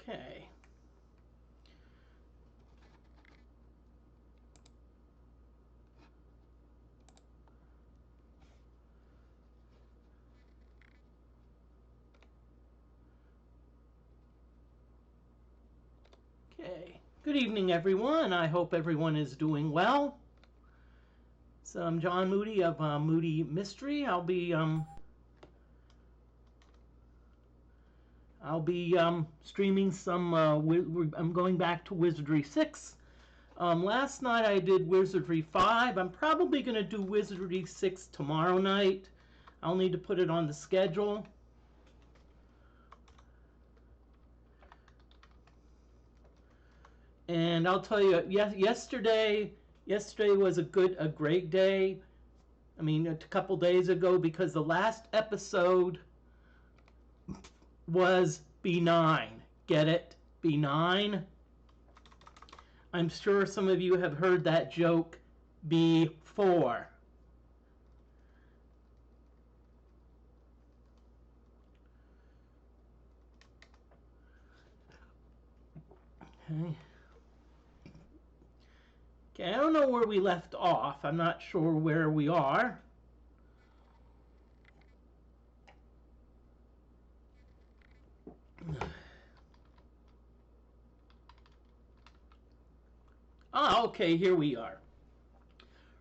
Okay. Okay. Good evening, everyone. I hope everyone is doing well. So I'm John Moody of Moody Mystery. I'll be streaming some. I'm going back to Wizardry 6. Last night I did Wizardry 5. I'm probably going to do Wizardry 6 tomorrow night. I'll need to put it on the schedule. And I'll tell you, yesterday was a great day. I mean, a couple days ago, because the last episode was B9. Get it? B9. I'm sure some of you have heard that joke before. Okay. Okay, I don't know where we left off. I'm not sure where we are. Okay, here we are.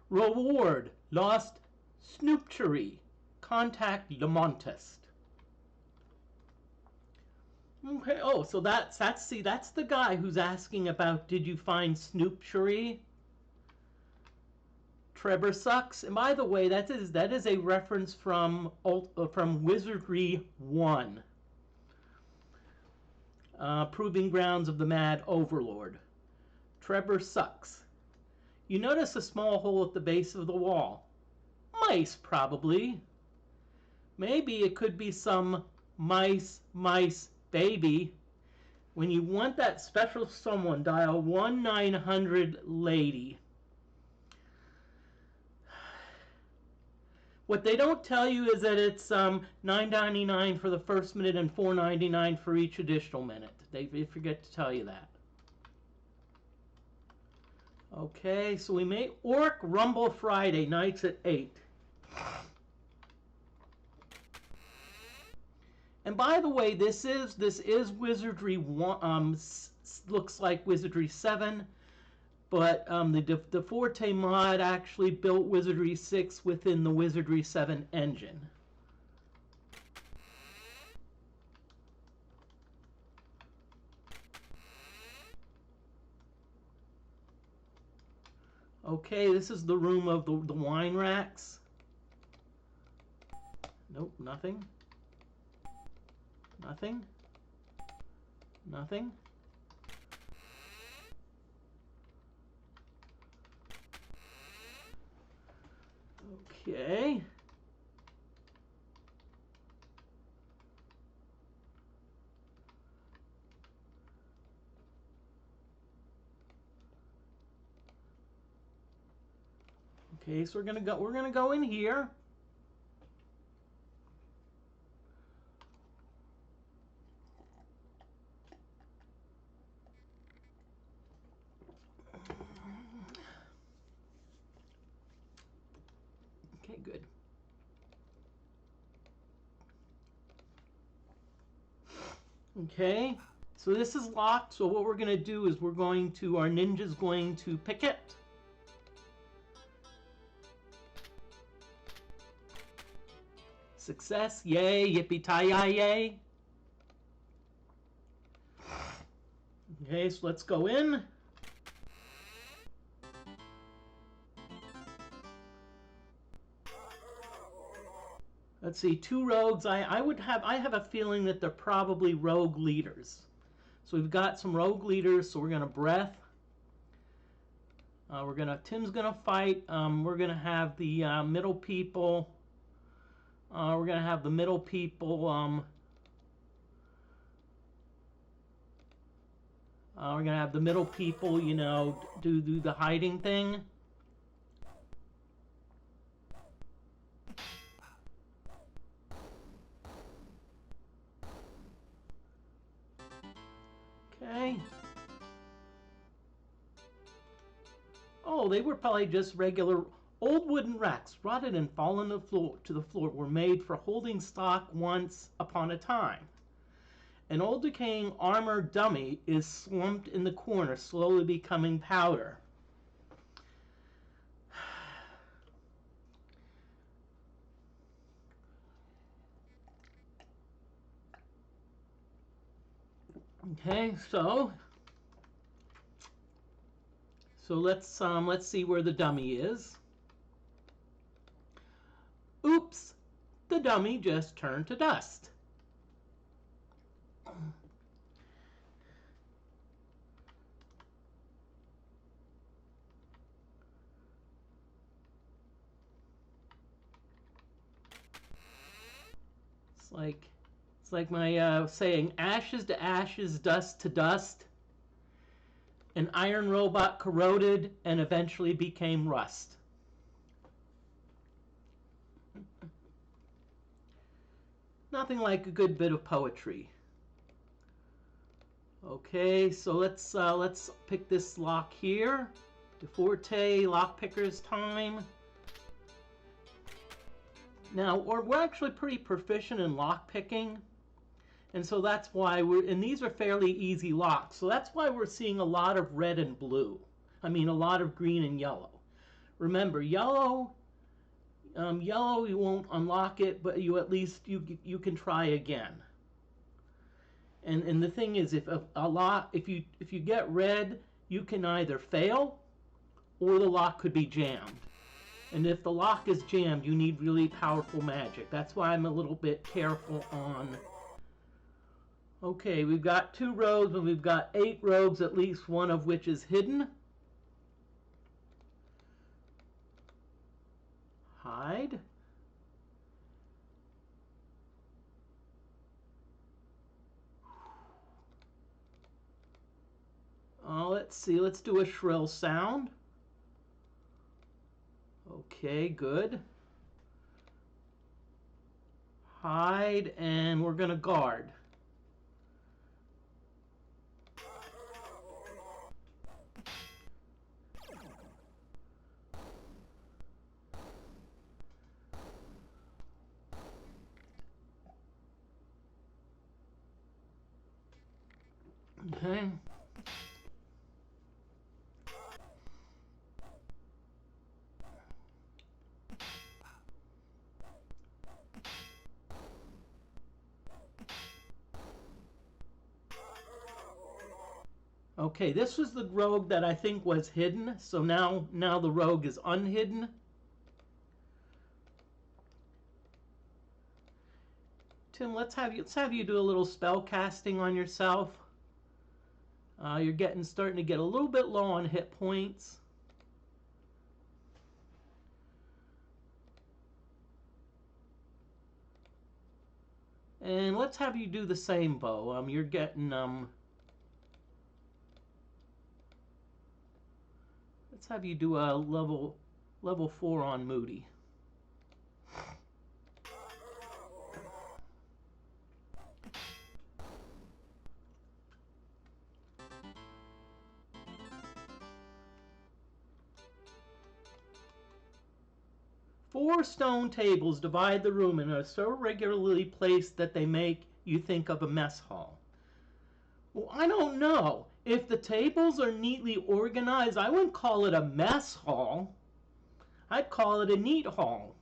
Reward, lost Snoopchery. Contact Lamontist. Okay, oh, so that's the guy who's asking about, did you find Snoopchery? Trevor sucks. And by the way, that is a reference from Wizardry 1. Proving Grounds of the Mad Overlord. Trevor sucks. You notice a small hole at the base of the wall. Mice, probably. Maybe it could be some mice baby. When you want that special someone, dial 1-900-LADY. What they don't tell you is that it's $9.99 for the first minute and $4.99 for each additional minute. They forget to tell you that. Okay, so we may Orc Rumble Friday nights at 8. And by the way, this is Wizardry 1. Looks like Wizardry 7. But the DFortae mod actually built Wizardry 6 within the Wizardry 7 engine. Okay, this is the room of the wine racks. Nope, nothing. Nothing. Nothing. Okay. Okay, so we're gonna go in here. Okay, good. Okay, so this is locked. So what we're going to do is our ninja's going to pick it. Success, yay, yippee-ki-yay. Okay, so let's go in. Let's see, 2 rogues. I have a feeling that they're probably rogue leaders. So we've got some rogue leaders. So we're gonna breath. Tim's gonna fight. We're gonna have the middle people. We're gonna have the middle people. We're gonna have the middle people. You know, do the hiding thing. Okay. Oh, they were probably just regular old wooden racks, rotted and fallen to the floor, were made for holding stock once upon a time. An old decaying armor dummy is slumped in the corner, slowly becoming powder. Okay, so let's see where the dummy is. Oops, the dummy just turned to dust. It's like my saying, ashes to ashes, dust to dust. An iron robot corroded and eventually became rust. Nothing like a good bit of poetry. Okay, so let's pick this lock here. DFortae lockpicker's time. Now we're actually pretty proficient in lockpicking, and so that's why and these are fairly easy locks. So that's why we're seeing a lot of red and blue. I mean, a lot of green and yellow. Remember, yellow you won't unlock it, but you at least you can try again. And the thing is, if you get red, you can either fail or the lock could be jammed. And if the lock is jammed, you need really powerful magic. That's why I'm a little bit careful on. Okay, we've got 2 rogues, and we've got 8 rogues, at least one of which is hidden. Hide. Let's see, let's do a shrill sound. Okay, good. Hide, and we're gonna guard. Okay. Okay, this was the rogue that I think was hidden, so now the rogue is unhidden. Tim, let's have you do a little spell casting on yourself. You're starting to get a little bit low on hit points. And let's have you do the same, Bo. You're getting let's have you do a level 4 on Moody. Four stone tables divide the room and are so regularly placed that they make you think of a mess hall. Well, I don't know. If the tables are neatly organized, I wouldn't call it a mess hall. I'd call it a neat hall.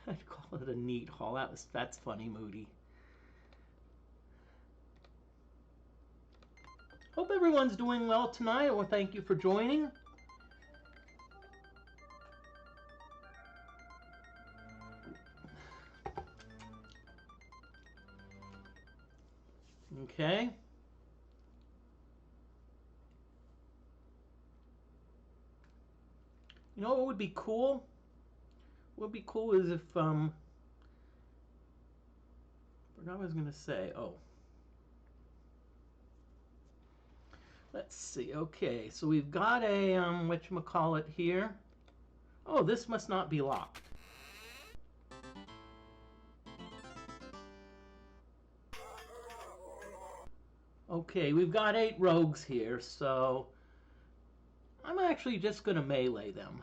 I'd call it a neat hall. That's funny, Moody. Hope everyone's doing well tonight. Well, thank you for joining. Okay. You know what would be cool? What would be cool is if I forgot what I was gonna say. Oh. Let's see. Okay, so we've got a whatchamacallit here. Oh, this must not be locked. Okay, we've got 8 rogues here, so I'm actually just going to melee them.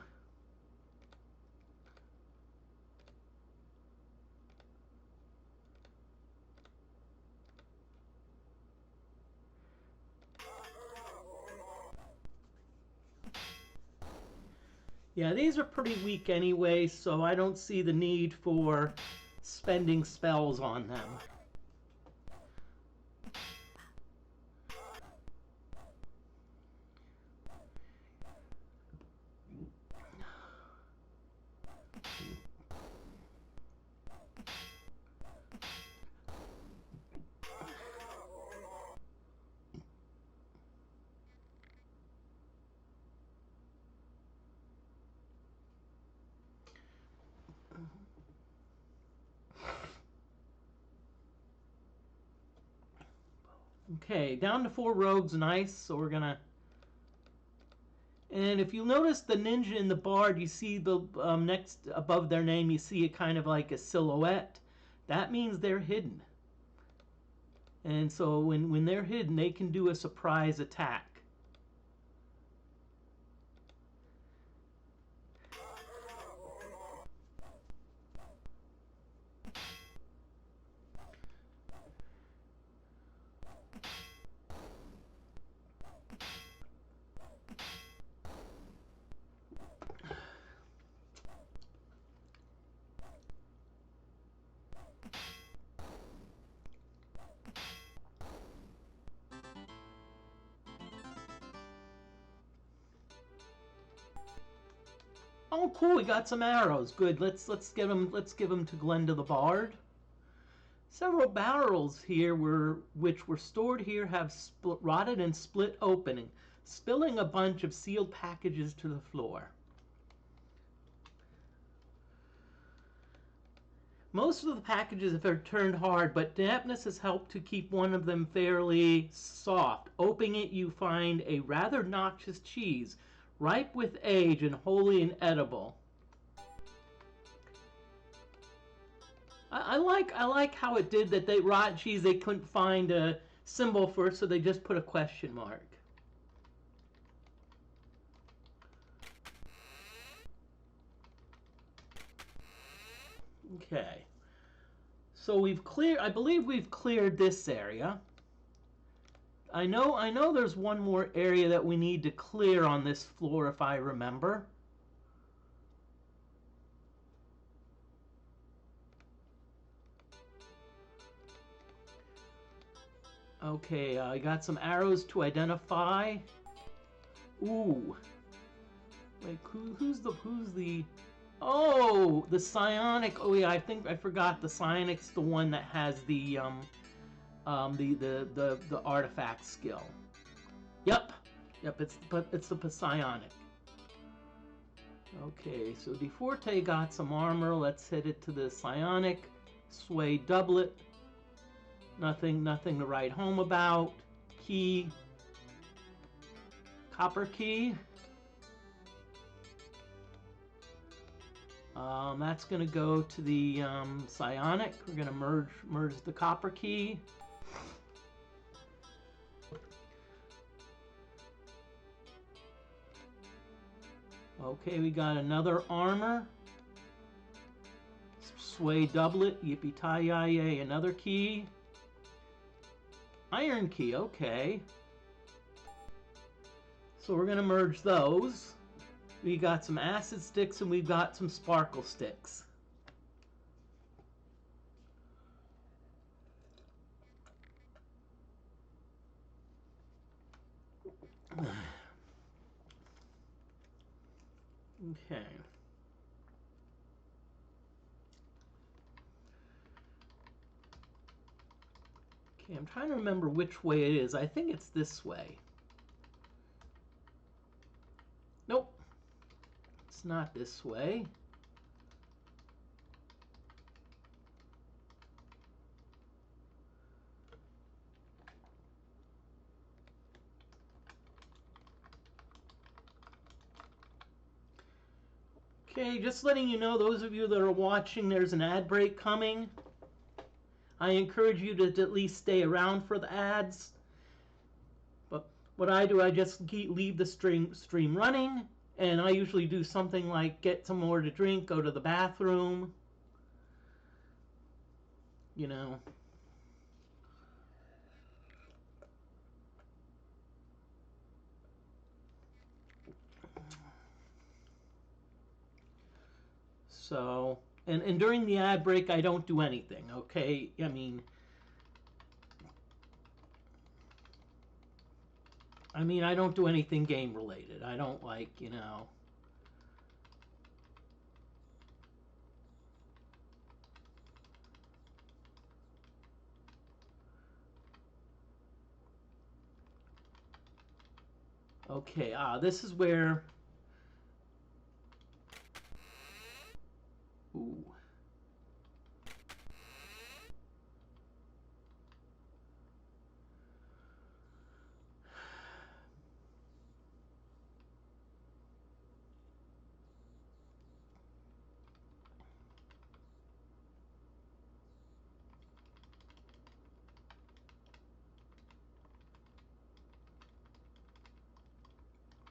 Yeah, these are pretty weak anyway, so I don't see the need for spending spells on them. Okay, down to 4 rogues, nice. So we're gonna. And if you notice the ninja and the bard, you see the next above their name, you see it kind of like a silhouette. That means they're hidden. And so when they're hidden, they can do a surprise attack. Oh, cool! We got some arrows. Good. Let's give them. Let's give them to Glenda the Bard. Several barrels here which were stored here have rotted and split opening, spilling a bunch of sealed packages to the floor. Most of the packages have turned hard, but dampness has helped to keep one of them fairly soft. Opening it, you find a rather noxious cheese, ripe with age and wholly inedible. I like how it did that. They rotten cheese, they couldn't find a symbol for it, so they just put a question mark. Okay. So we've cleared, I believe we've cleared this area. I know there's one more area that we need to clear on this floor if I remember. Okay, I got some arrows to identify. Ooh. Wait, who's the Oh, the psionic. Oh yeah, I think I forgot the psionic's the one that has the artifact skill. Yep. Yep, it's the psionic. Okay, so DFortae got some armor. Let's hit it to the psionic. Sway doublet. Nothing to write home about. Key. Copper key. That's going to go to the psionic. We're going to merge the copper key. Okay, we got another armor. Sway doublet. Yippee-ki-yay, another key. Iron key, okay. So we're going to merge those. We got some acid sticks and we've got some sparkle sticks. Okay. Okay, I'm trying to remember which way it is. I think it's this way. Nope. It's not this way. Okay, just letting you know, those of you that are watching, there's an ad break coming. I encourage you to at least stay around for the ads. what I do, I just leave the stream running, and I usually do something like get some more to drink, go to the bathroom, you know. So, and during the ad break, I don't do anything, okay? I don't do anything game related. I don't like. Okay, this is where. Ooh.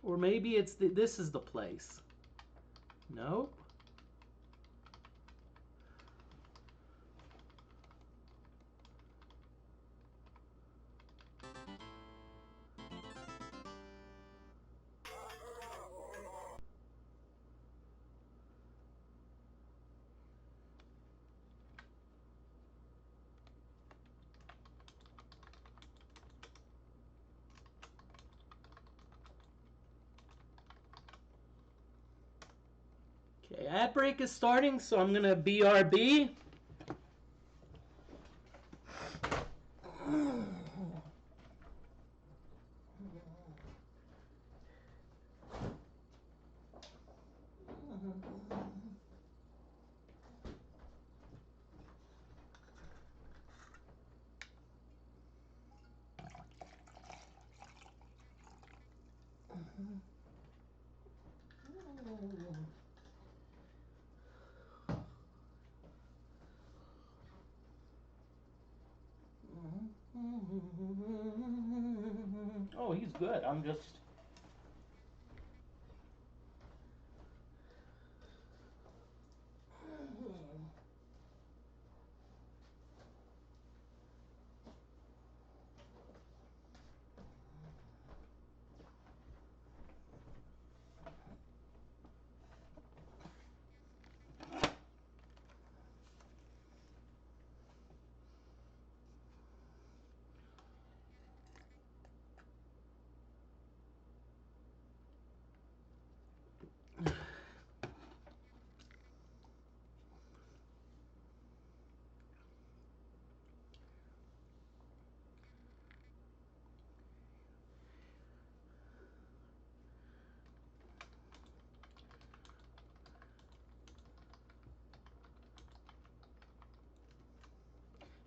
Or maybe this is the place. Nope. Okay, ad break is starting, so I'm gonna BRB. Oh, he's good. I'm just.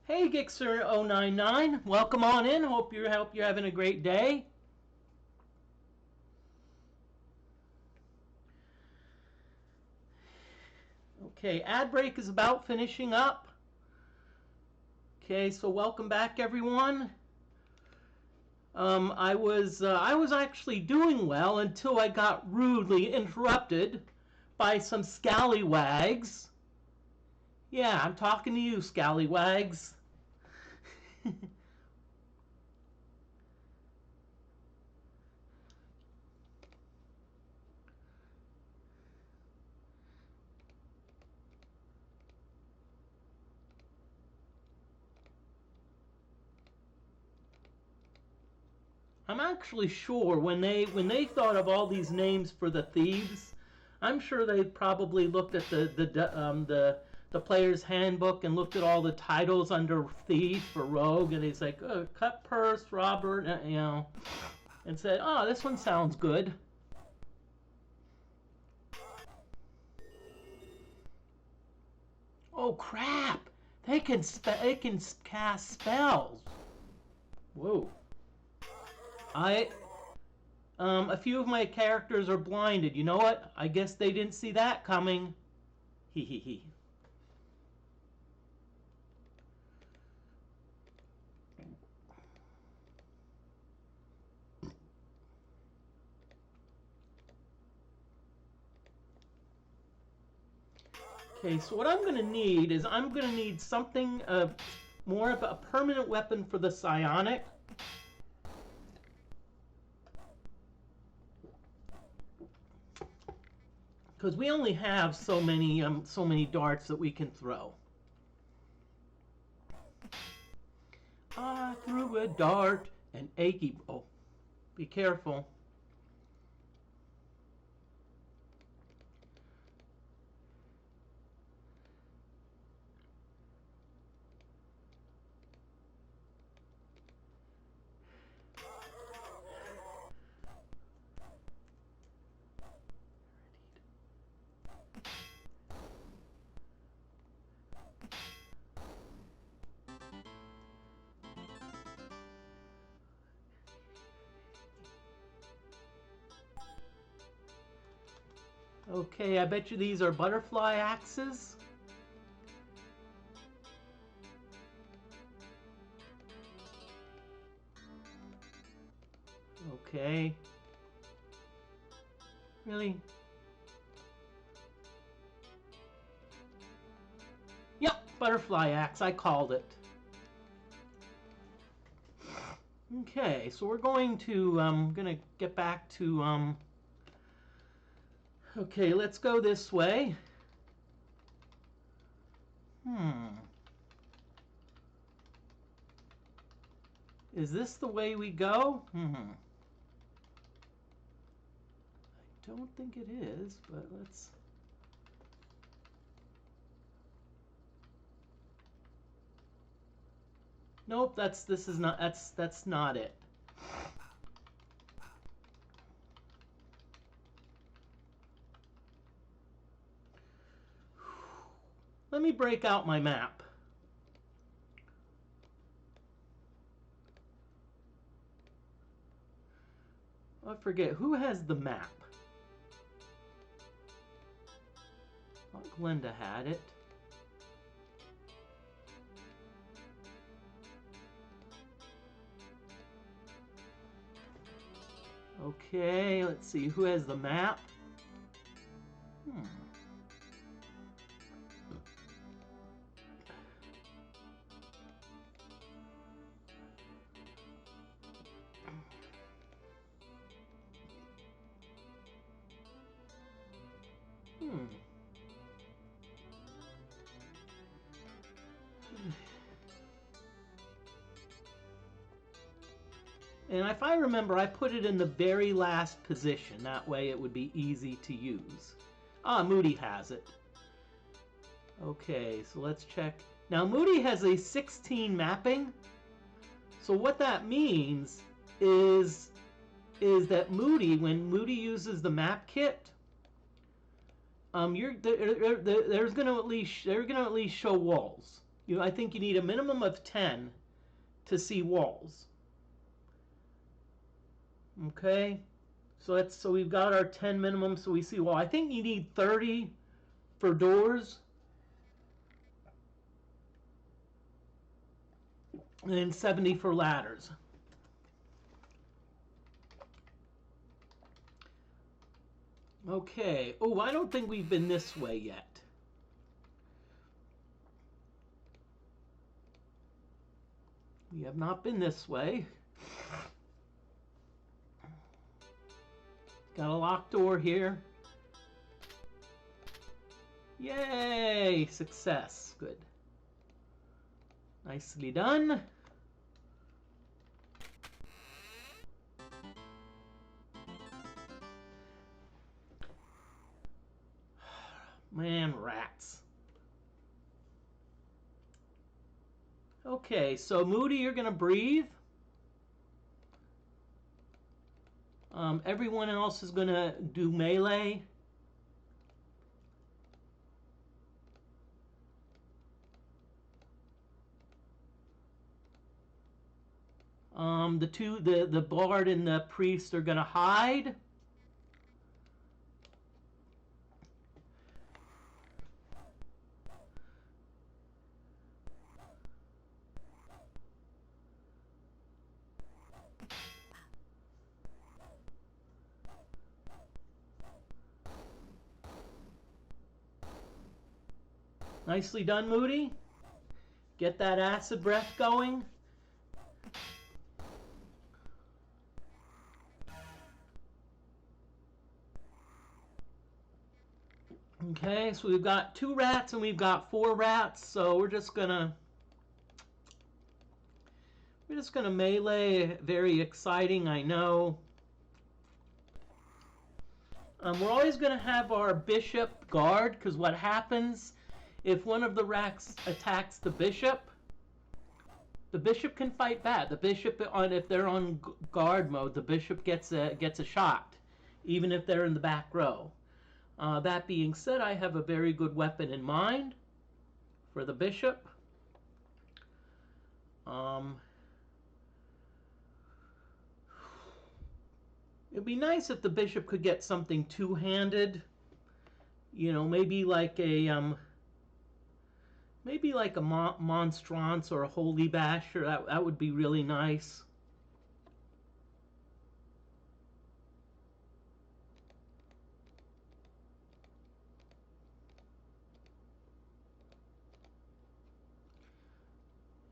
Hey, Gixer099, welcome on in. Hope you're having a great day. Okay, ad break is about finishing up. Okay, so welcome back, everyone. I was actually doing well until I got rudely interrupted by some scallywags. Yeah, I'm talking to you, scallywags. I'm actually sure when they thought of all these names for the thieves, I'm sure they probably looked at the player's handbook and looked at all the titles under thief or rogue, and he's like, oh, cut purse, robber, and said, oh, this one sounds good. Oh crap! They can cast spells. Whoa. I a few of my characters are blinded. You know what? I guess they didn't see that coming. Hee hee hee. Okay, so what I'm going to need is I'm going to need something, more of a permanent weapon for the psionic. Because we only have so many darts that we can throw. I threw a dart, an achy... Oh, be careful. Okay, I bet you these are butterfly axes. Okay. Really? Yep, butterfly axe, I called it. Okay, so we're going to, gonna get back to, okay, let's go this way. Is this the way we go? I don't think it is, but let's... Nope, that's not it. Let me break out my map. I forget, who has the map? I thought Glenda had it. Okay, let's see, who has the map? And if I remember, I put it in the very last position. That way it would be easy to use. Ah, Moody has it. Okay, so let's check. Now, Moody has a 16 mapping. So what that means is that Moody, when Moody uses the map kit, they're going to at least show walls. I think you need a minimum of 10 to see walls. Okay, so we've got our 10 minimum, so we see, well, I think you need 30 for doors, and then 70 for ladders. Okay, oh, I don't think we've been this way yet. We have not been this way. Got a locked door here. Yay! Success. Good. Nicely done. Man, rats. Okay, so Moody, you're going to breathe. Everyone else is going to do melee. The bard and the priest are going to hide. Nicely done, Moody. Get that acid breath going. Okay, so we've got 2 rats and we've got 4 rats, so we're just gonna melee. Very exciting, I know. We're always gonna have our bishop guard, because what happens if one of the rats attacks the bishop can fight back. The bishop, if they're on guard mode, the bishop gets a shot, even if they're in the back row. That being said, I have a very good weapon in mind for the bishop. It'd be nice if the bishop could get something two-handed. You know, maybe like a monstrance or a holy basher. That would be really nice.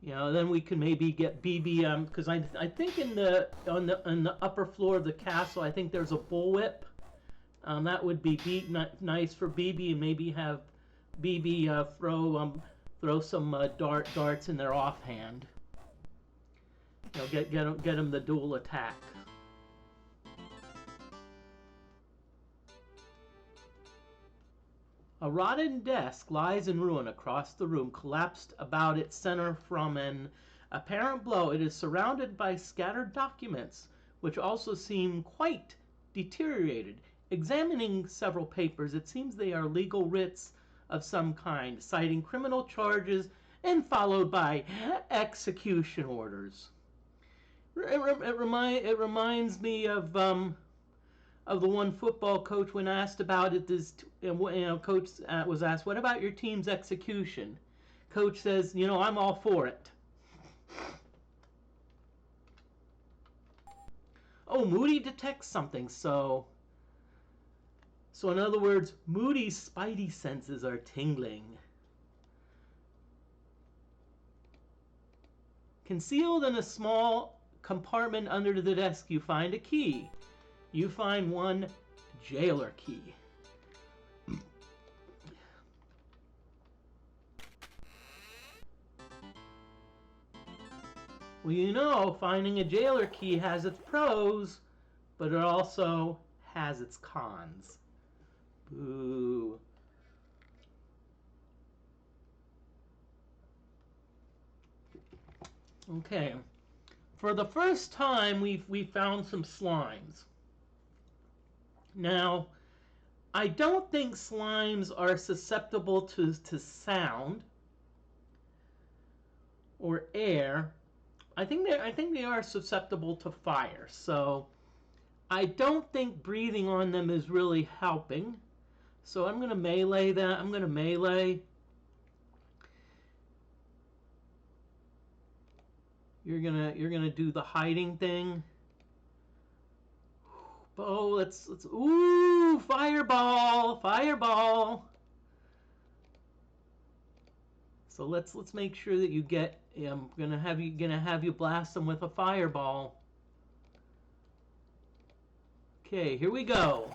You know, then we can maybe get BB, because I think on the upper floor of the castle, I think there's a bullwhip. That would be nice for BB, and maybe have BB throw some darts in their offhand. You know, get him the dual attack. A rotten desk lies in ruin across the room, collapsed about its center from an apparent blow. It is surrounded by scattered documents, which also seem quite deteriorated. Examining several papers, it seems they are legal writs of some kind, citing criminal charges and followed by execution orders. It reminds me of the one football coach when asked about it. Coach was asked, "What about your team's execution?" Coach says, "You know, I'm all for it." Oh, Moody detects something, so in other words, Moody's spidey senses are tingling. Concealed in a small compartment under the desk, you find a key. You find one jailer key. Well, you know, finding a jailer key has its pros, but it also has its cons. Boo. Okay. For the first time, we found some slimes. Now, I don't think slimes are susceptible to sound or air. I think they are susceptible to fire. So I don't think breathing on them is really helping. So I'm going to melee that. I'm going to melee. You're gonna do the hiding thing. Oh, let's ooh, fireball. So let's make sure that you get. I'm gonna have you blast them with a fireball. Okay, here we go.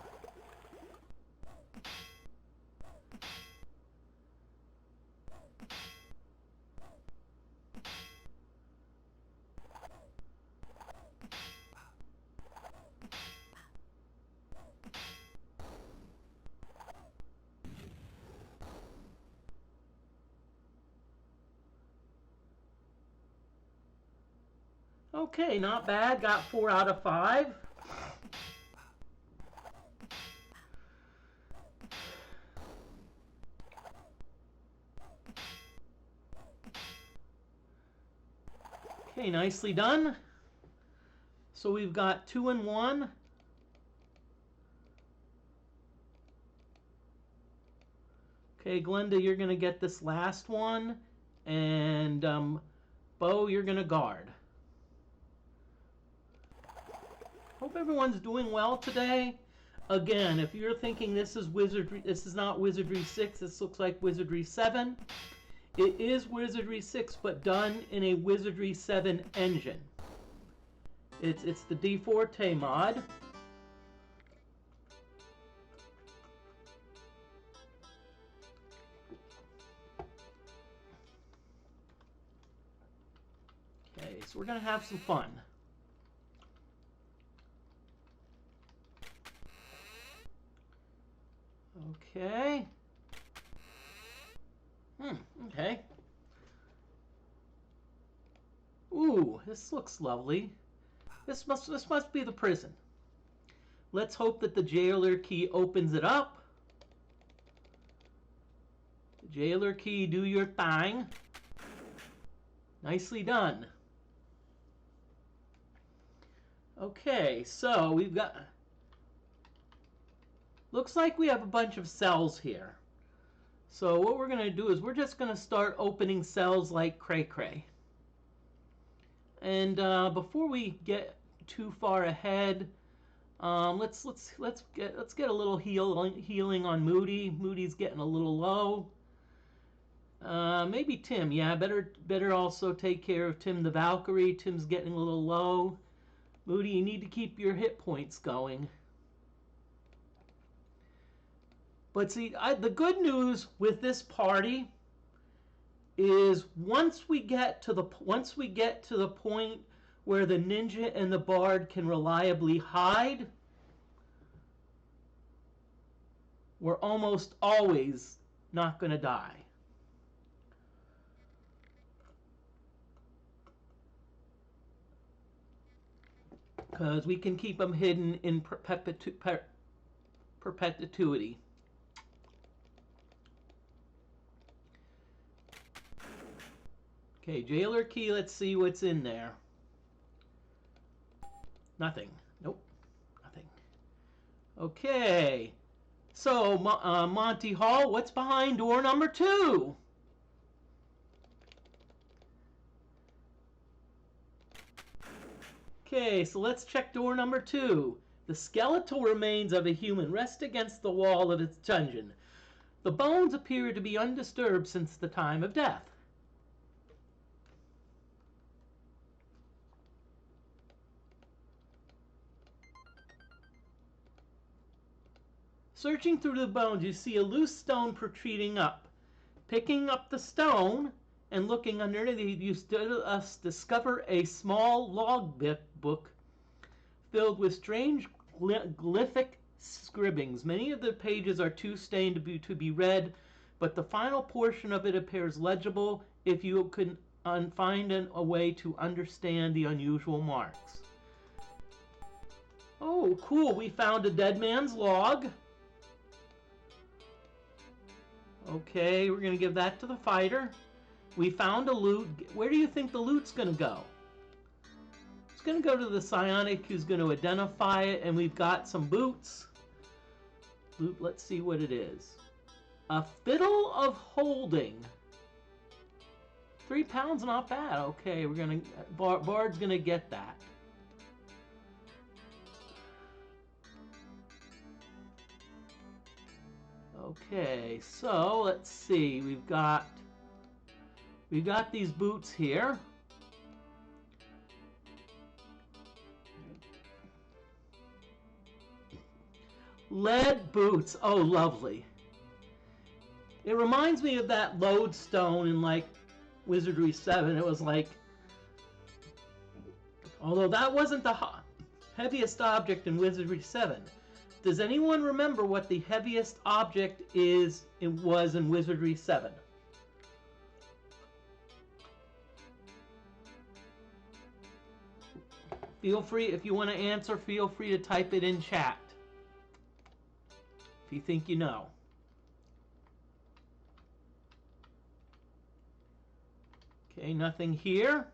Okay, not bad. Got 4 out of 5. Okay, nicely done. So we've got 2 and 1. Okay, Glenda, you're going to get this last one. And Bo, you're going to guard. Hope everyone's doing well today. Again, if you're thinking this is Wizardry, this is not Wizardry 6, this looks like Wizardry 7. It is Wizardry 6, but done in a Wizardry 7 engine. It's the DFortae mod. Okay, so we're going to have some fun. Okay. Okay. Ooh, this looks lovely. This must be the prison. Let's hope that the jailer key opens it up. The jailer key, do your thing. Nicely done. Okay, so we've got... Looks like we have a bunch of cells here. So what we're going to do is we're just going to start opening cells like cray-cray. And before we get too far ahead, let's get a little healing on Moody. Moody's getting a little low. Maybe Tim. Yeah, better also take care of Tim the Valkyrie. Tim's getting a little low. Moody, you need to keep your hit points going. But see, the good news with this party is once we get to the point where the ninja and the bard can reliably hide, we're almost always not going to die. Because we can keep them hidden in perpetuity. Okay, jailer key, let's see what's in there. Nothing. Nope, nothing. Okay, so Monty Hall, what's behind door number 2? Okay, so let's check door number 2. The skeletal remains of a human rest against the wall of its dungeon. The bones appear to be undisturbed since the time of death. Searching through the bones, you see a loose stone protruding up. Picking up the stone and looking underneath, you discover a small log book filled with strange glyphic scribblings. Many of the pages are too stained to be read, but the final portion of it appears legible if you can find a way to understand the unusual marks. Oh, cool. We found a dead man's log. Okay, we're going to give that to the fighter. We found a loot. Where do you think the loot's going to go? It's going to go to the psionic who's going to identify it, and we've got some boots. Loot, let's see what it is. A fiddle of holding. 3 pounds, not bad. Okay, we're going to... Bard's going to get that. Okay, so let's see. We've got these boots here. Lead boots. Oh, lovely. It reminds me of that lodestone in like Wizardry 7. It was like, although that wasn't the heaviest object in Wizardry 7. Does anyone remember what the heaviest object was in Wizardry 7? Feel free, if you want to answer, feel free to type it in chat. If you think you know. Okay, nothing here.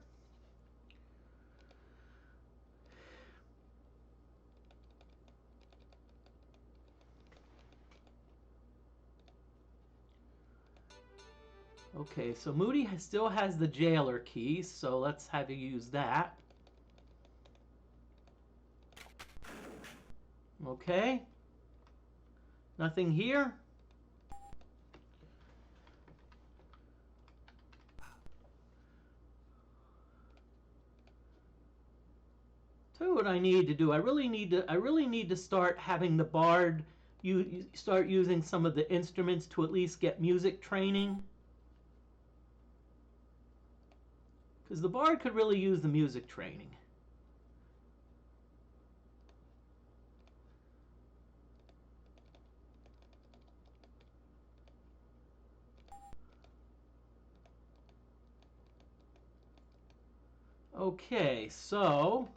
Okay, so Moody still has the jailer key, so let's have you use that. Okay. Nothing here? Tell you what I need to do. I really need to start having the bard you start using some of the instruments to at least get music training. Because the bard could really use the music training. Okay, so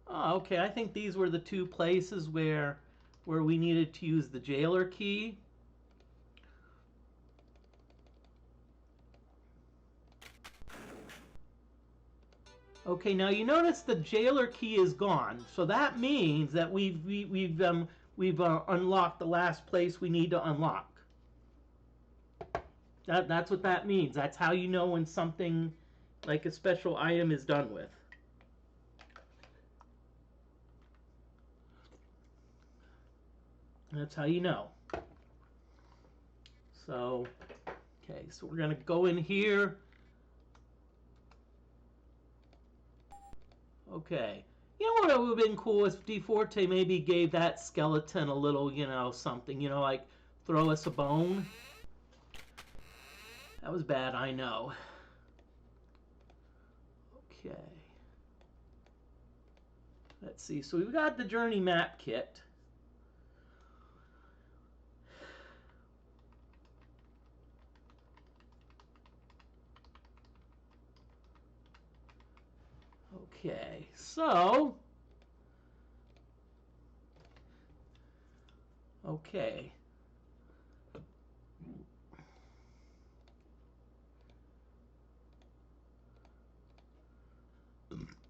oh, okay, I think these were the two places where we needed to use the jailer key. Okay, now you notice the jailer key is gone, so that means that we've unlocked the last place we need to unlock. That's what that means. That's how you know when something like a special item is done with. That's how you know. So, okay, so we're gonna go in here. Okay. You know what would have been cool if DFortae maybe gave that skeleton a little, something, like throw us a bone. That was bad, I know. Okay. Let's see. So we've got the journey map kit. Okay, so okay.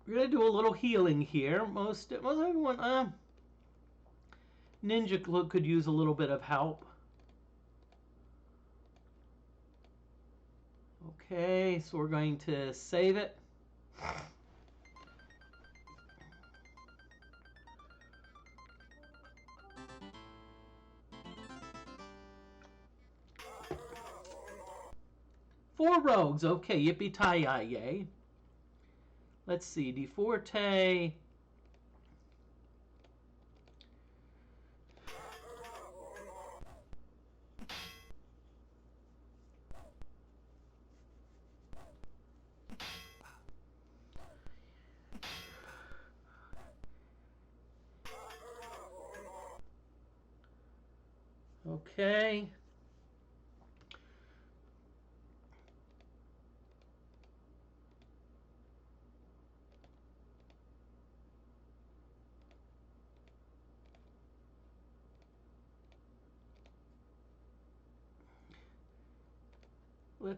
We're gonna do a little healing here. Most everyone, Ninja could use a little bit of help. Okay, so we're going to save it. Four rogues. Okay, yippee-ki-yay. Let's see, DFortae. Okay.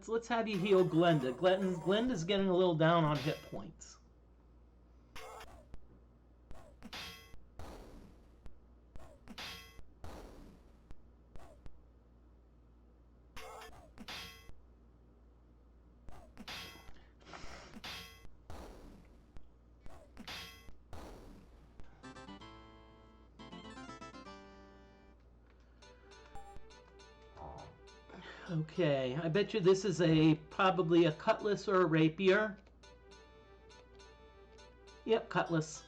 Let's have you heal Glenda. Glenda's getting a little down on hit points. Okay, I bet you this is probably a cutlass or a rapier. Yep, cutlass.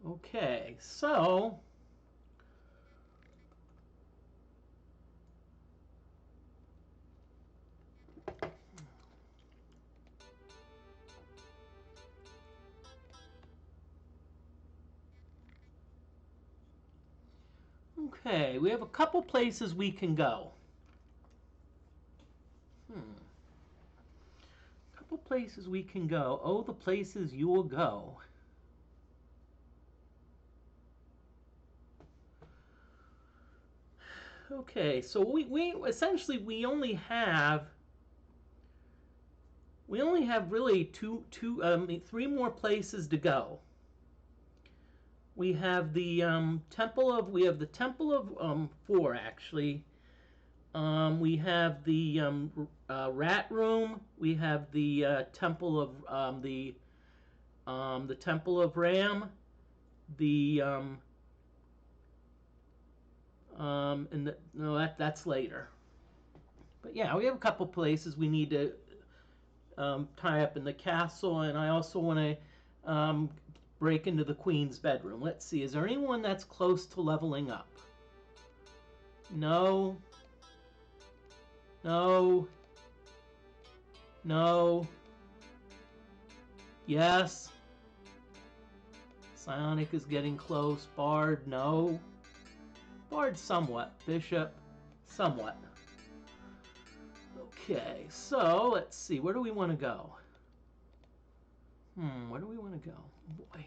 Okay, so okay, we have a couple places we can go. Couple places we can go. Oh, the places you will go. Okay, so we essentially we only have We only have really three more places to go. We have the temple of four actually. We have the rat room. We have the temple of the temple of Ram. The no, that's later. But yeah, we have a couple places we need to tie up in the castle, and I also want to break into the queen's bedroom. Let's see, is there anyone that's close to leveling up? No. No. No. Yes. Psionic is getting close. Bard, no. Bard, somewhat. Bishop, somewhat. Okay, so let's see. Where do we want to go? Where do we want to go? Boy.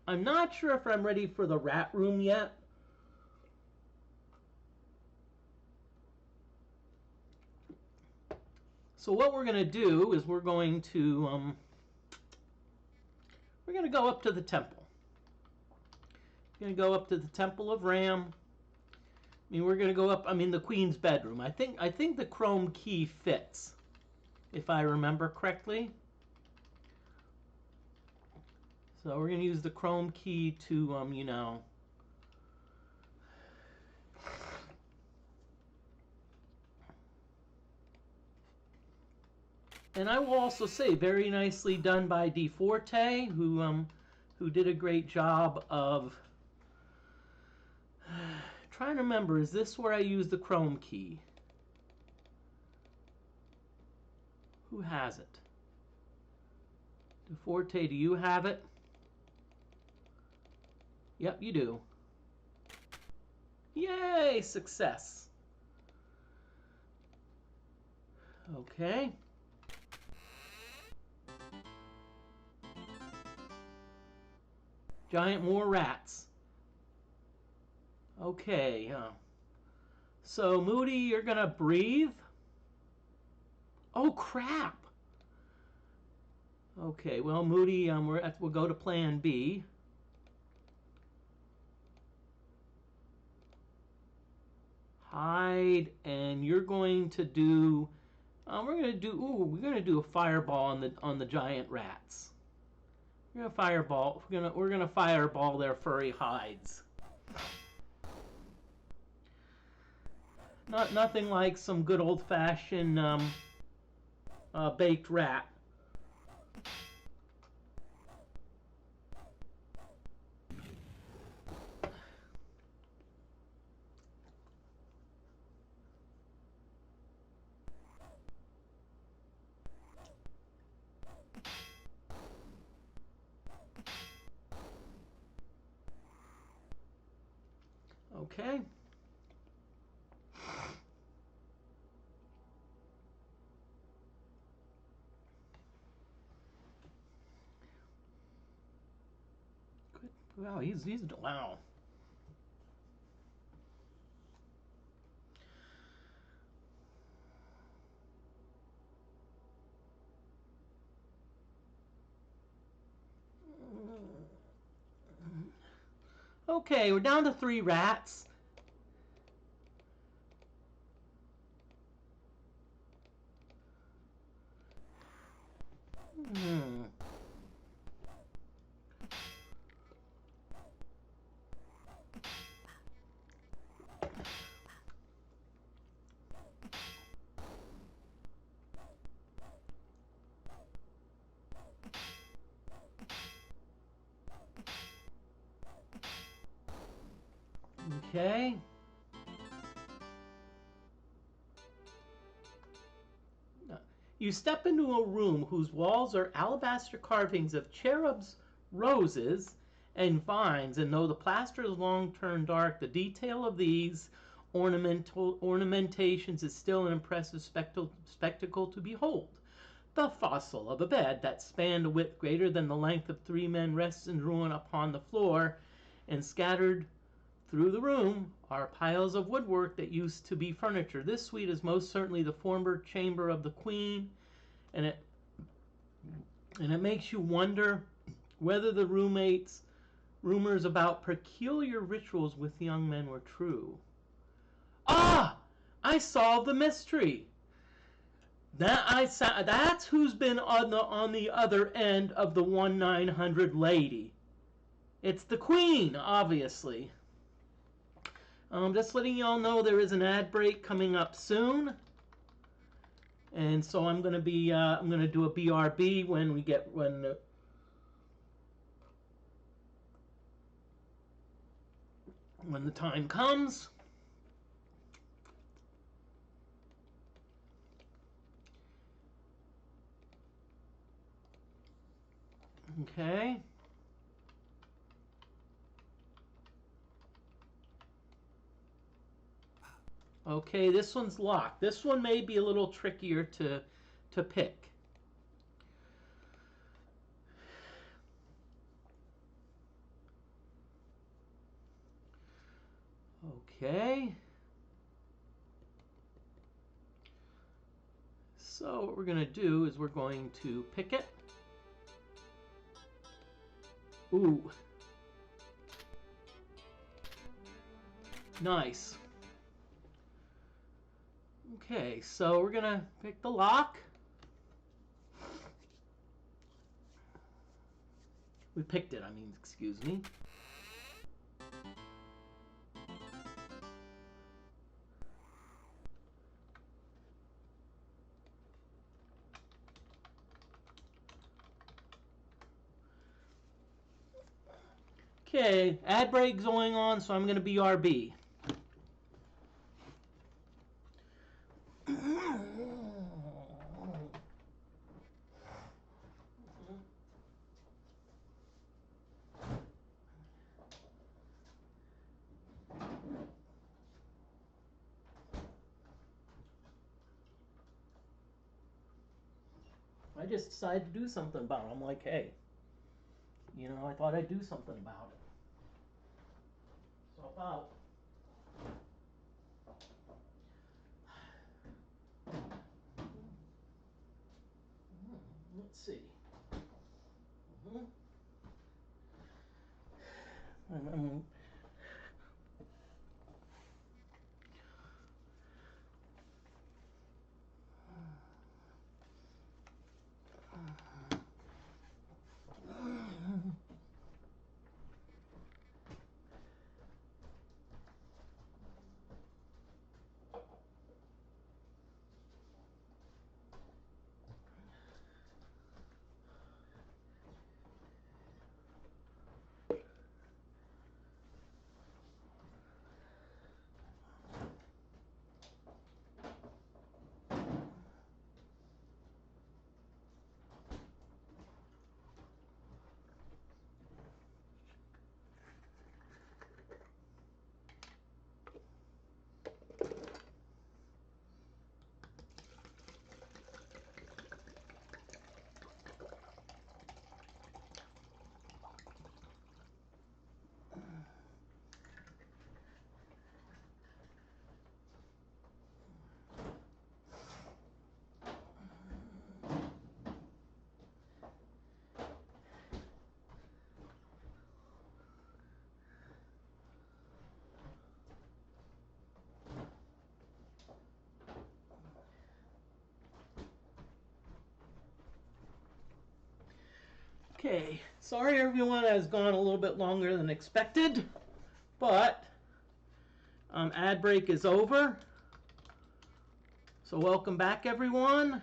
I'm not sure if I'm ready for the rat room yet. So what we're going to do is we're going to go up to the temple. We're going to go up to the temple of Ram. I mean, we're going to go up, the queen's bedroom. I think the chrome key fits, if I remember correctly. So we're going to use the chrome key to, And I will also say, very nicely done by DFortae, who did a great job of trying to remember. Is this where I use the chrome key? Who has it? DFortae, do you have it? Yep, you do. Yay! Success. Okay. Giant more rats. Okay. So Moody, you're gonna breathe. Oh crap. Okay. Well, Moody, we'll go to Plan B. Hide, and you're going to do. We're gonna do a fireball on the giant rats. We're gonna fireball. We're gonna fireball their furry hides. Nothing like some good old-fashioned baked rat. Okay. Good. Wow, he's wow. Okay, we're down to 3 rats. Okay. You step into a room whose walls are alabaster carvings of cherubs, roses, and vines, and though the plaster is long turned dark, the detail of these ornamentations is still an impressive spectacle to behold. The fossil of a bed that spanned a width greater than the length of 3 men rests in ruin upon the floor, and scattered through the room are piles of woodwork that used to be furniture. This suite is most certainly the former chamber of the queen, and it And it makes you wonder whether the rumors about peculiar rituals with young men were true. Ah! I solved the mystery. That's who's been on the other end of the 1-900 lady. It's the Queen, obviously. Just letting y'all know there is an ad break coming up soon, and so I'm gonna do a BRB when the time comes. Okay. Okay, this one's locked. This one may be a little trickier to pick. Okay. So what we're going to do is we're going to pick it. Ooh. Nice. Okay, so we're going to pick the lock. We picked it, excuse me. Okay, ad break going on, so I'm going to BRB. I just decided to do something about it. I'm like, hey, I thought I'd do something about it. So about. Let's see. Okay, sorry everyone has gone a little bit longer than expected, but ad break is over. So welcome back everyone.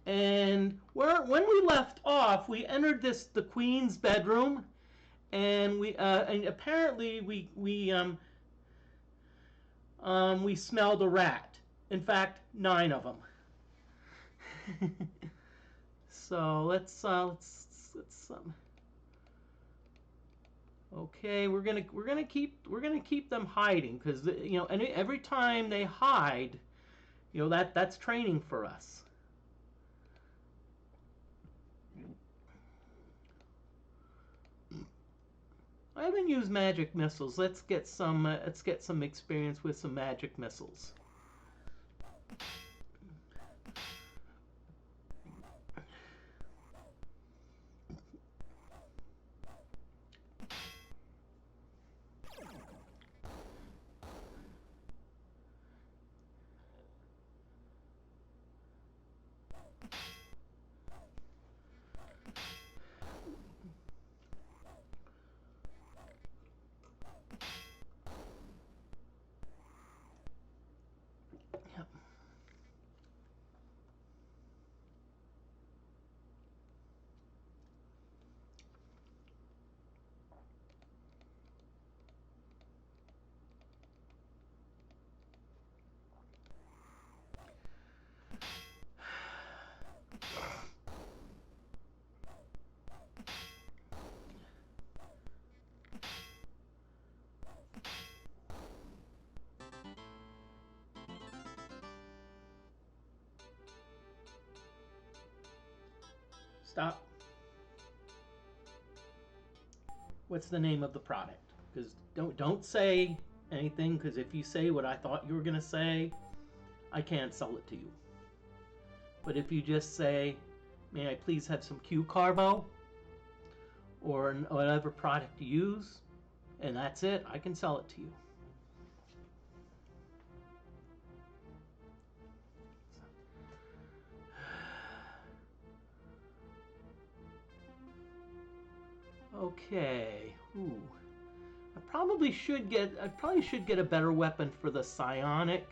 And when we left off, we entered the Queen's bedroom, and and apparently we smelled a rat. In fact, 9 of them. So let's okay, we're gonna keep them hiding, because every time they hide, that's training for us. I haven't used magic missiles. Let's get some experience with some magic missiles. Stop. What's the name of the product? Because don't say anything, because if you say what I thought you were going to say, I can't sell it to you. But if you just say, may I please have some Q Carbo, or whatever product you use, and that's it, I can sell it to you. Okay. Ooh. I probably should get a better weapon for the psionic.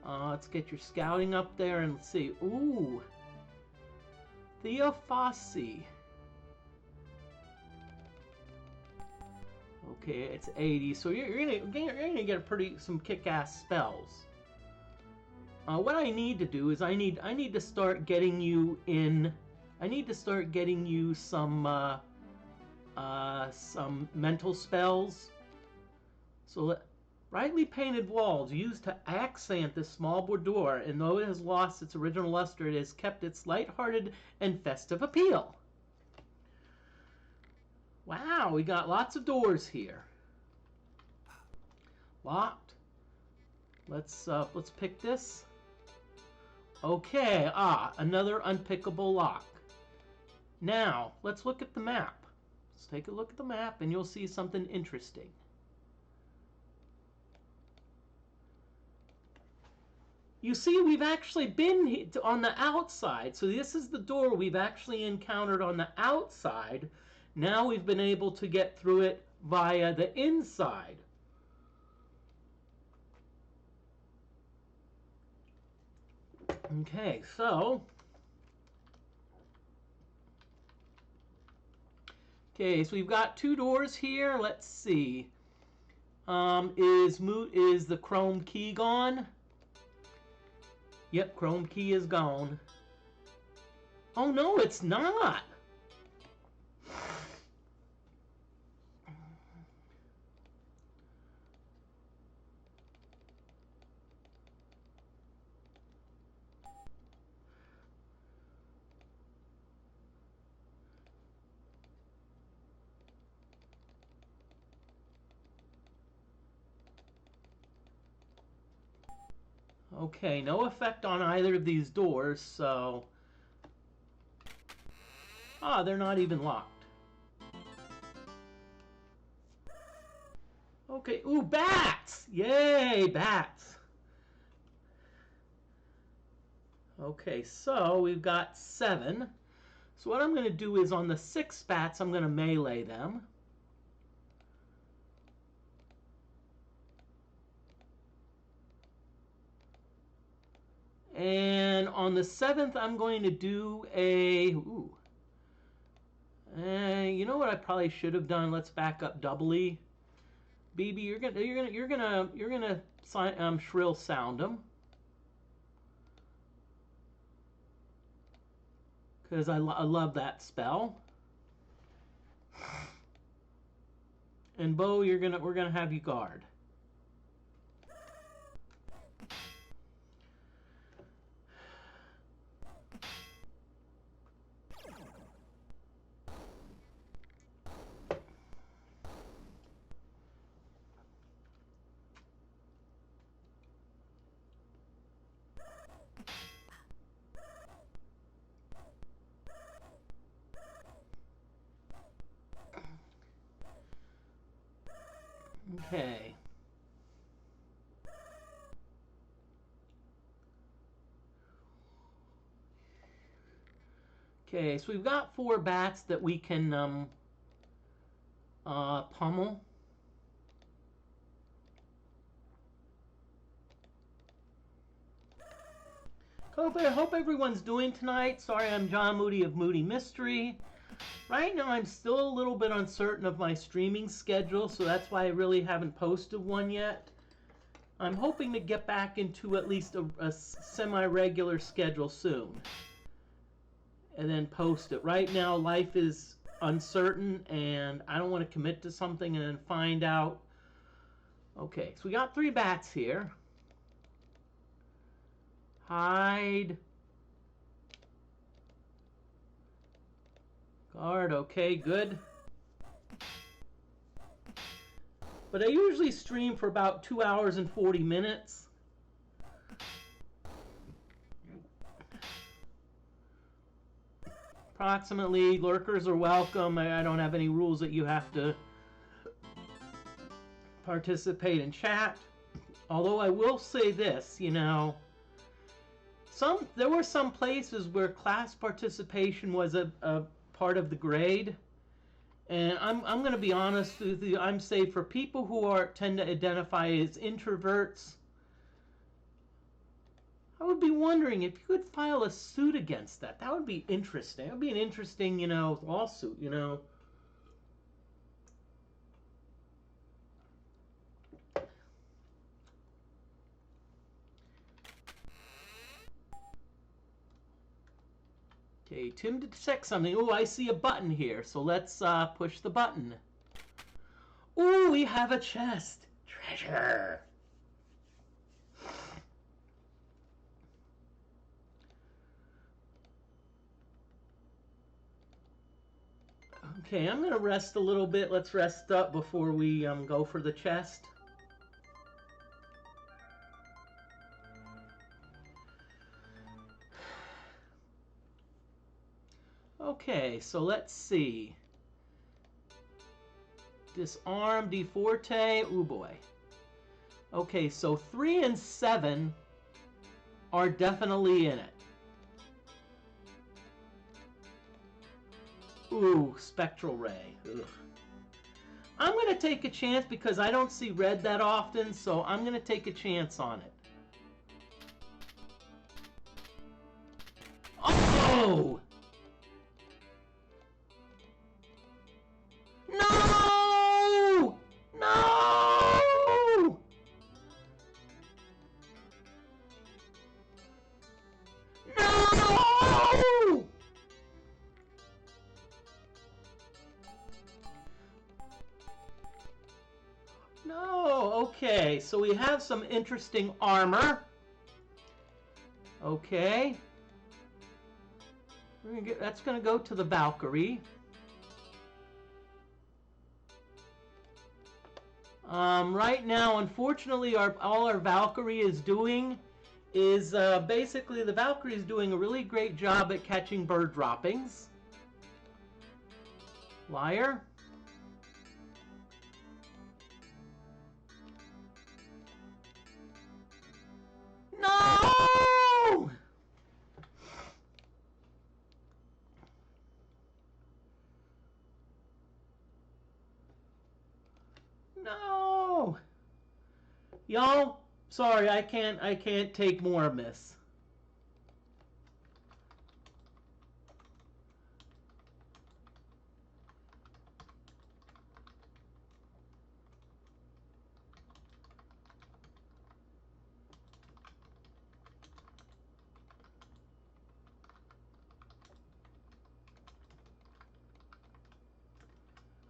Let's get your scouting up there and let's see. Ooh. DFortae. Okay, it's 80. So you're gonna get some kick-ass spells. What I need to do is I need to start getting you in. I need to start getting you some mental spells. So brightly painted walls used to accent this small boudoir, and though it has lost its original luster, it has kept its light-hearted and festive appeal. Wow, we got lots of doors here. Locked. Let's pick this. Okay, another unpickable lock. Now, let's look at the map. Let's take a look at the map and you'll see something interesting. You see, we've actually been on the outside. So this is the door we've actually encountered on the outside. Now we've been able to get through it via the inside. Okay, so we've got two doors here. Let's see. Is the chrome key gone? Yep, chrome key is gone. Oh no, it's not. Okay, no effect on either of these doors, so... they're not even locked. Okay, ooh, bats! Yay, bats! Okay, so we've got 7. So what I'm going to do is on the 6 bats, I'm going to melee them. And on the 7th, I'm going to do a... Ooh. You know what I probably should have done? Let's back up doubly. BB, you're gonna shrill sound them. Because I love that spell. And Bo, we're gonna have you guard. Okay. Okay, so we've got 4 bats that we can pummel. I hope everyone's doing tonight. Sorry, I'm John Moody of Moody Mystery. Right now, I'm still a little bit uncertain of my streaming schedule, so that's why I really haven't posted one yet. I'm hoping to get back into at least a semi-regular schedule soon. And then post it. Right now, life is uncertain, and I don't want to commit to something and then find out. Okay, so we got 3 bats here. Hide. Guard, okay, good. But I usually stream for about 2 hours and 40 minutes. Approximately. Lurkers are welcome. I don't have any rules that you have to participate in chat. Although I will say this, you know, there were some places where class participation was a part of the grade. And I'm going to be honest with you. I'm saying for people who tend to identify as introverts, I would be wondering if you could file a suit against that. That would be interesting. That would be an interesting, you know, lawsuit, you know. Okay, Tim detects something. Oh, I see a button here. So let's push the button. Oh, we have a chest. Treasure. Okay, I'm going to rest a little bit. Let's rest up before we go for the chest. Okay, so let's see. Disarm, DFortae. Oh boy. Okay, so 3 and 7 are definitely in it. Ooh, Spectral Ray. Ugh. I'm going to take a chance because I don't see red that often, so I'm going to take a chance on it. Oh! No! No! No! No, okay, so we have some interesting armor. Okay. That's gonna go to the Valkyrie. Right now, unfortunately, all our Valkyrie is doing is basically the Valkyrie is doing a really great job at catching bird droppings. Liar. No! No! Y'all, sorry, I can't take more of this.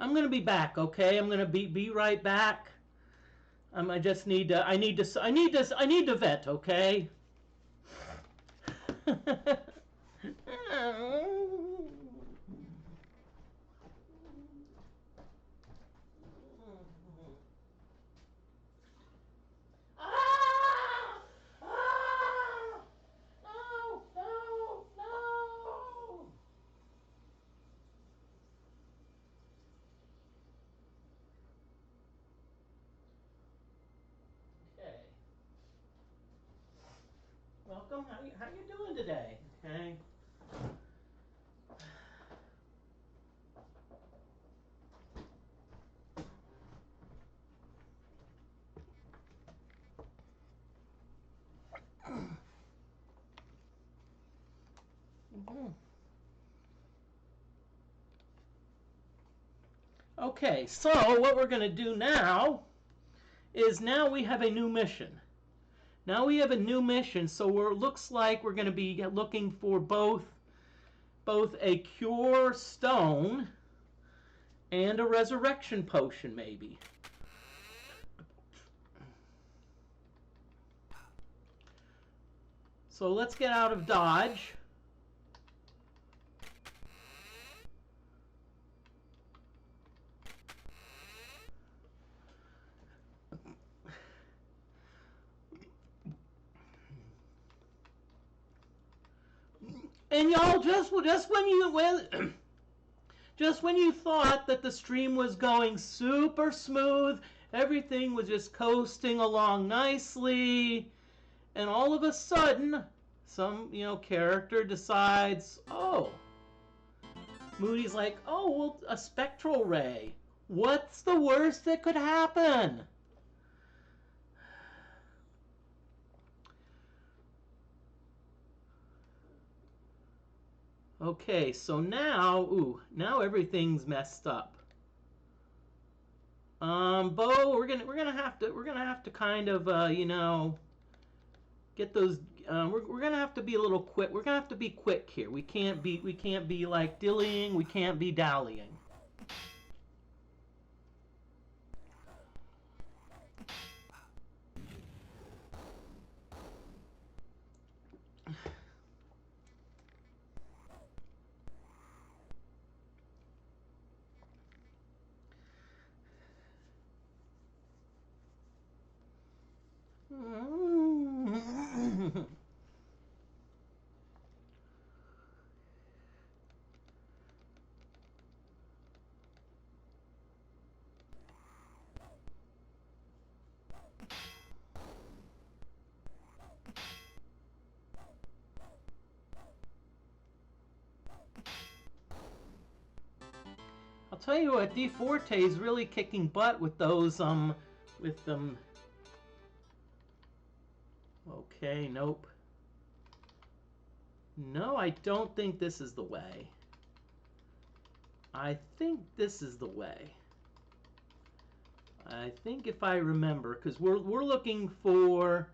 I'm gonna be back, okay? I'm gonna be right back. I just need to. I need to vet, okay? Welcome. How you doing today? Okay. Okay, so what we're going to do now is now we have a new mission. Now we have a new mission, so looks like we're going to be looking for both a cure stone and a resurrection potion, maybe. So let's get out of dodge. And y'all, just when you thought that the stream was going super smooth, everything was just coasting along nicely, and all of a sudden, some character decides, oh, Moody's like, oh, well, a spectral ray. What's the worst that could happen? Okay, so now everything's messed up. Bo, we're gonna have to kind of get those. We're gonna have to be a little quick. We're gonna have to be quick here. We can't be like dillying. We can't be dallying. I'll tell you what, DFortae is really kicking butt with those with them. Okay, nope. No, I don't think this is the way. I think this is the way. I think if I remember, because we're looking for.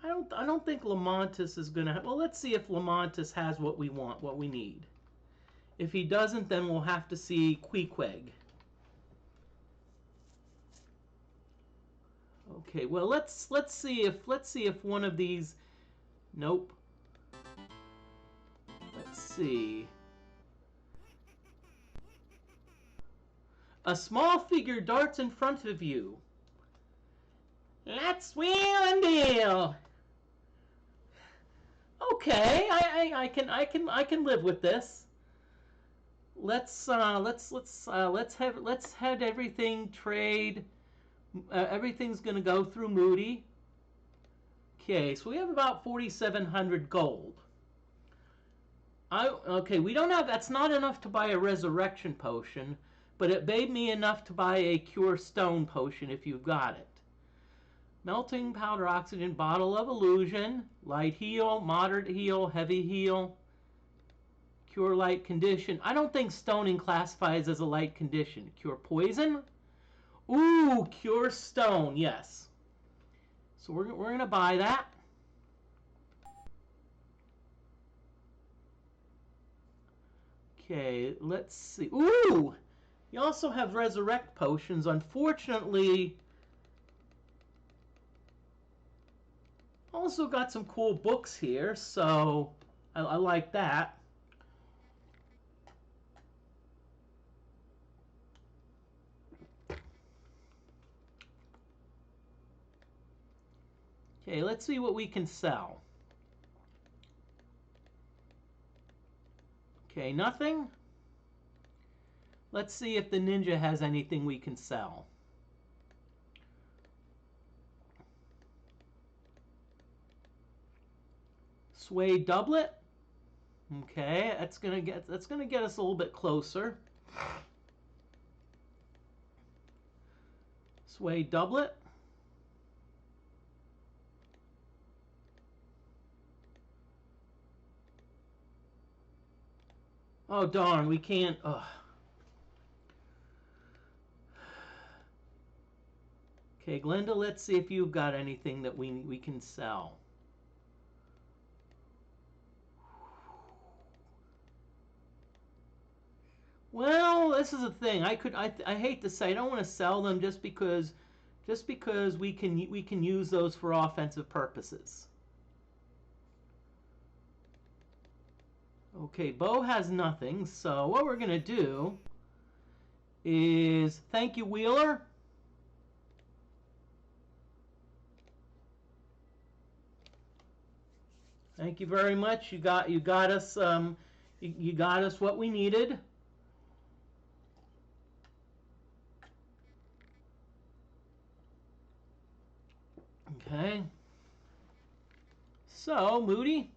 I don't think Lamontis is gonna. Well, let's see if Lamontis has what we want, what we need. If he doesn't, then we'll have to see Queequeg. Okay, well let's see if one of these. Nope. Let's see. A small figure darts in front of you. Let's wheel and deal. Okay, I can live with this. Let's have everything trade. Everything's gonna go through Moody. Okay, so we have about 4,700 gold. Okay, we don't have. That's not enough to buy a resurrection potion, but it made me enough to buy a cure stone potion if you've got it. Melting powder oxygen, bottle of illusion, light heal, moderate heal, heavy heal, cure light condition. I don't think stoning classifies as a light condition. Cure poison. Ooh, cure stone, yes. So we're going to buy that. Okay, let's see. Ooh! You also have resurrect potions. Unfortunately, also got some cool books here, so I like that. Okay, let's see what we can sell. Okay, nothing. Let's see if the ninja has anything we can sell. Suede doublet. Okay, that's gonna get us a little bit closer. Suede doublet. Oh darn, we can't. Ugh. Okay, Glenda, let's see if you've got anything that we can sell. Well, this is a thing. I hate to say I don't want to sell them just because we can use those for offensive purposes. Okay, Bo has nothing, so what we're gonna do is thank you, Wheeler. Thank you very much. You got us you got us what we needed. Okay. So, Moody.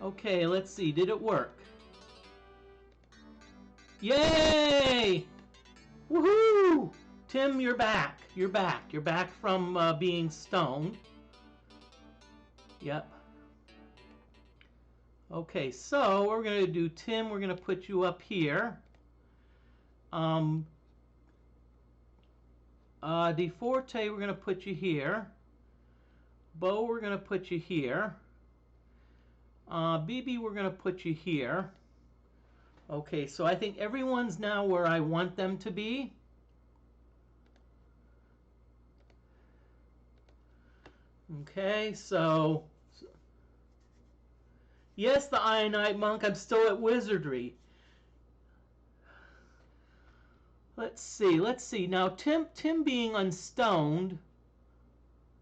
Okay, let's see. Did it work? Yay! Woohoo! Tim, you're back. You're back. You're back from being stoned. Yep. Okay, so we're going to do Tim. We're going to put you up here. DFortae, we're going to put you here. Bo, we're going to put you here. BB, we're going to put you here. Okay, so I think everyone's now where I want them to be. Okay, so yes, the Ionite Monk, I'm still at Wizardry. Let's see. Now, Tim being unstoned.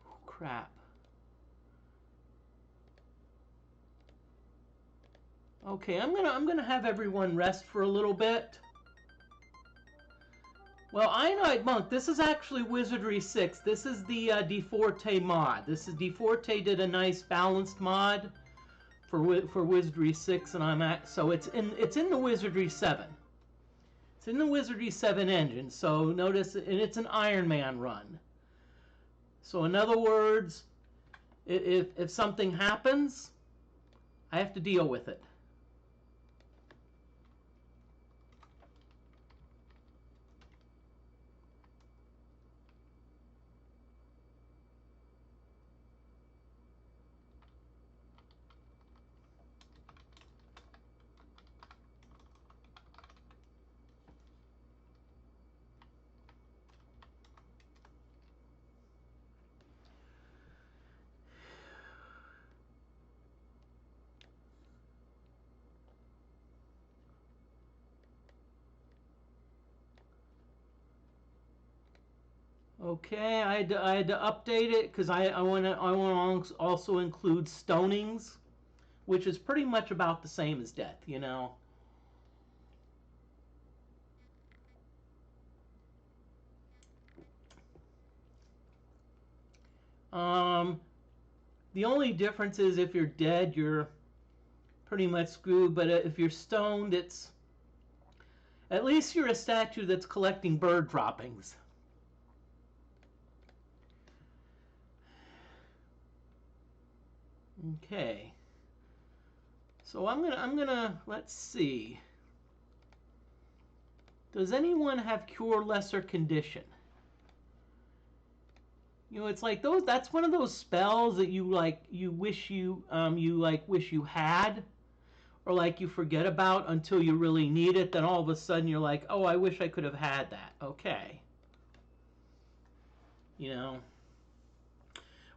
Oh, crap. Okay, I'm gonna have everyone rest for a little bit. Well, Ionite Monk, this is actually Wizardry 6. This is the DFortae mod. DFortae did a nice balanced mod for Wizardry 6, and so it's in the Wizardry 7. It's in the Wizardry 7 engine. So notice, and it's an Iron Man run. So in other words, if something happens, I have to deal with it. Okay, I had to update it because I want to also include stonings, which is pretty much about the same as death, you know. The only difference is if you're dead, you're pretty much screwed. But if you're stoned, at least you're a statue that's collecting bird droppings. Okay. So I'm gonna let's see. Does anyone have cure lesser condition? You know, it's like that's one of those spells that you wish you had, or like you forget about until you really need it. Then all of a sudden you're like, oh, I wish I could have had that. Okay. You know.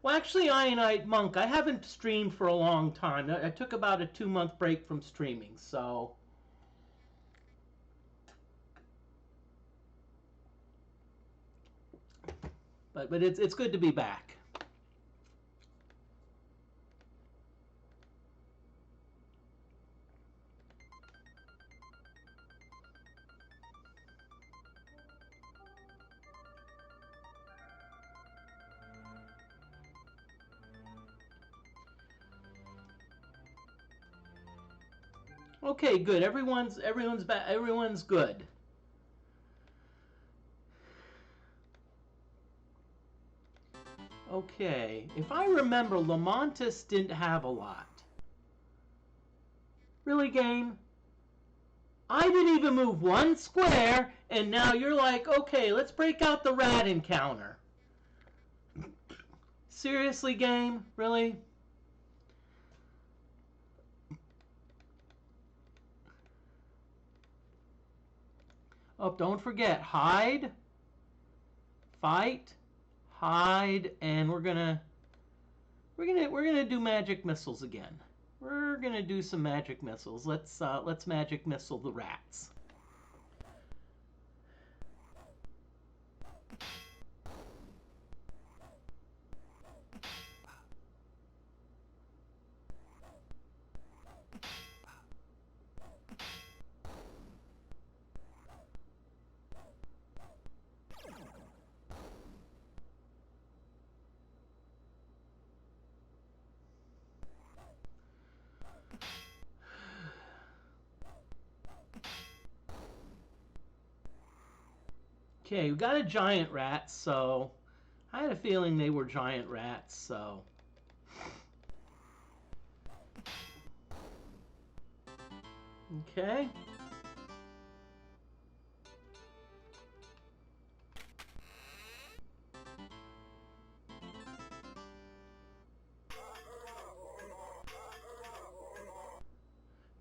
Well, actually, Ionite Monk, I haven't streamed for a long time. I took about a 2-month break from streaming, so. But it's good to be back. Okay, good. Everyone's back. Everyone's good. Okay, if I remember, Lamontis didn't have a lot. Really, game? I didn't even move one square, and now you're like, okay, let's break out the rat encounter. Seriously, game? Really? Oh, don't forget, hide fight, hide, and we're gonna do magic missiles again. We're gonna do some magic missiles. Let's magic missile the rats. Okay, we got a giant rat, so I had a feeling they were giant rats, so. Okay.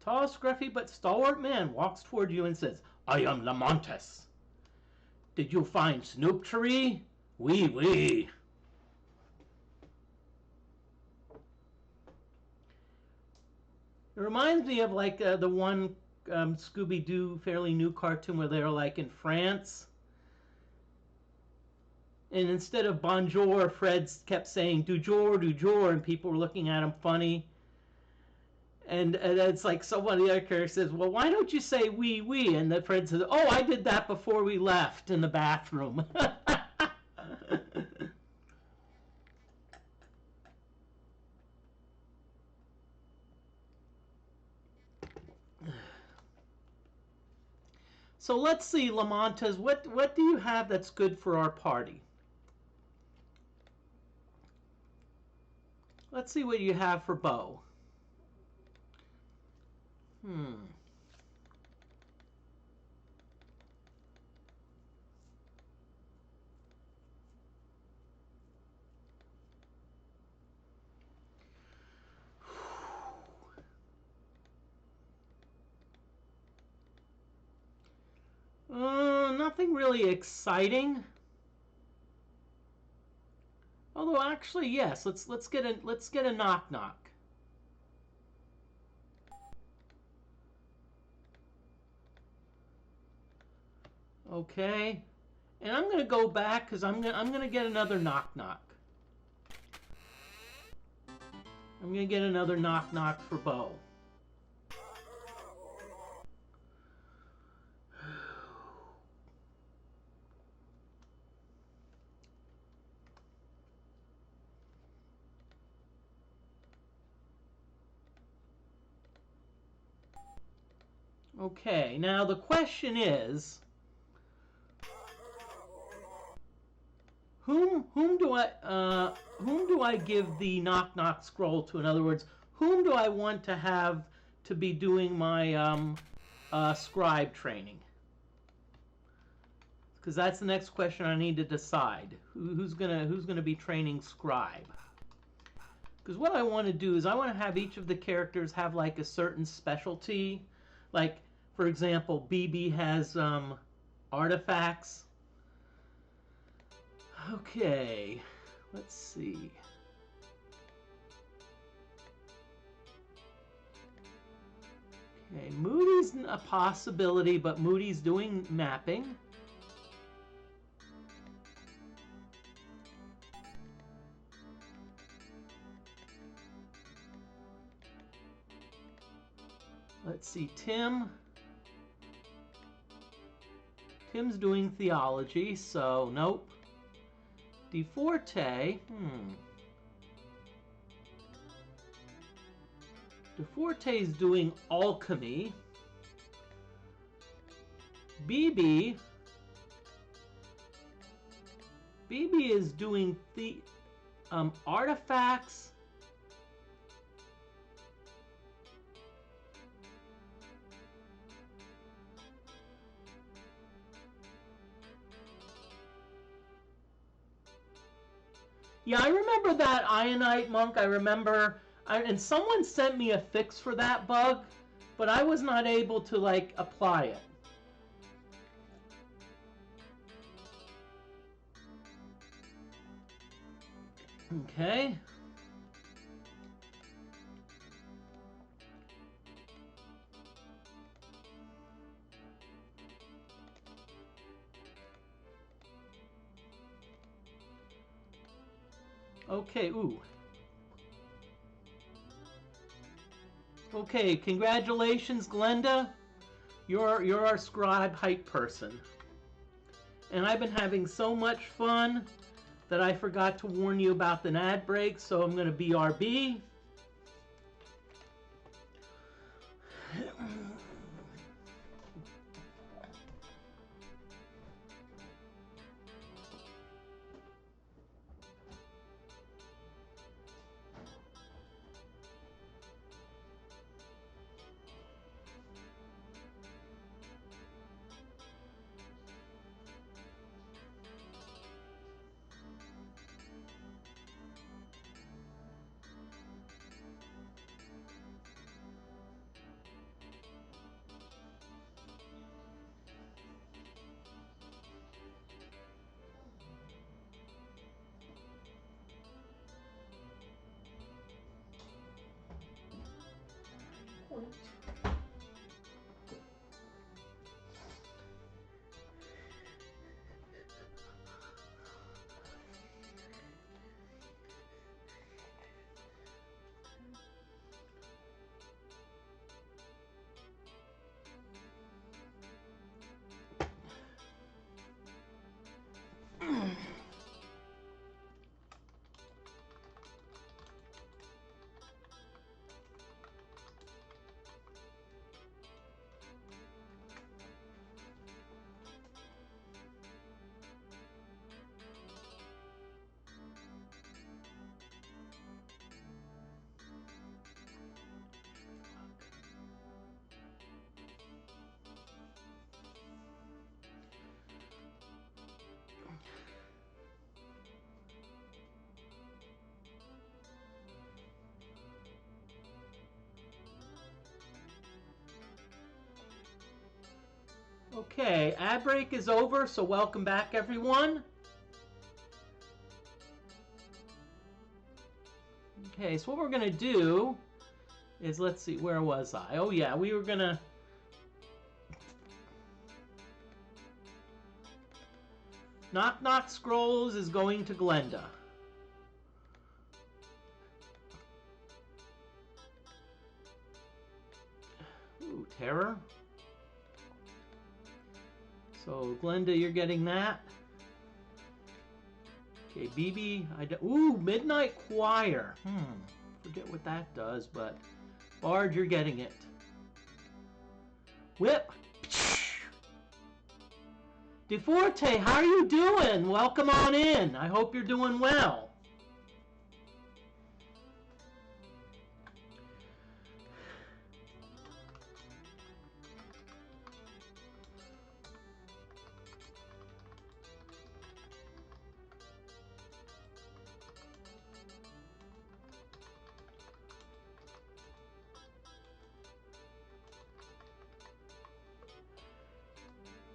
Tall, scruffy, but stalwart man walks toward you and says, "I am Lamontes. Did you find Snoop Tree? Oui, oui." It reminds me of like the one Scooby-Doo fairly new cartoon where they're like in France. And instead of bonjour, Fred kept saying du jour, and people were looking at him funny. And it's like someone of the other character says, "Well, why don't you say oui, oui?" And then Fred says, "Oh, I did that before we left in the bathroom." So let's see, Lamontes, what do you have that's good for our party? Let's see what you have for Bo. Nothing really exciting. Although actually, yes, let's get a knock knock. Okay, and I'm gonna go back because I'm gonna get another knock knock. I'm gonna get another knock knock for Bo. Okay, now the question is, whom do I give the knock knock scroll to? In other words, whom do I want to have to be doing my scribe training? Because that's the next question I need to decide. Who's gonna be training scribe? Because what I want to do is I want to have each of the characters have like a certain specialty. Like, for example, BB has artifacts. Okay, let's see. Okay, Moody's a possibility, but Moody's doing mapping. Let's see, Tim's doing theology, so nope. DFortae, DFortae's doing alchemy. BB is doing the artifacts. Yeah, I remember that Ionite monk. I remember, and someone sent me a fix for that bug, but I was not able to like apply it. Okay. Okay, ooh. Okay, congratulations, Glenda. You're our scribe hype person. And I've been having so much fun that I forgot to warn you about the ad break, so I'm going to BRB. Okay, ad break is over, so welcome back, everyone. Okay, so what we're going to do is, let's see, where was I? Oh yeah, we were going to... Knock Knock Scrolls is going to Glenda. Ooh, Terror. So, Glenda, you're getting that. Okay, BB, ooh, Midnight Choir. Forget what that does, but Bard, you're getting it. Whip. DeFortae, how are you doing? Welcome on in. I hope you're doing well.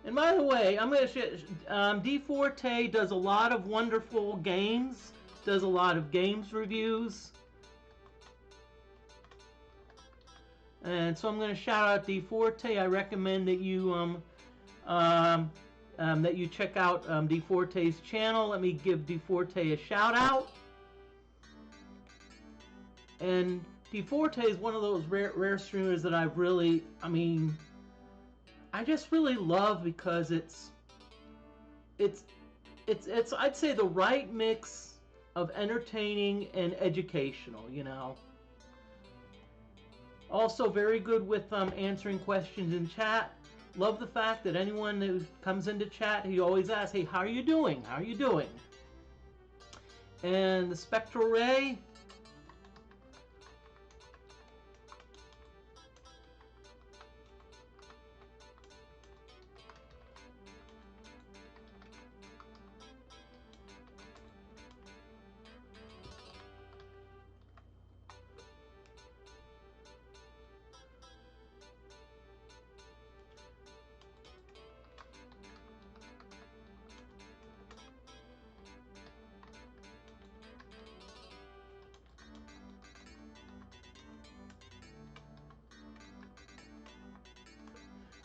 And by the way, I'm going to DFortae does a lot of wonderful games, does a lot of games reviews. And so I'm going to shout out DFortae. I recommend that you check out DFortae's channel. Let me give DFortae a shout out. And DFortae is one of those rare streamers that I've really, I just really love, because it's I'd say the right mix of entertaining and educational, you know. Also very good with answering questions in chat. Love the fact that anyone who comes into chat, he always asks, hey, how are you doing? How are you doing? And the Spectral Ray,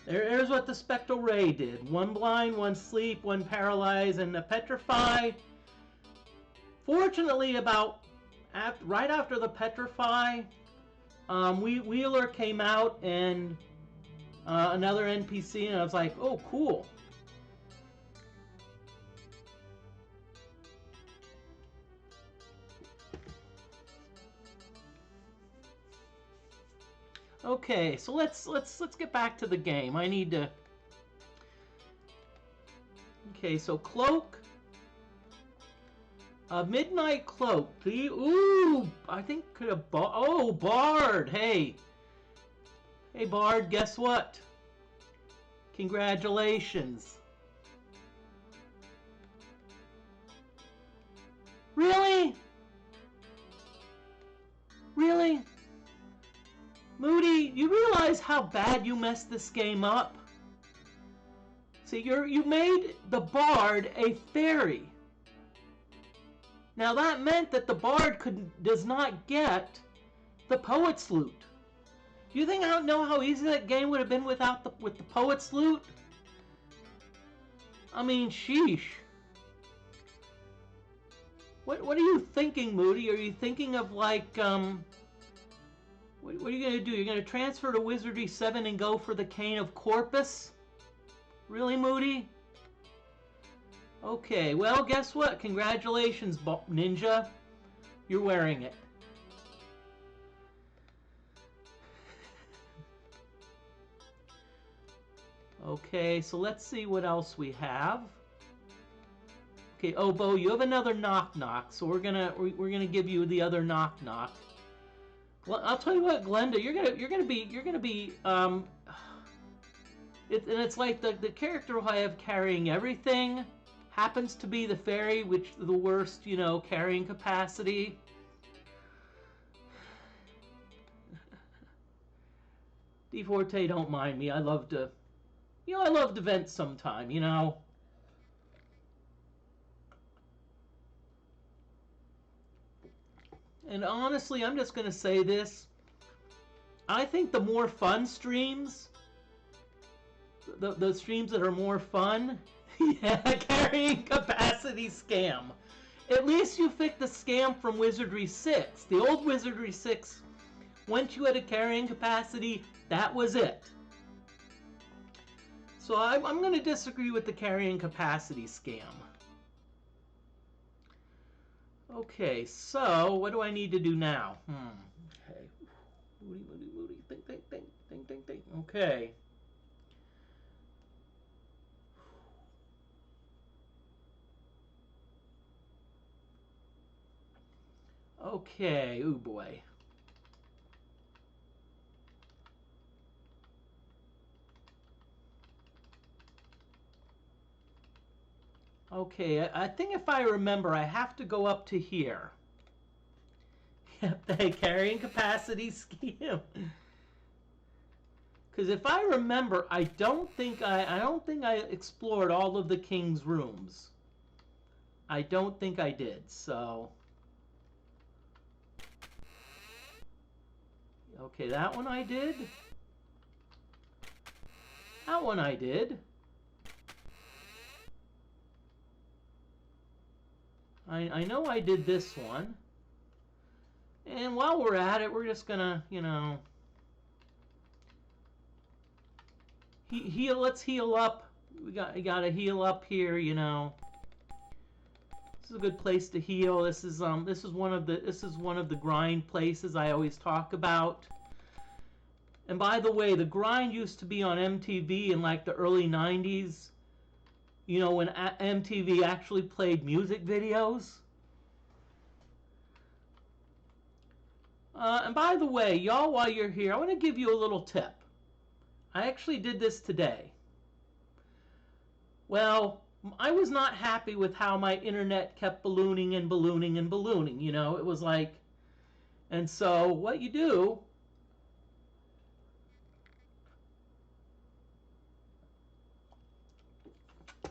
There's what the Spectral Ray did. One blind, one sleep, one paralyze, and a petrify. Fortunately, right after the petrify, Wheeler came out and another NPC, and I was like, oh, cool. Okay, so let's get back to the game. I need to. Okay, so cloak. Midnight cloak. Ooh, I think could have. Oh, Bard. Hey, Bard. Guess what? Congratulations. Really? Really? Moody, you realize how bad you messed this game up? See, you made the Bard a fairy. Now that meant that the Bard does not get the Poet's Loot. Do you think I don't know how easy that game would have been with the Poet's Loot? I mean, sheesh. What are you thinking, Moody? Are you thinking of like what are you going to do? You're going to transfer to Wizardry 7 and go for the Cane of Corpus? Really, Moody? Okay, well, guess what? Congratulations, Ninja. You're wearing it. Okay, so let's see what else we have. Okay, oh, Bo, you have another knock-knock, so we're gonna give you the other knock-knock. I'll tell you what, Glenda, you're gonna be it's like the character I have carrying everything happens to be the fairy, which the worst, carrying capacity. DFortae, don't mind me. I love to vent sometime, And honestly, I'm just going to say this. I think the more fun streams, the streams that are more fun, yeah, carrying capacity scam. At least you fixed the scam from Wizardry 6. The old Wizardry 6, once you had a carrying capacity, that was it. So I'm going to disagree with the carrying capacity scam. Okay, so what do I need to do now? Okay. Moody. Think. Okay. Okay, ooh boy. Okay, I think if I remember, I have to go up to here. Yep, the carrying capacity scheme. Because if I remember, I don't think I explored all of the king's rooms. I don't think I did, so. Okay, that one I did. That one I did. I know I did this one. And while we're at it, we're just gonna, heal. Let's heal up. We gotta heal up here, This is a good place to heal. This is one of the grind places I always talk about. And by the way, the grind used to be on MTV in like the early 90s. When MTV actually played music videos. And by the way, y'all, while you're here, I want to give you a little tip. I actually did this today. Well, I was not happy with how my internet kept ballooning and ballooning and ballooning. It was like, and so what you do,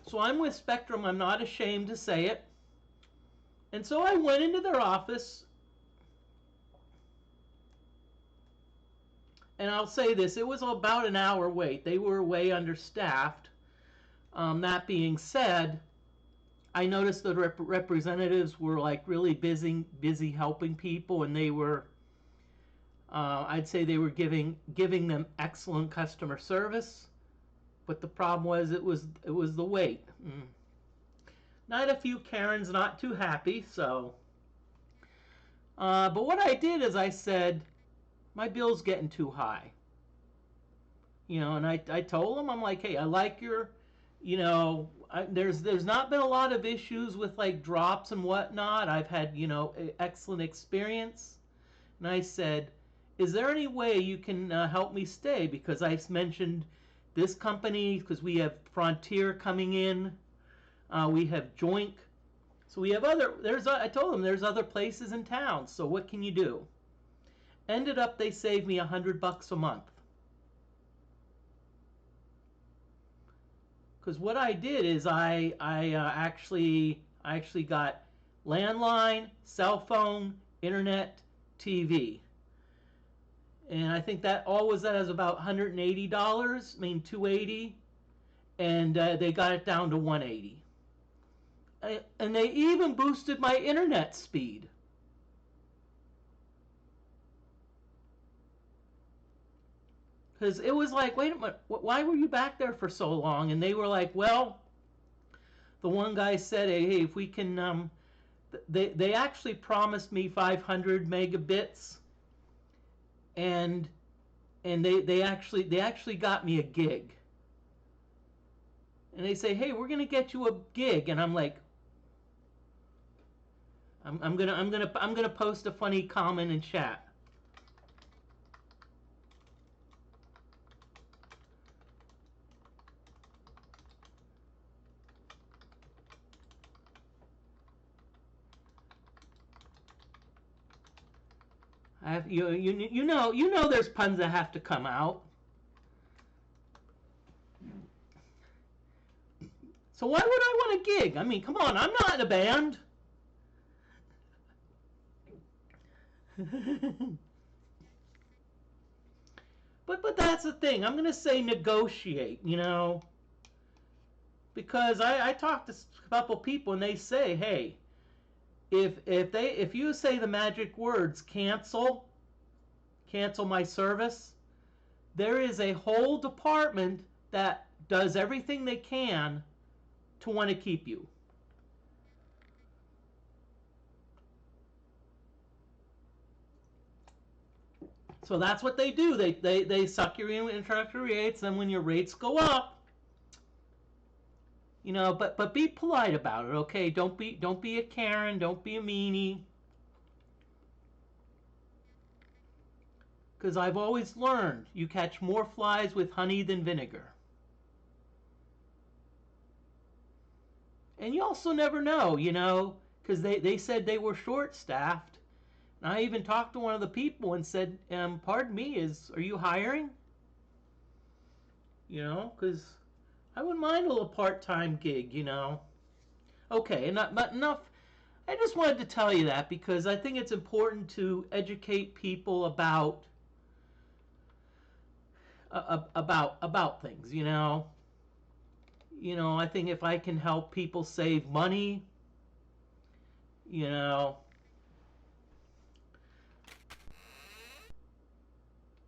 so I'm with Spectrum, I'm not ashamed to say it. And so I went into their office and I'll say this, it was about an hour wait. They were way understaffed. That being said, I noticed the representatives were like really busy helping people, and they were, I'd say they were giving them excellent customer service. But the problem was it was the wait. Not a few Karens not too happy. So, but what I did is I said, my bill's getting too high. And I told them, I'm like, hey, I like your, there's not been a lot of issues with like drops and whatnot. I've had, excellent experience. And I said, is there any way you can help me stay? Because I've mentioned this company, because we have Frontier coming in. We have Joink. So we have I told them there's other places in town. So what can you do? Ended up they saved me $100 a month. Because what I did is I actually got landline, cell phone, internet, TV. And I think that all was about $180, I mean $280, and they got it down to $180. And they even boosted my internet speed. Because it was like, wait a minute, why were you back there for so long? And they were like, well, the one guy said, hey, if we can, they actually promised me 500 megabits, and they actually got me a gig. And they say, hey, we're gonna get you a gig, and I'm like, I'm gonna post a funny comment in chat. You know there's puns that have to come out. So why would I want a gig? I mean, come on, I'm not in a band. But that's the thing. I'm gonna say negotiate, because I talked to a couple people and they say, hey, if you say the magic words cancel my service, there is a whole department that does everything they can to want to keep you. So that's what they do. They suck your introductory rates, then when your rates go up, but be polite about it, okay? Don't be a Karen, don't be a meanie. Because I've always learned you catch more flies with honey than vinegar. And you also never know, because they said they were short-staffed. And I even talked to one of the people and said, pardon me, are you hiring? Because I wouldn't mind a little part-time gig, Okay, enough. I just wanted to tell you that because I think it's important to educate people about things, I think if I can help people save money,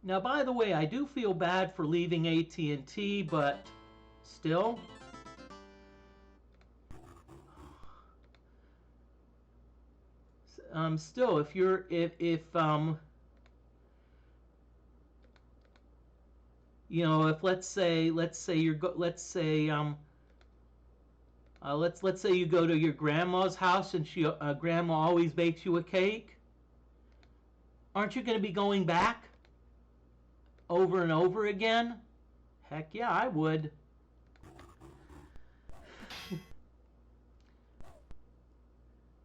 Now, by the way, I do feel bad for leaving AT&T, but still, if you're if let's say you go to your grandma's house and grandma always bakes you a cake. Aren't you going to be going back over and over again? Heck yeah, I would.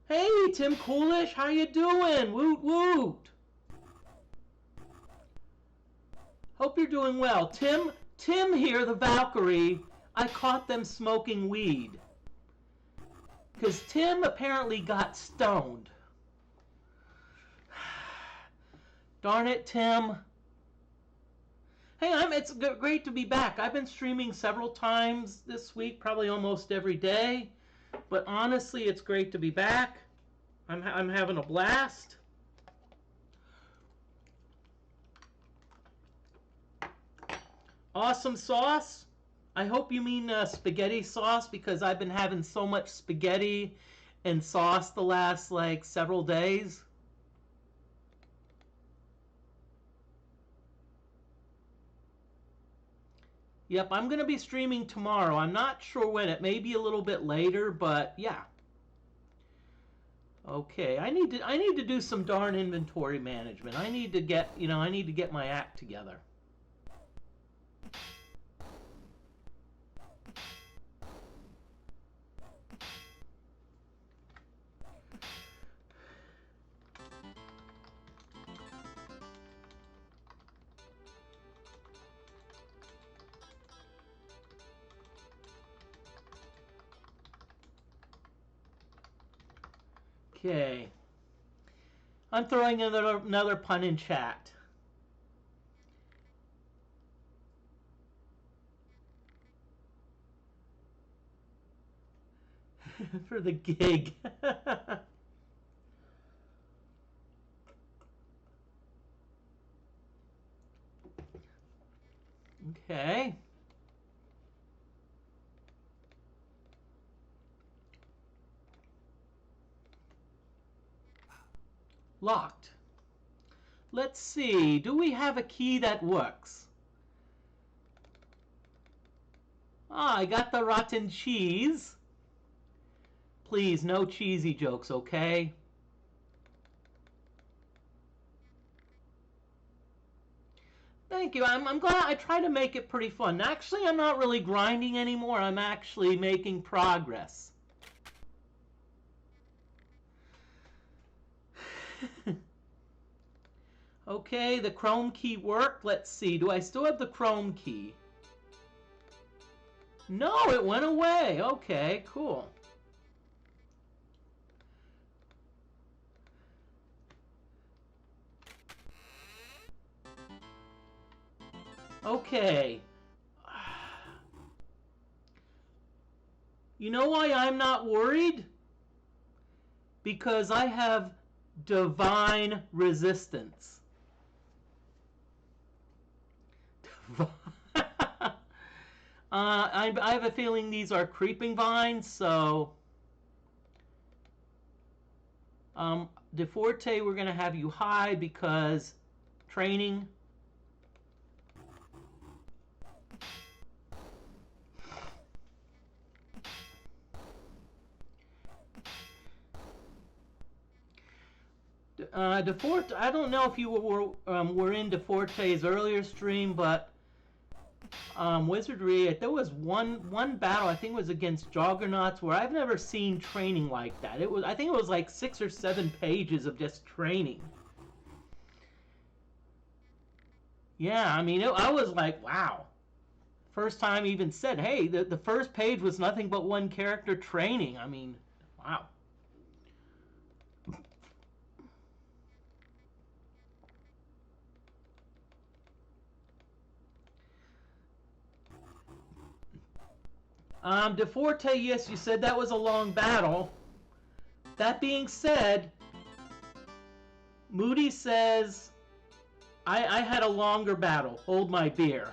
Hey, Tim Coolish, how you doing? Woot woot. Hope you're doing well. Tim here, the Valkyrie, I caught them smoking weed. Because Tim apparently got stoned. Darn it, Tim. Hey, it's great to be back. I've been streaming several times this week, probably almost every day. But honestly, it's great to be back. I'm having a blast. Awesome sauce. I hope you mean spaghetti sauce, because I've been having so much spaghetti and sauce the last like several days. Yep, I'm going to be streaming tomorrow. I'm not sure when. It may be a little bit later, but yeah. Okay, I need to do some darn inventory management. I need to get my act together. Okay. I'm throwing another pun in chat. For the gig. Okay. Locked. Let's see. Do we have a key that works? Ah, I got the rotten cheese. Please, no cheesy jokes, okay? Thank you. I'm glad. I try to make it pretty fun. Actually, I'm not really grinding anymore. I'm actually making progress. Okay, the Chrome key worked. Let's see. Do I still have the Chrome key? No, it went away. Okay, cool. Okay. You know why I'm not worried? Because I have divine resistance. I have a feeling these are creeping vines, so DeFortae, we're going to have you hide because training. DeFortae, I don't know if you were in DeFortae's earlier stream, but Wizardry, there was one battle, I think it was against Juggernauts, where I've never seen training like that. I think it was like 6 or 7 pages of just training. Yeah, I mean, I was like, wow. First time even said, hey, the first page was nothing but one character training. I mean, wow. DeFortae, yes, you said that was a long battle. That being said, Moody says, I had a longer battle. Hold my beer.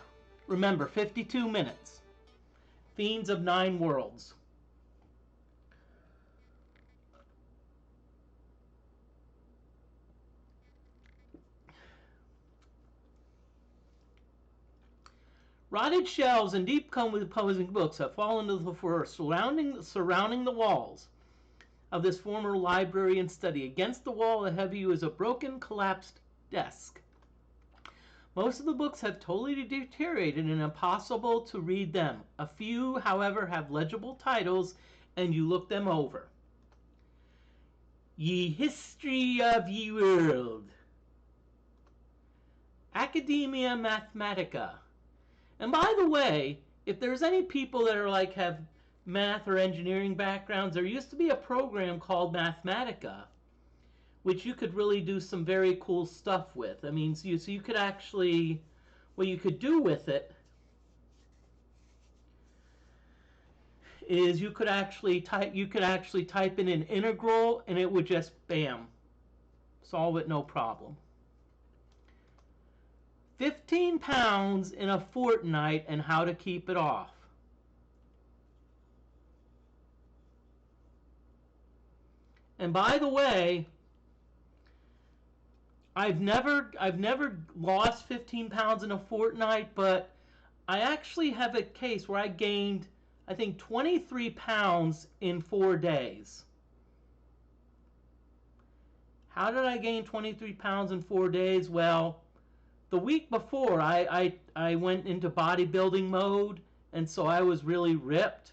Remember, 52 minutes. Fiends of 9 Worlds. Rotted shelves and decomposing books have fallen to the floor surrounding the walls of this former library and study. Against the wall ahead of you is a broken, collapsed desk. Most of the books have totally deteriorated and impossible to read them. A few, however, have legible titles, and you look them over. Ye History of Ye World. Academia Mathematica. And by the way, if there's any people that are like have math or engineering backgrounds, there used to be a program called Mathematica, which you could really do some very cool stuff with. I mean, so you could actually what you could do with it is you could actually type in an integral, and it would just bam solve it, no problem. 15 pounds in a fortnight and how to keep it off. And by the way, I've never lost 15 pounds in a fortnight, but I actually have a case where I gained, I think, 23 pounds in 4 days. How did I gain 23 pounds in 4 days? Well, the week before I went into bodybuilding mode, and so I was really ripped.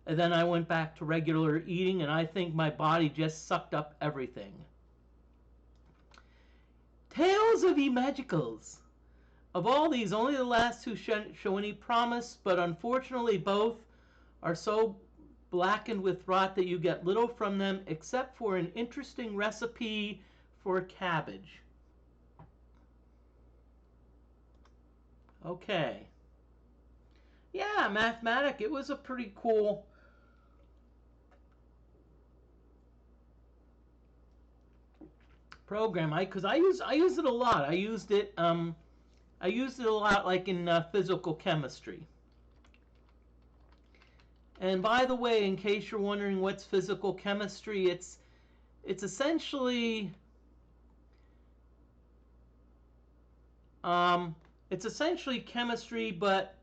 And then I went back to regular eating, and I think my body just sucked up everything. Tales of E-Magicals. Of all these, only the last two show any promise, but unfortunately both are so blackened with rot that you get little from them except for an interesting recipe for cabbage. Okay. Yeah, Mathematic, it was a pretty cool program. Because I use it a lot. I used it a lot, like in physical chemistry. And by the way, in case you're wondering what's physical chemistry, it's essentially chemistry, but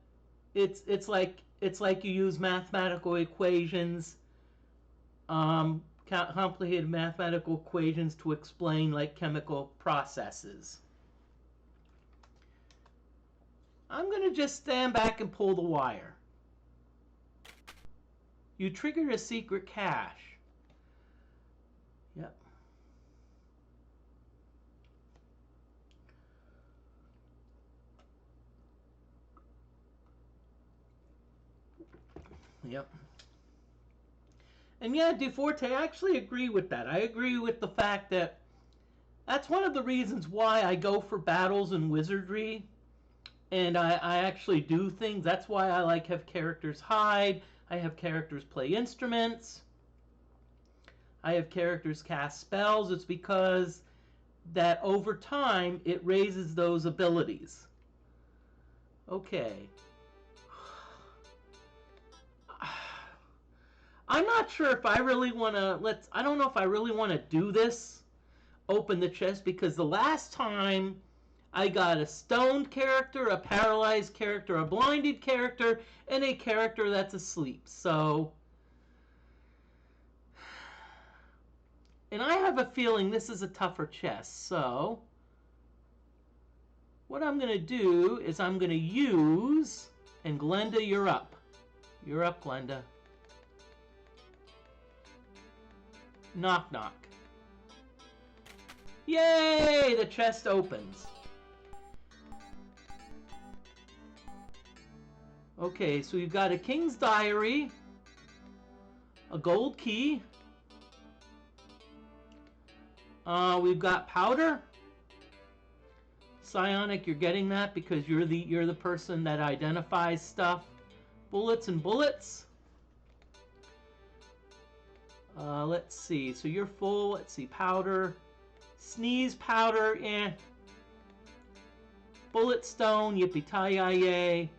it's like you use mathematical equations, complicated mathematical equations to explain like chemical processes. I'm going to just stand back and pull the wire. You triggered a secret cache. Yep. Yep. And yeah, DFortae, I actually agree with that. I agree with the fact that that's one of the reasons why I go for battles in Wizardry. And I actually do things. That's why I like have characters hide. I have characters play instruments. I have characters cast spells. It's because that over time it raises those abilities. Okay. I'm not sure if I really want to, I don't know if I really want to do this, open the chest, because the last time I got a stoned character, a paralyzed character, a blinded character, and a character that's asleep. So, and I have a feeling this is a tougher chest. So, what I'm going to do is I'm going to use, and Glenda, you're up. You're up, Glenda. Knock, knock. Yay! The chest opens. Okay, so we've got a King's Diary, a gold key. We've got powder. Psionic, you're getting that because you're the person that identifies stuff. Bullets and bullets. Let's see. So you're full. Let's see. Powder. Sneeze powder. Eh. Bullet stone. Yippee-ki-yay.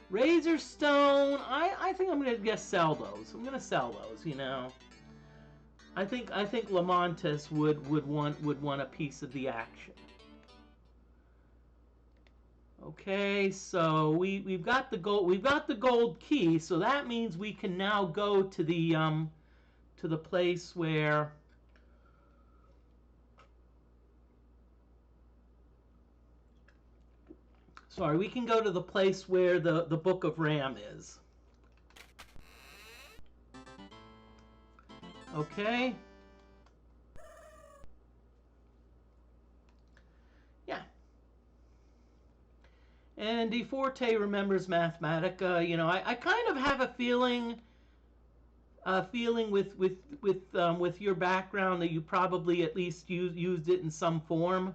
Razor stone. I think I'm gonna guess sell those. I'm gonna sell those. You know. I think Lamontis would want a piece of the action. Okay, so we've got the gold key. So that means we can now go to the place where we can go to the place where the Book of Ram is. Okay. Yeah. And DFortae remembers Mathematica. You know, I kind of have a feeling with your background that you probably at least used it in some form.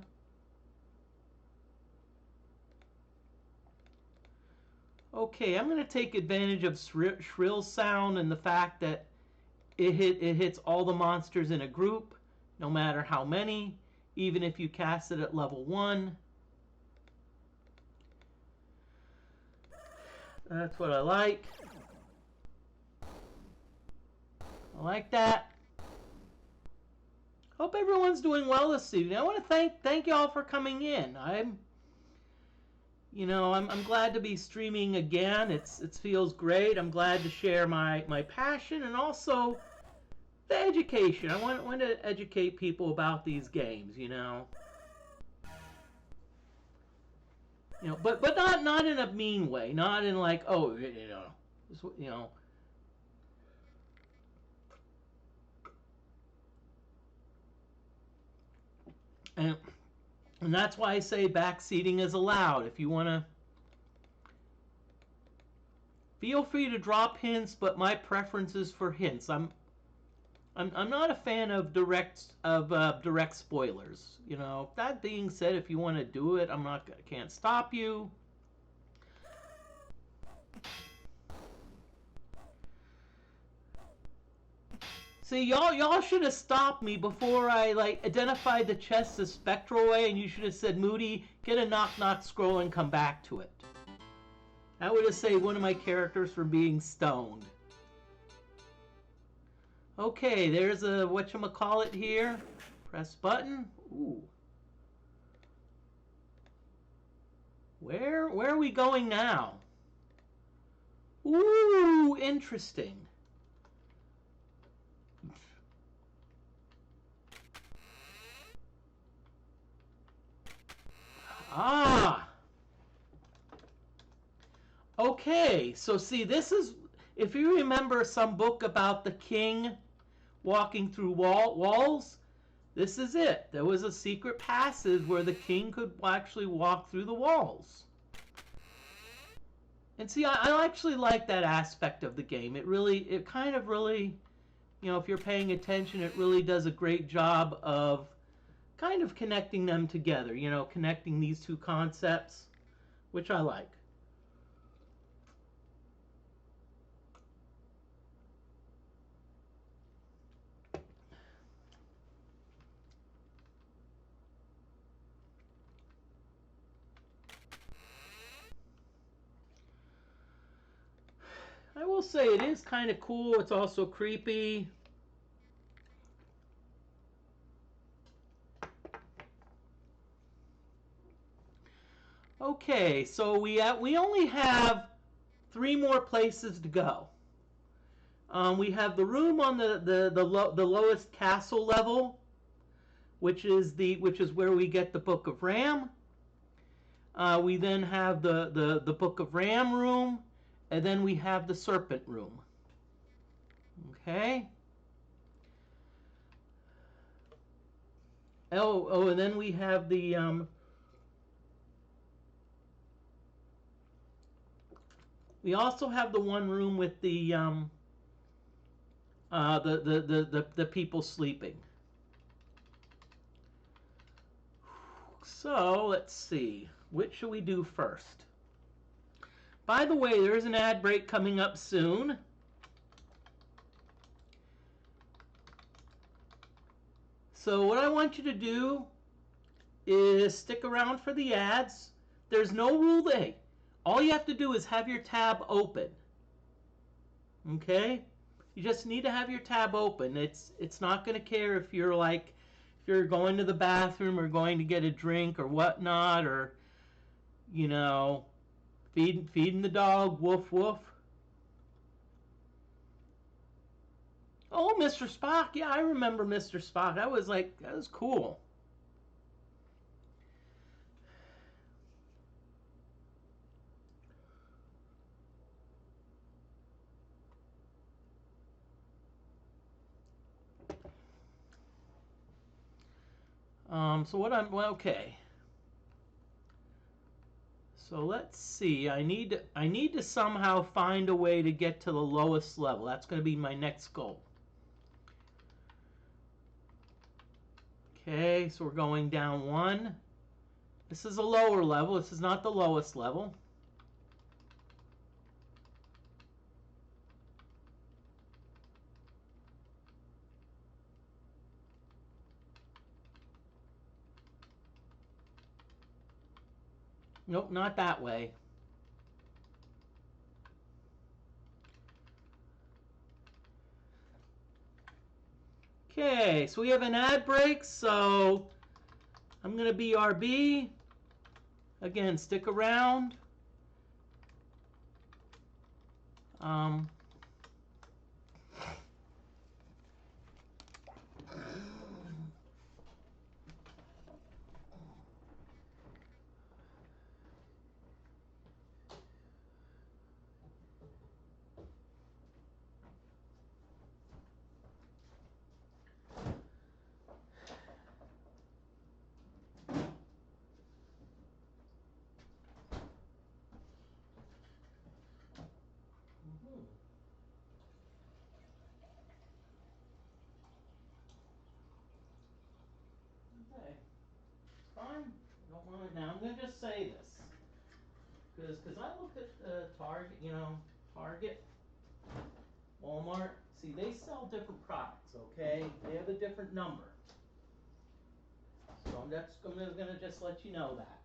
Okay, I'm going to take advantage of shrill sound and the fact that it hits all the monsters in a group, no matter how many, even if you cast it at level 1. That's what I like. I like that. Hope everyone's doing well this evening. I want to thank y'all for coming in. I'm glad to be streaming again. It feels great. I'm glad to share my passion and also the education. I want to educate people about these games, but not in a mean way. Not in like, oh, and that's why I say backseating is allowed. If you want to, feel free to drop hints, but my preference is for hints. I'm not a fan of direct spoilers. That being said, if you want to do it, can't stop you. See, y'all should have stopped me before I identified the chest as spectral way, and you should have said, Moody, get a knock scroll and come back to it. That would have saved one of my characters from being stoned. Okay, there's a whatchamacallit here. Press button. Ooh. Where are we going now? Ooh, interesting. Ah. Okay, so see, this is, if you remember some book about the king walking through walls, this is it. There was a secret passage where the king could actually walk through the walls. And see, I actually like that aspect of the game. It kind of really, if you're paying attention, it really does a great job of kind of connecting them together, connecting these two concepts, which I like. I will say it is kind of cool. It's also creepy. Okay, so we only have 3 more places to go. We have the room on the lowest castle level, which is where we get the Book of Ram. We then have the Book of Ram room, and then we have the Serpent room. Okay. Oh, and then we have the we also have the one room with the people sleeping. So let's see, which should we do first? By the way, there's an ad break coming up soon. So what I want you to do is stick around for the ads. There's no rule there. All you have to do is have your tab open. Okay? You just need to have your tab open. It's not going to care if you're going to the bathroom or going to get a drink or whatnot, or feeding the dog, woof woof. Oh, Mr. Spock. Yeah, I remember Mr. Spock. That was cool. Okay. So let's see. I need to somehow find a way to get to the lowest level. That's going to be my next goal. Okay, so we're going down 1. This is a lower level. This is not the lowest level. Nope, not that way. Okay, so we have an ad break, so I'm going to BRB. Again, stick around. Um, okay, fine. Don't want it now. I'm going to just say this. Because I looked at Target, Target, Walmart. See, they sell different products, okay? They have a different number. So I'm going to just let you know that.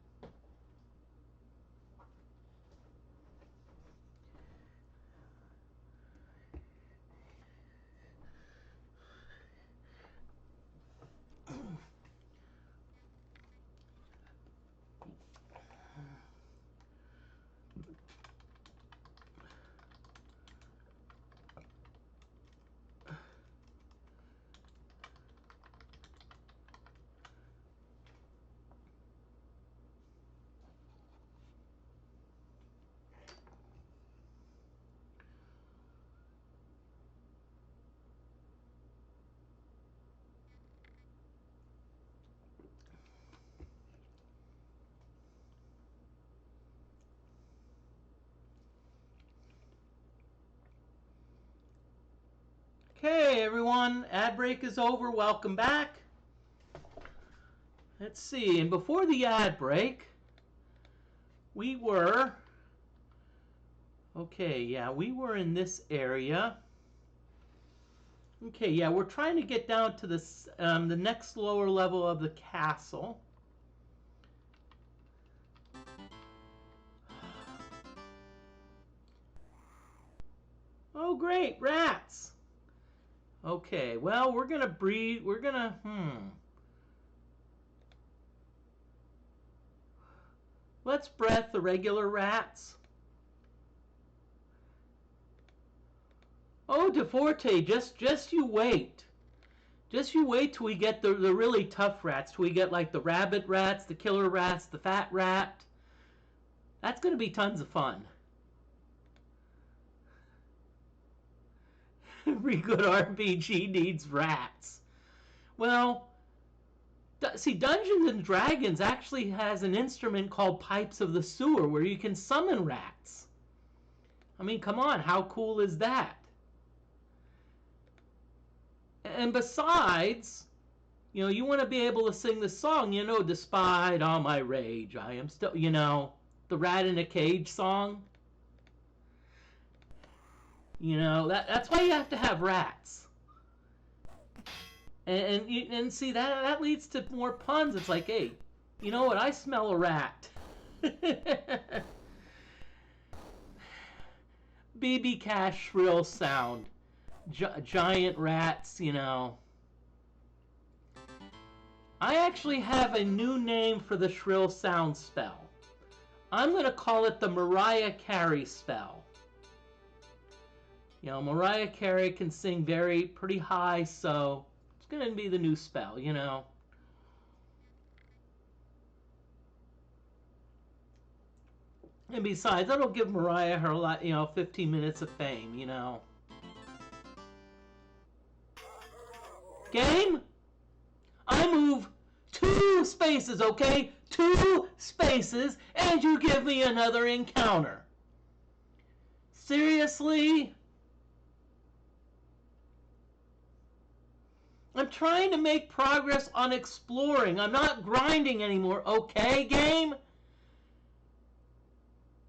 Okay, everyone, ad break is over. Welcome back. Let's see, and before the ad break, we were in this area. Okay, yeah, we're trying to get down to this, the next lower level of the castle. Oh, great, rats. Okay, well, we're gonna breed. Let's breath the regular rats. Oh, DeFortae, just you wait. Just you wait till we get the really tough rats. Till we get like the rabbit rats, the killer rats, the fat rat. That's gonna be tons of fun. Every good RPG needs rats. Well, see, Dungeons and Dragons actually has an instrument called Pipes of the Sewer where you can summon rats. I mean, come on, how cool is that? And besides, you want to be able to sing the song, despite all my rage, I am still, the Rat in a Cage song. That's why you have to have rats. And see, that leads to more puns. It's like, hey, you know what? I smell a rat. BB Cash shrill sound. Giant rats, I actually have a new name for the shrill sound spell. I'm going to call it the Mariah Carey spell. Mariah Carey can sing pretty high, so it's going to be the new spell, And besides, that'll give Mariah her 15 minutes of fame, Game? I move 2 spaces, okay? 2 spaces, and you give me another encounter. Seriously? I'm trying to make progress on exploring. I'm not grinding anymore, okay, game?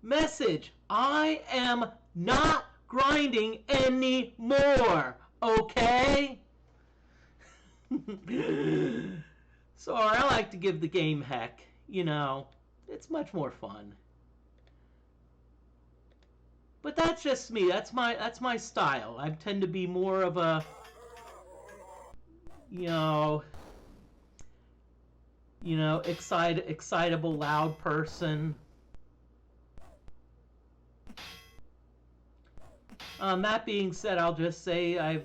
Message, I am not grinding anymore, okay? Sorry, I like to give the game heck, It's much more fun. But that's just me. That's my style. I tend to be more of a, you know, excitable, loud person. That being said, I'll just say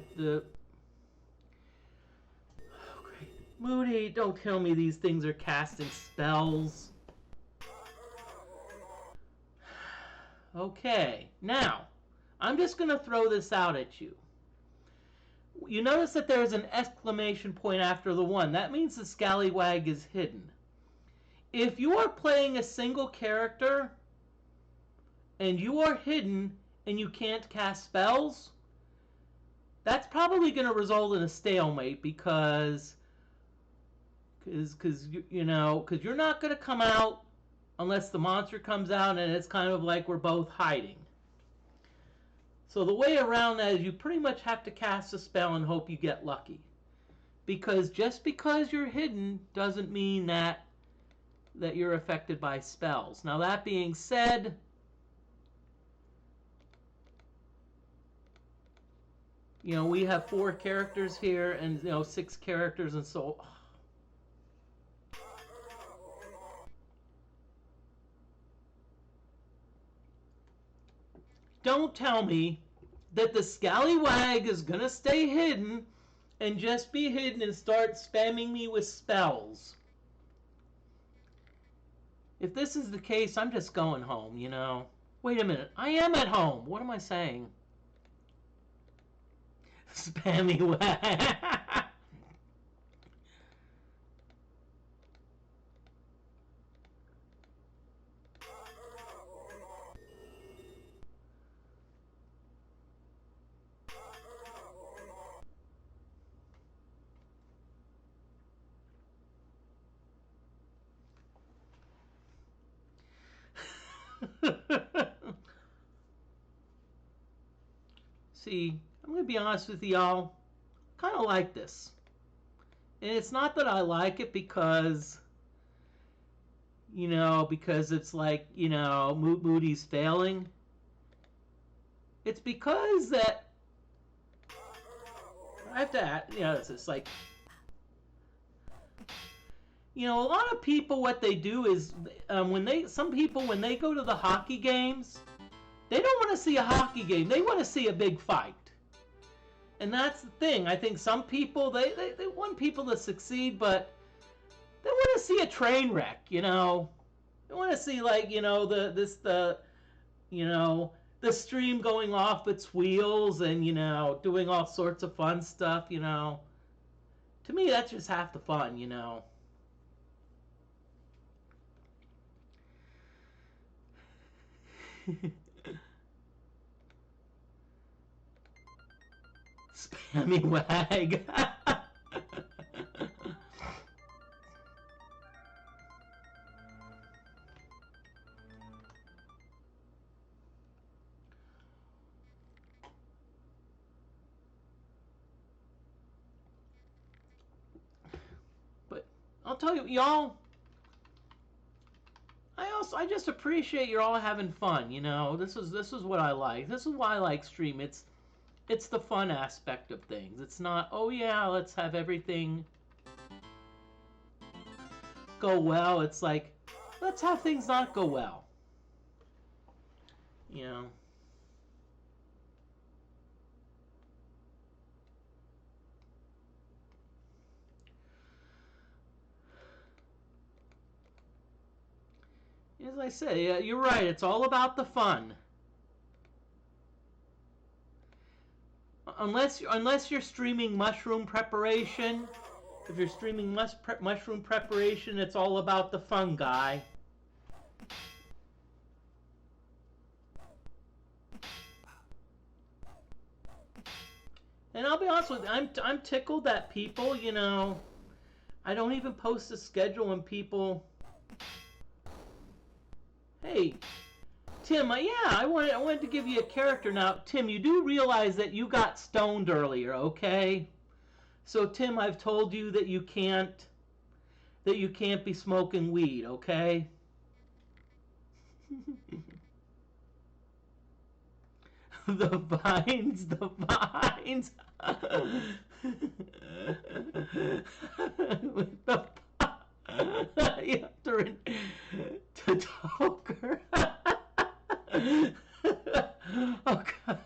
Moody, don't tell me these things are casting spells. Okay, now, I'm just going to throw this out at you. You notice that there's an exclamation point after the 1. That means the scallywag is hidden. If you are playing a single character and you are hidden and you can't cast spells, that's probably going to result in a stalemate because you're not going to come out unless the monster comes out, and it's kind of like we're both hiding. So the way around that is you pretty much have to cast a spell and hope you get lucky. Because just because you're hidden doesn't mean that you're affected by spells. Now that being said, we have 4 characters here and 6 characters, and so don't tell me that the scallywag is gonna stay hidden and just be hidden and start spamming me with spells. If this is the case, I'm just going home, Wait a minute, I am at home. What am I saying? Spammy wag. See, I'm going to be honest with y'all. Kind of like this. And it's not that I like it because it's like, Moody's failing. It's because that I have to, it's just like, a lot of people, what they do is, some people, when they go to the hockey games, they don't want to see a hockey game. They want to see a big fight. And that's the thing. I think some people, they want people to succeed, but they want to see a train wreck, They want to see, like, the stream going off its wheels and, doing all sorts of fun stuff, To me, that's just half the fun, Spammy wag. But I'll tell you, y'all, I just appreciate you're all having fun, This is what I like. This is why I like stream. It's the fun aspect of things. It's not, oh yeah, let's have everything go well. It's like, let's have things not go well. As I say, you're right. It's all about the fun. Unless you're streaming mushroom preparation. If you're streaming mushroom preparation, it's all about the fun guy. And I'll be honest with you, I'm tickled that people, I don't even post a schedule when people, hey, Tim, I wanted to give you a character. Now, Tim, you do realize that you got stoned earlier, okay? So, Tim, I've told you that you can't be smoking weed, okay? The vines, the vines. With the you have to Toker. Oh God,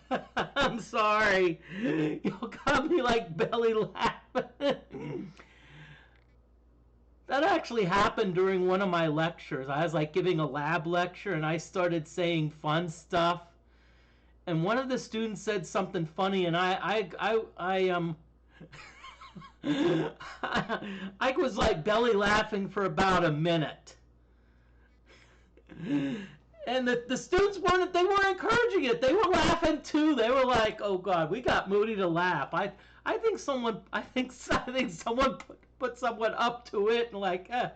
I'm sorry. You got me like belly laughing. That actually happened during one of my lectures. I was like giving a lab lecture and I started saying fun stuff. And one of the students said something funny, and I was like belly laughing for about a minute. And the students weren't encouraging it. They were laughing too. They were like, "Oh God, we got Moody to laugh." I think someone put someone up to it and like, eh.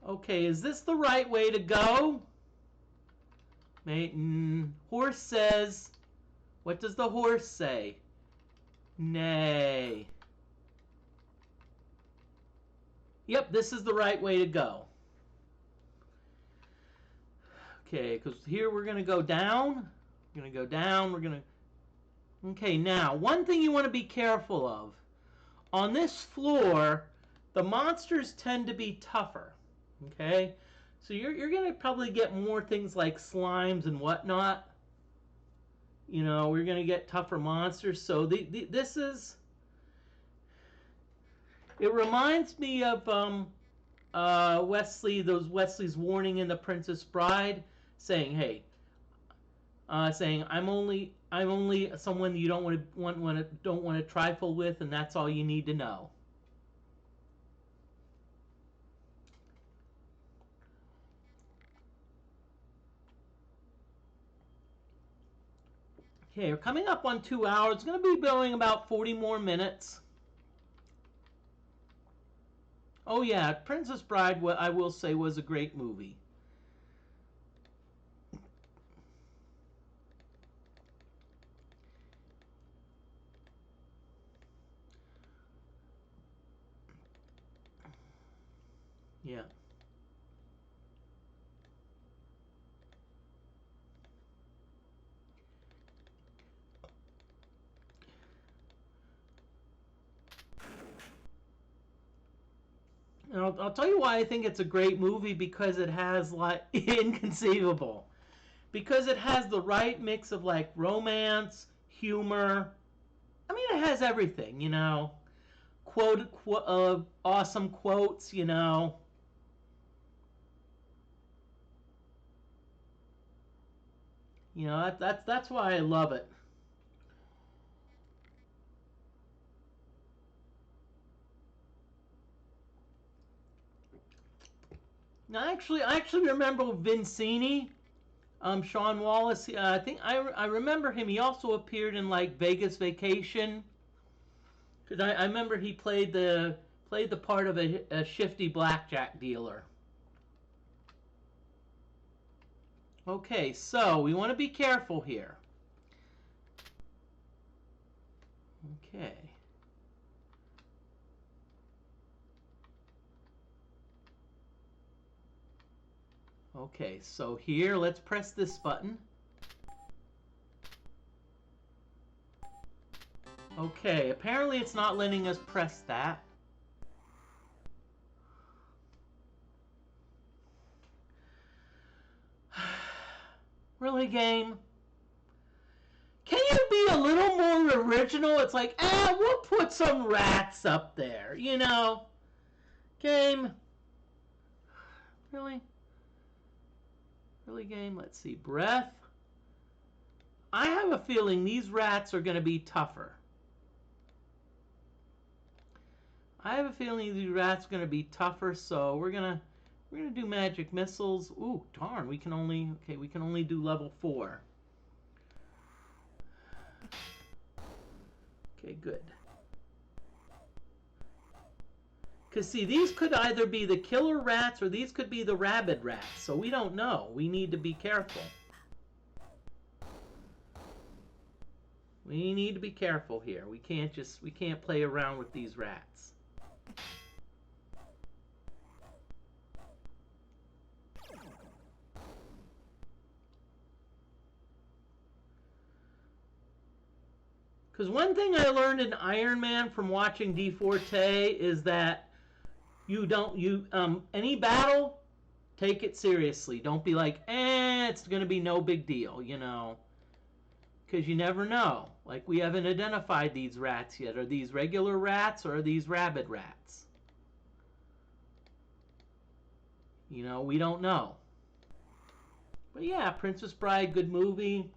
Okay, is this the right way to go? Horse says, what does the horse say? Nay. Yep, this is the right way to go. Okay, because here we're going to go down. We're going to go down. We're going to... Okay, now, one thing you want to be careful of. On this floor, the monsters tend to be tougher. Okay? So you're going to probably get more things like slimes and whatnot. You know, we're going to get tougher monsters. So this is... It reminds me of Wesley's warning in The Princess Bride, saying, "Hey, saying I'm only someone you don't want to trifle with, and that's all you need to know." Okay, we're coming up on 2 hours. It's going to be going about 40 more minutes. Oh yeah, Princess Bride, I will say, was a great movie. Yeah. And I'll tell you why I think it's a great movie, because it has like inconceivable. Because it has the right mix of like romance, humor. I mean, it has everything, you know. Awesome quotes, you know. You know, that's why I love it. Now, I actually remember Vincini, Sean Wallace. I think I remember him. He also appeared in like Vegas Vacation. Because I remember he played the part of a shifty blackjack dealer. Okay, so we want to be careful here. Okay. Okay, so here, let's press this button. Okay, apparently it's not letting us press that. Really, game? Can you be a little more original? It's like, we'll put some rats up there, you know? Game? Really? Really, game? Let's see. Breath? I have a feeling these rats are going to be tougher. I have a feeling these rats are going to be tougher, so we're gonna do magic missiles. Ooh, darn! We can only do level 4. Okay, good. Because, see, these could either be the killer rats or these could be the rabid rats. So we don't know. We need to be careful. We need to be careful here. We can't play around with these rats. Because one thing I learned in Iron Man from watching DFortae is that any battle, take it seriously. Don't be like, it's going to be no big deal, you know. Because you never know. Like, we haven't identified these rats yet. Are these regular rats or are these rabid rats? You know, we don't know. But yeah, Princess Bride, good movie.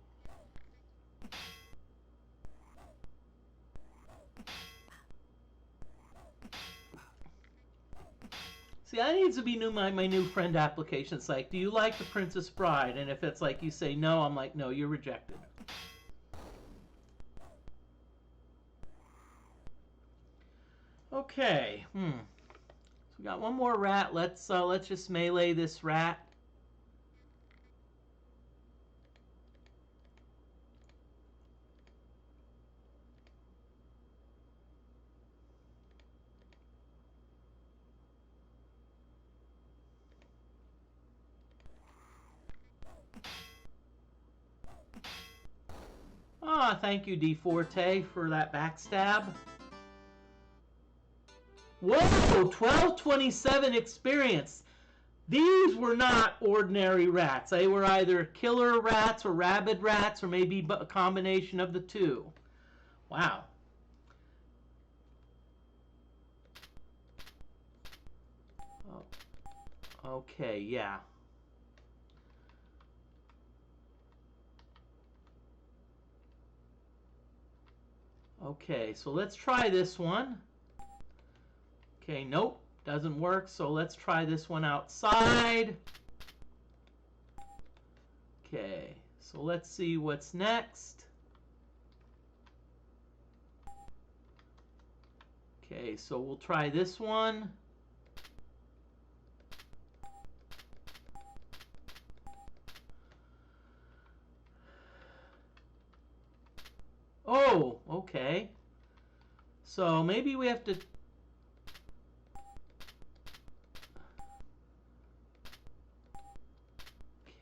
See, that needs to be my new friend application. It's like, do you like The Princess Bride? And if it's like you say no, I'm like, no, you're rejected. Okay. So we got one more rat. Let's just melee this rat. Ah, thank you, DFortae, for that backstab. Whoa, 1227 experience. These were not ordinary rats. They were either killer rats or rabid rats or maybe a combination of the two. Wow. Okay, yeah. Okay, so let's try this one. Okay, nope, doesn't work. So let's try this one outside. Okay, so let's see what's next. Okay, so we'll try this one. Oh, okay. So maybe we have to...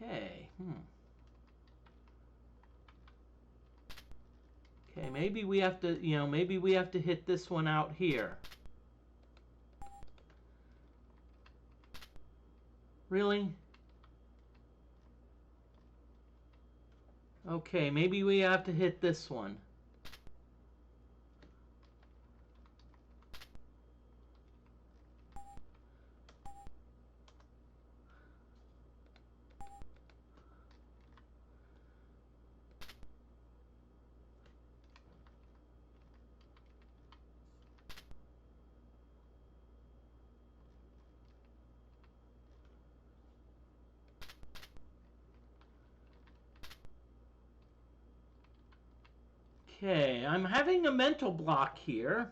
Okay, Okay, maybe we have to, maybe we have to hit this one out here. Really? Okay, maybe we have to hit this one. Okay, I'm having a mental block here.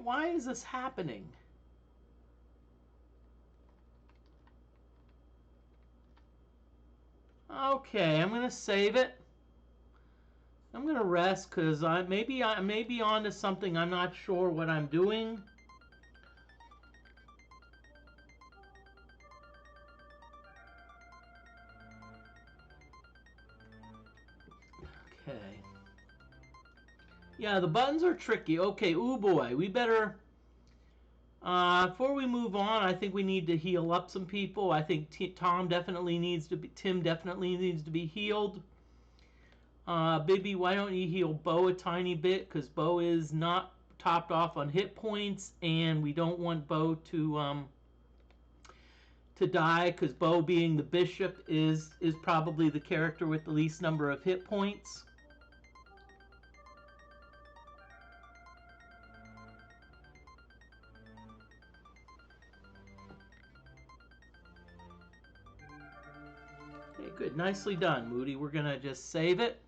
Why is this happening? Okay, I'm going to save it. I'm gonna rest because I may be onto something. I'm not sure what I'm doing. Okay. Yeah, the buttons are tricky. Okay, ooh boy, we better. Before we move on, I think we need to heal up some people. I think Tim definitely needs to be healed. Bibby, why don't you heal Bo a tiny bit? Because Bo is not topped off on hit points, and we don't want Bo to die, because Bo, being the bishop, is probably the character with the least number of hit points. Okay, good. Nicely done, Moody. We're going to just save it.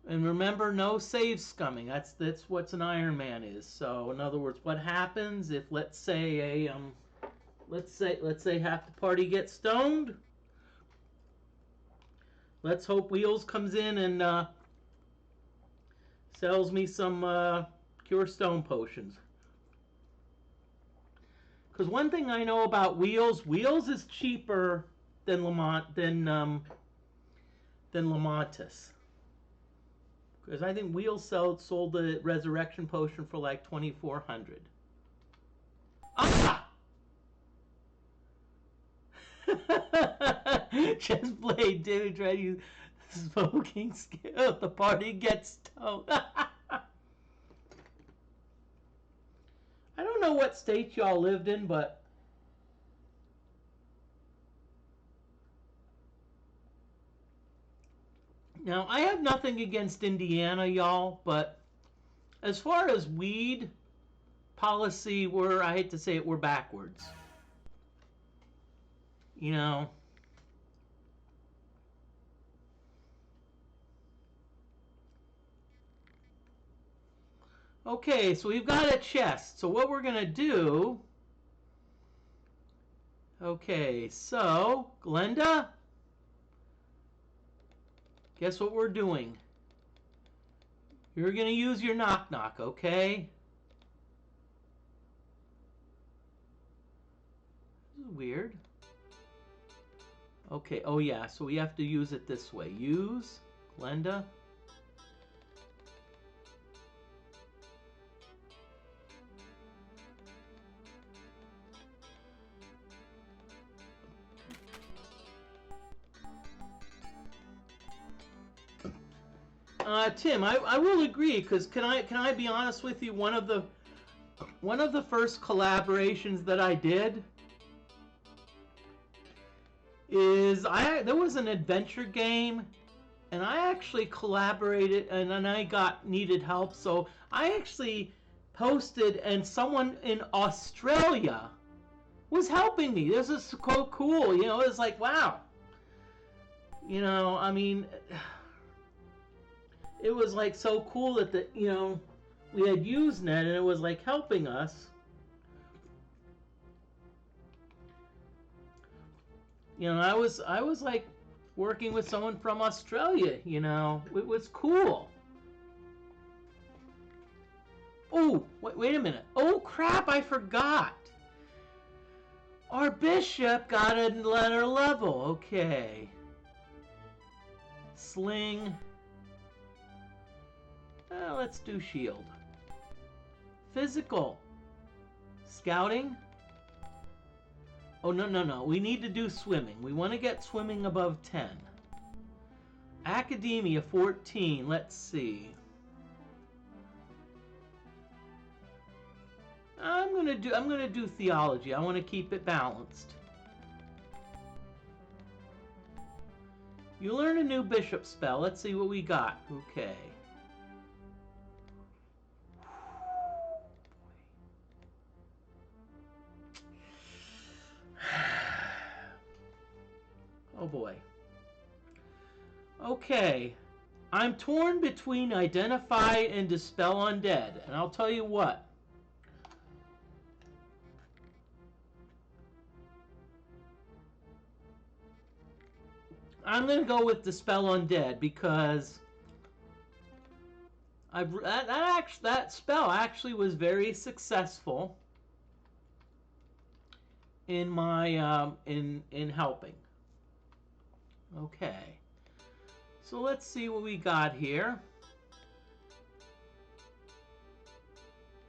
And remember, no save scumming. That's what an Iron Man is. So, in other words, what happens if, let's say half the party gets stoned? Let's hope Wheels comes in and sells me some Cure Stone potions. Because one thing I know about Wheels is cheaper than Lamontis. Because I think Wheels sold the Resurrection Potion for like 2,400. Ah! Just played, dude. Try to use smoking skill. The party gets stoned. I don't know what state y'all lived in, but now I have nothing against Indiana, y'all, but as far as weed policy, I hate to say it, we're backwards. You know. Okay, so we've got a chest. So what we're going to do... Okay, so, Glenda, guess what we're doing? You're going to use your knock-knock, okay? This is weird. Okay, oh yeah, so we have to use it this way. Use, Glenda. Tim, I will agree, because can I be honest with you? One of the first collaborations that I did is there was an adventure game, and I actually collaborated, and then I needed help, so I actually posted, and someone in Australia was helping me. This is so cool, you know. It's like, wow, you know. I mean, it was like so cool that we had Usenet, and it was like helping us. You know, I was like working with someone from Australia, you know. It was cool. Oh, wait a minute. Oh, crap, I forgot. Our bishop got a letter level. Okay. Sling. Let's do shield. Physical. Scouting. Oh, no. We need to do swimming. We want to get swimming above 10. Academia 14. Let's see. I'm gonna do theology. I want to keep it balanced. You learn a new bishop spell. Let's see what we got. Okay. Oh boy. Okay. I'm torn between identify and dispel undead, and I'll tell you what. I'm going to go with Dispel Undead because That spell actually was very successful in my in helping. Okay, so let's see what we got here.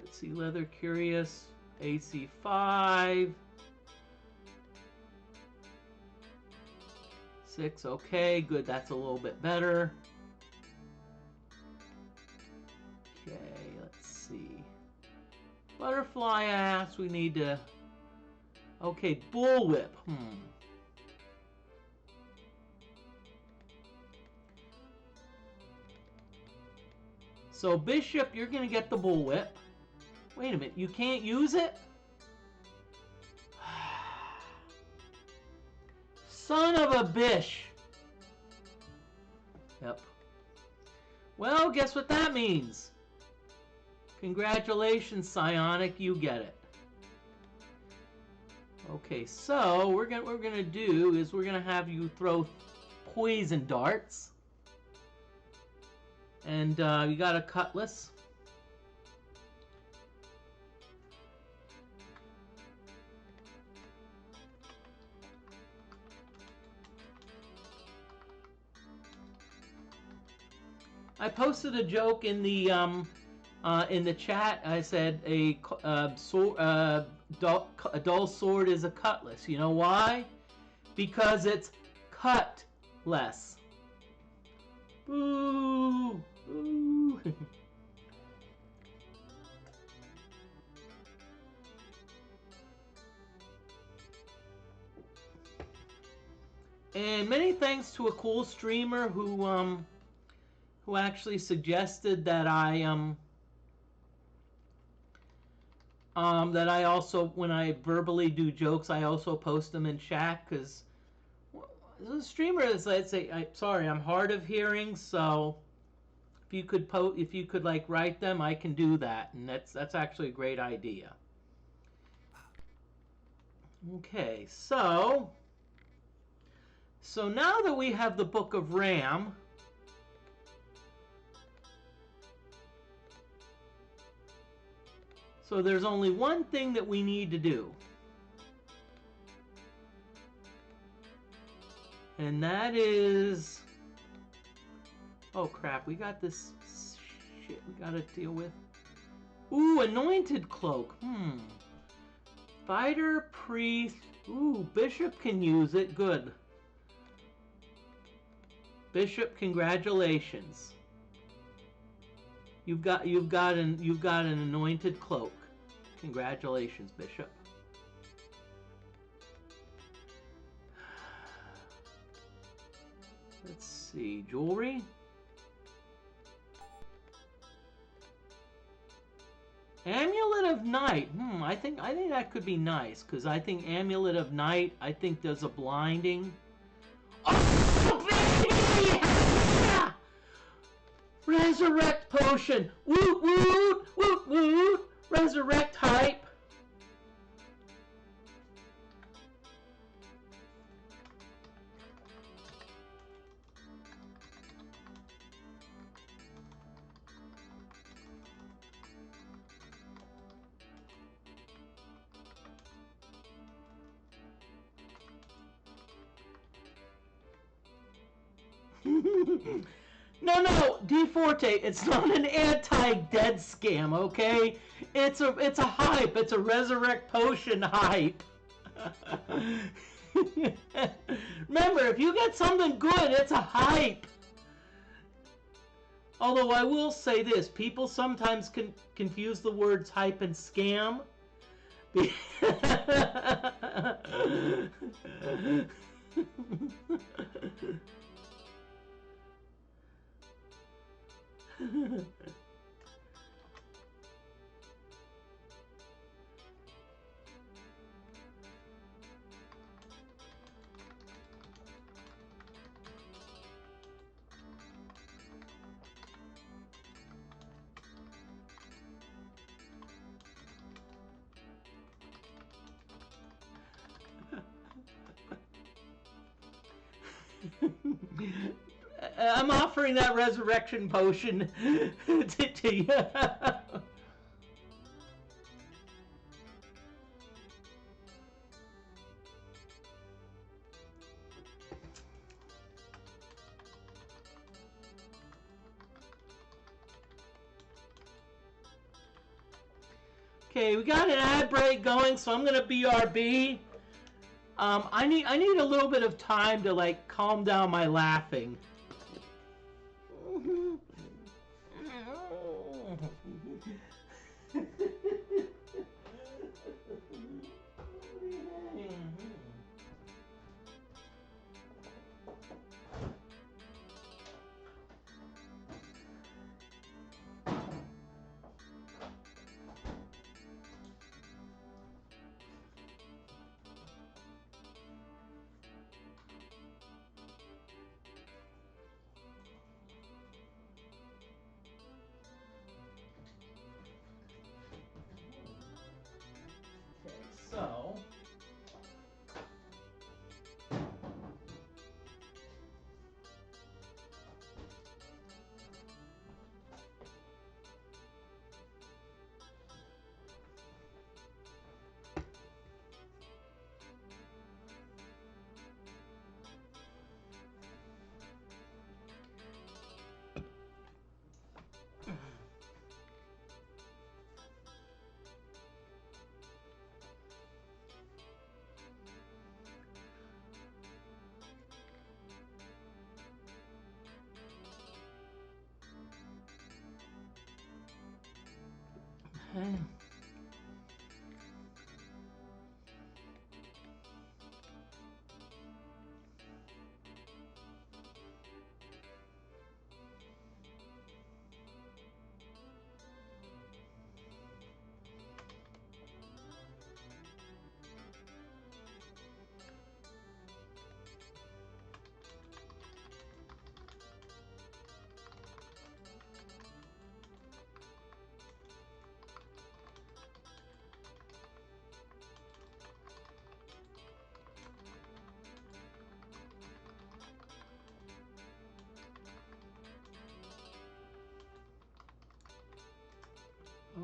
Let's see, Leather Curious, AC 5. 6, okay, good, that's a little bit better. Okay, let's see. Butterfly ass, we need to... Okay, Bullwhip, So, Bishop, you're going to get the Bullwhip. Wait a minute, you can't use it? Son of a bish. Yep. Well, guess what that means? Congratulations, Psionic, you get it. Okay, so what we're gonna do is we're gonna have you throw poison darts. And you got a cutlass. I posted a joke in the chat. I said a dull sword is a cutlass. You know why? Because it's cut less. Boo! Boo! And many thanks to a cool streamer who actually suggested that I also, when I verbally do jokes, I also post them in chat, because the streamer is, let's say, sorry, I'm hard of hearing, so if you could like write them, I can do that, and that's actually a great idea. Okay, so now that we have the Book of Ram, so there's only one thing that we need to do. And that is... Oh crap, we got this shit we gotta deal with. Ooh, Anointed Cloak. Fighter, Priest. Ooh, Bishop can use it. Good. Bishop, congratulations. You've got an Anointed Cloak. Congratulations, Bishop. Let's see, jewelry. Amulet of Night. I think that could be nice, because I think Amulet of Night, I think does a blinding. Oh, baby! Resurrect potion. Woot woot woot woot. Resurrect hype. No, DFortae, it's not an anti-dead scam, okay? It's a hype. It's a resurrect potion hype. Remember, if you get something good, it's a hype. Although I will say this, people sometimes confuse the words hype and scam. I'm offering that resurrection potion to you. Okay, we got an ad break going, so I'm gonna BRB. I need a little bit of time to like calm down my laughing. So,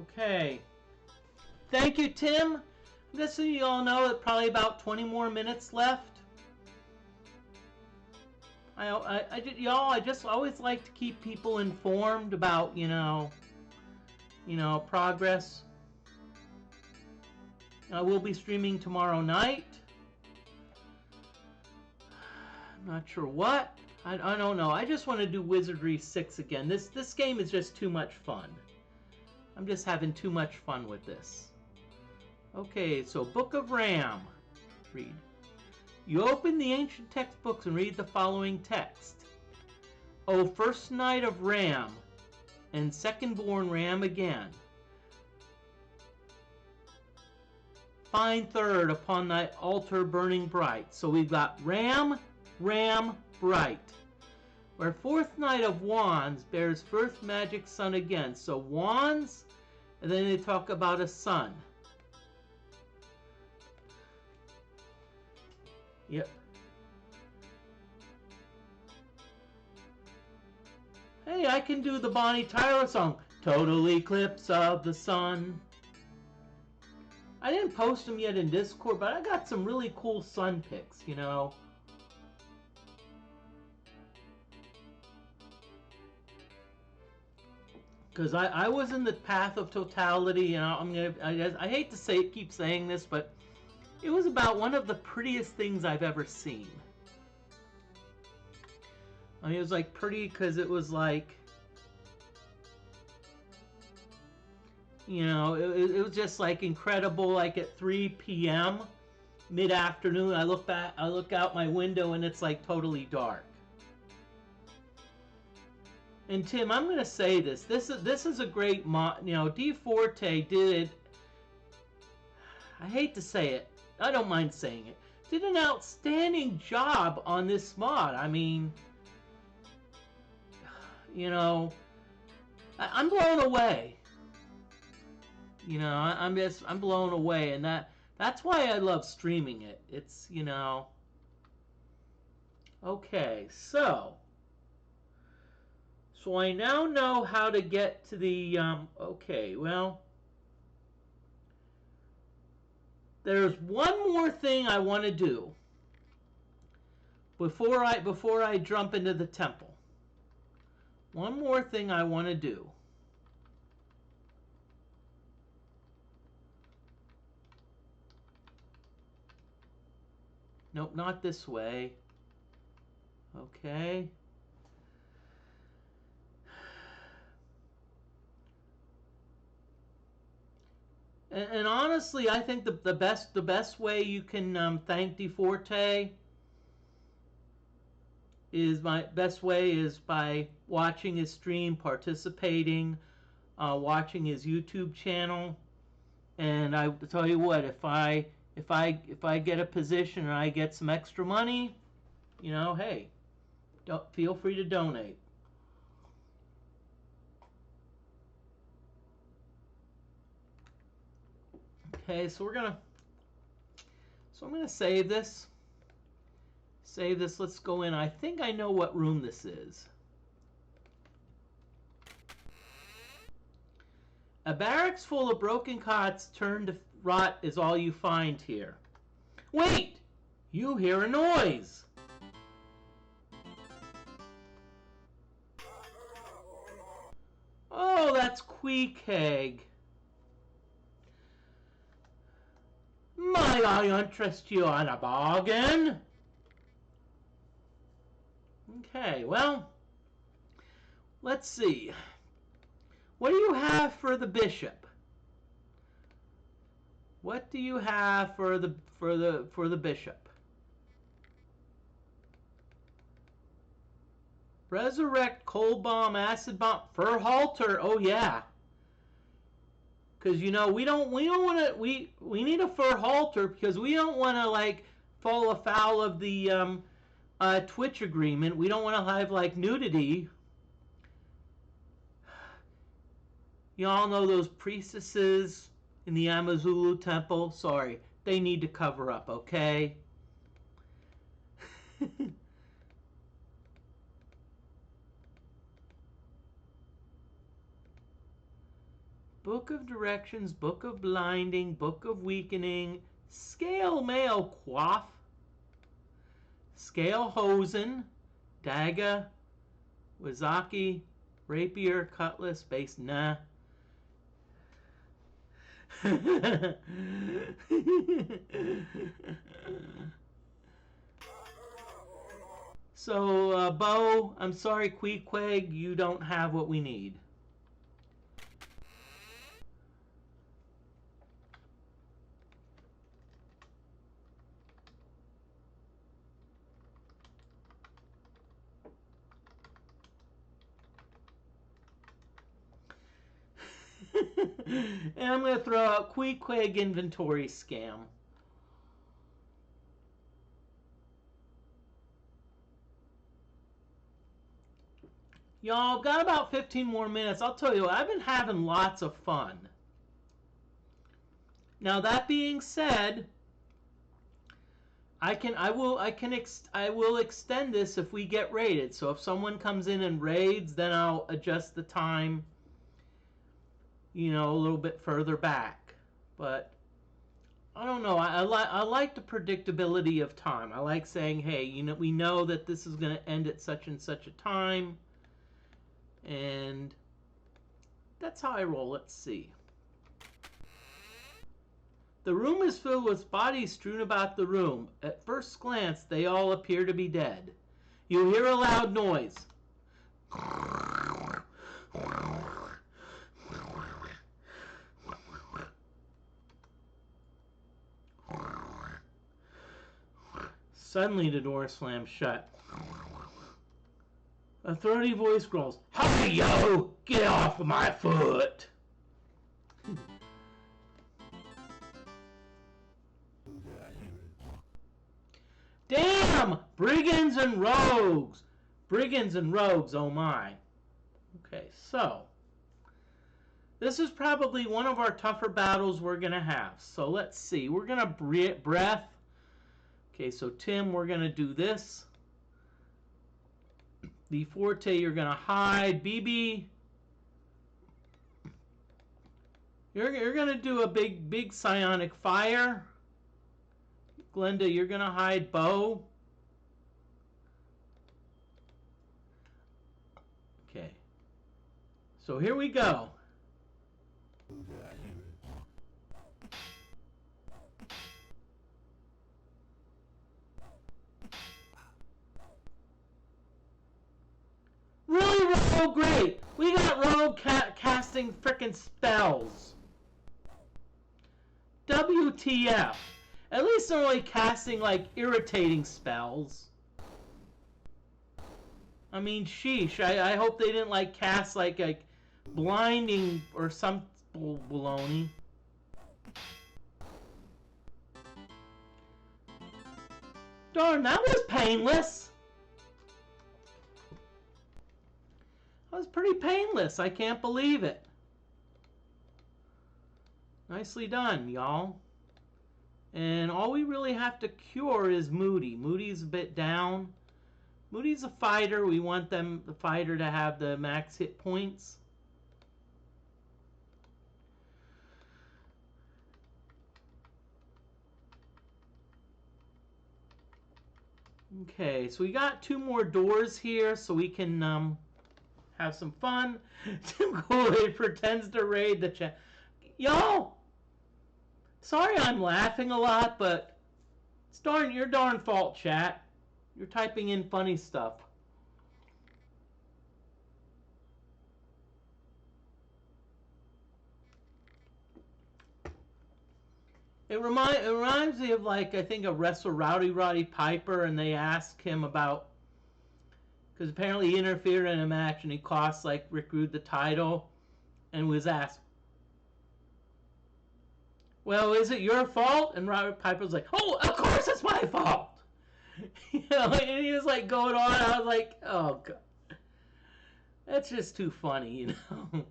okay. Thank you, Tim. Just so you all know, probably about 20 more minutes left. I just always like to keep people informed about, progress. I will be streaming tomorrow night. I'm not sure what. I don't know. I just want to do Wizardry 6 again. This game is just too much fun. I'm just having too much fun with this. Okay, so Book of Ram. Read. You open the ancient textbooks and read the following text. O first night of Ram, and second-born Ram again. Find third upon thy altar burning bright. So we've got Ram, Ram, bright. Where fourth night of Wands bears first magic sun again. So Wands, and then they talk about a sun. Yep. Hey, I can do the Bonnie Tyler song. Total Eclipse of the Sun. I didn't post them yet in Discord, but I got some really cool sun pics, Because I was in the path of totality, I hate to keep saying this, but it was about one of the prettiest things I've ever seen. I mean, it was like pretty because it was like, it was just like incredible. Like at 3 p.m. mid-afternoon, I look out my window and it's like totally dark. And Tim, I'm gonna say this. This is a great mod. DFortae did. I hate to say it. I don't mind saying it. Did an outstanding job on this mod. I mean, I'm blown away. I'm blown away, and that's why I love streaming it. It's, Okay, so So I now know how to get to the, okay, well, there's one more thing I want to do before I jump into the temple. One more thing I want to do. Nope, not this way. Okay. And honestly, I think the best way you can thank DFortae is by watching his stream, participating, watching his YouTube channel. And I tell you what, if I get a position and I get some extra money, you know, hey, don't feel free to donate. Okay, so I'm gonna save this. Save this. Let's go in. I think I know what room this is. A barracks full of broken cots turned to rot is all you find here. Wait! You hear a noise! Oh, that's Queequeg. Might I interest you on a bargain? Okay, well, let's see. What do you have for the bishop? What do you have for the bishop? Resurrect, cold bomb, acid bomb, fur halter. Oh yeah. Because you know we need a fur halter because we don't want to like fall afoul of the Twitch agreement. We don't want to have like nudity. You all know those priestesses in the Amazulu temple? Sorry, they need to cover up, okay? Book of Directions, Book of Blinding, Book of Weakening, Scale Mail Quaff, Scale Hosen, Dagger, Wazaki, Rapier, Cutlass, Base, nah. So, Bo, I'm sorry, Queequeg, you don't have what we need. And I'm going to throw out Queequeg inventory scam. Y'all got about 15 more minutes. I'll tell you, I've been having lots of fun. Now that being said, I will extend this if we get raided. So if someone comes in and raids, then I'll adjust the time, you know, a little bit further back. But I don't know. I like the predictability of time. I like saying, hey, you know, we know that this is going to end at such and such a time. And that's how I roll. Let's see. The room is filled with bodies strewn about the room. At first glance, they all appear to be dead. You hear a loud noise. Suddenly, the door slams shut. A throaty voice growls, "Hey, yo! Get off of my foot!" Damn! Brigands and rogues! Brigands and rogues, oh my. Okay, so. This is probably one of our tougher battles we're going to have. So let's see. We're going to breath. Okay, so Tim, we're going to do this. DFortae, you're gonna hide. BB, you're gonna do a big psionic fire. Glenda, you're gonna hide Bo. Okay. So here we go. Really, Rogue? Great. We got Rogue casting frickin' spells. WTF. At least they're only casting, like, irritating spells. I mean, sheesh. I hope they didn't, like, cast, like blinding or some baloney. Darn, that was painless. That was pretty painless. I can't believe it. Nicely done, y'all. And all we really have to cure is Moody. Moody's a bit down. Moody's a fighter. We want the fighter to have the max hit points. Okay, so we got 2 more doors here, so we can have some fun. Tim Kool-Aid pretends to raid the chat. Y'all, sorry I'm laughing a lot, but it's your darn fault, chat. You're typing in funny stuff. It reminds me of, like, I think a wrestler, Roddy Piper, and they asked him about, because apparently he interfered in a match and he cost, like, Rick Rude the title, and was asked, well, is it your fault? And Roddy Piper was like, oh, of course it's my fault. You know, and he was like going on. I was like, oh God, that's just too funny, you know.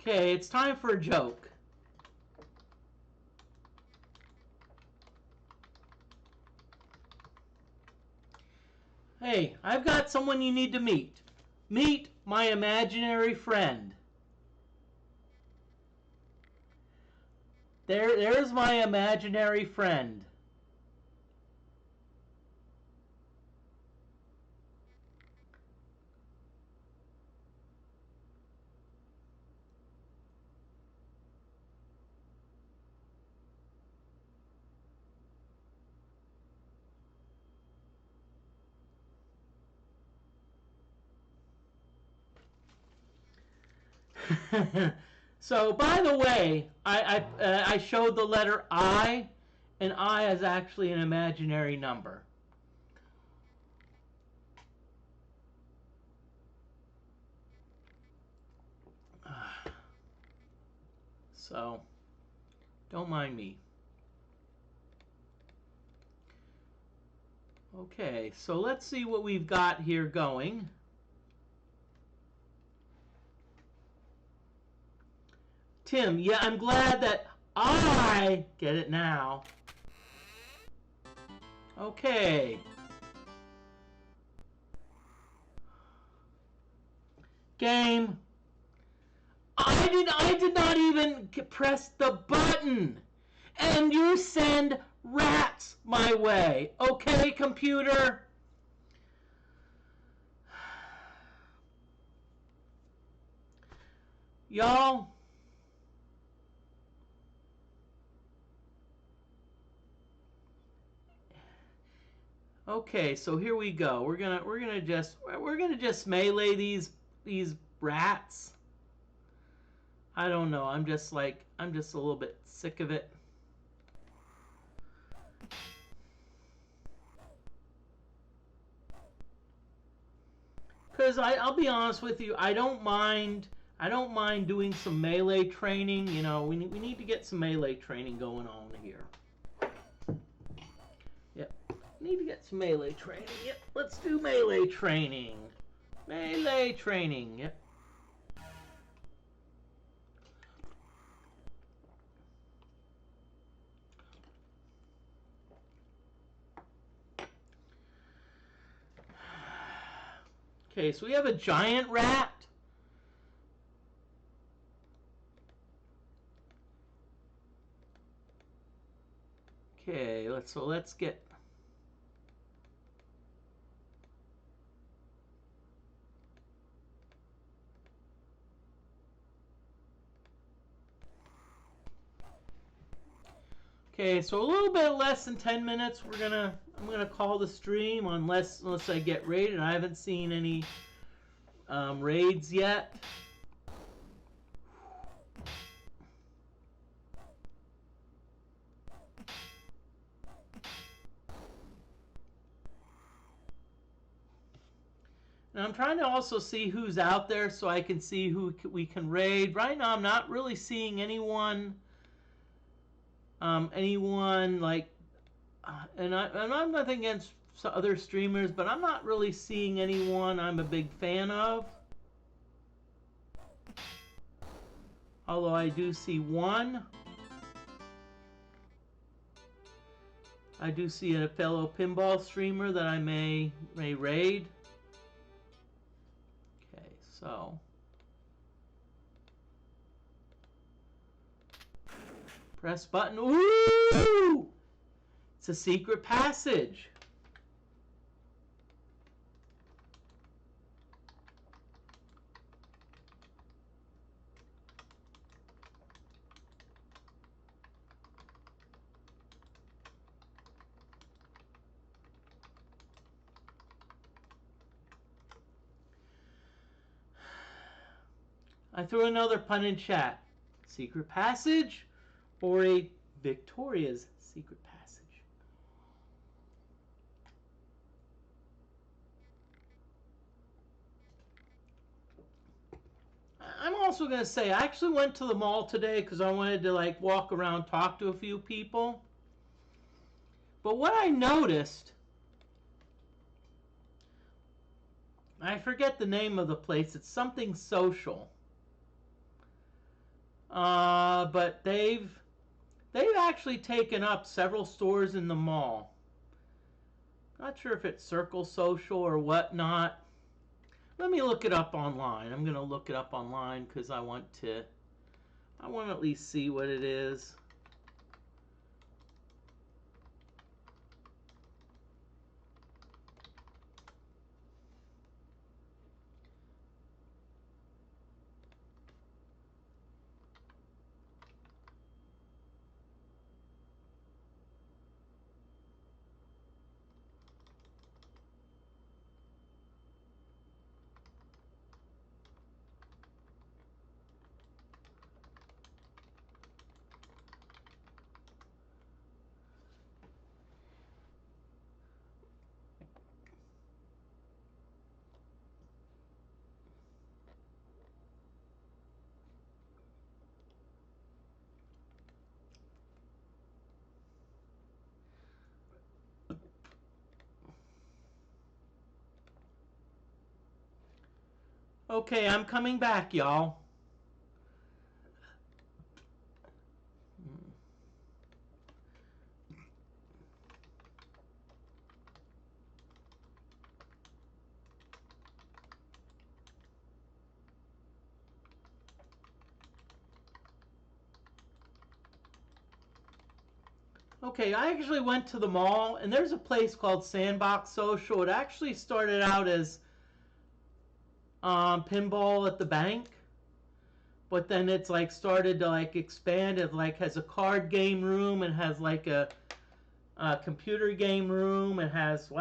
Okay, it's time for a joke. Hey, I've got someone you need to meet. Meet my imaginary friend. There's my imaginary friend. So, by the way, I showed the letter I, and I is actually an imaginary number. So, don't mind me. Okay, so let's see what we've got here going. Tim, yeah, I'm glad that I get it now. Okay. Game. I did not even press the button. And you send rats my way. Okay, computer? Y'all. Okay, so here we go. We're gonna just melee these rats. I don't know. I'm just a little bit sick of it. Because I'll be honest with you, I don't mind doing some melee training. You know, we need to get some melee training going on here. Yep, need to get some melee training. Yep, let's do melee training. Melee training. Yep. Okay, so we have a giant rat. Okay, let's get. Okay, so a little bit less than 10 minutes. I'm gonna call the stream unless I get raided. I haven't seen any raids yet. And I'm trying to also see who's out there so I can see who we can raid. Right now, I'm not really seeing anyone. Anyone like, and I'm nothing against other streamers, but I'm not really seeing anyone I'm a big fan of. Although I do see one. I do see a fellow pinball streamer that I may raid. Okay, so press button. Ooh! It's a secret passage. I threw another pun in chat. Secret passage or a Victoria's secret passage? I'm also going to say I actually went to the mall today because I wanted to like walk around, talk to a few people. But what I noticed, I forget the name of the place. It's something social. But they've actually taken up several stores in the mall. Not sure if it's Circle Social or whatnot. Let me look it up online. I'm going to look it up online because I want to at least see what it is. Okay, I'm coming back, y'all. Okay, I actually went to the mall, and there's a place called Sandbox Social. It actually started out as pinball at the bank, but then it's like started to like expand. It like has a card game room and has like a computer game room. It has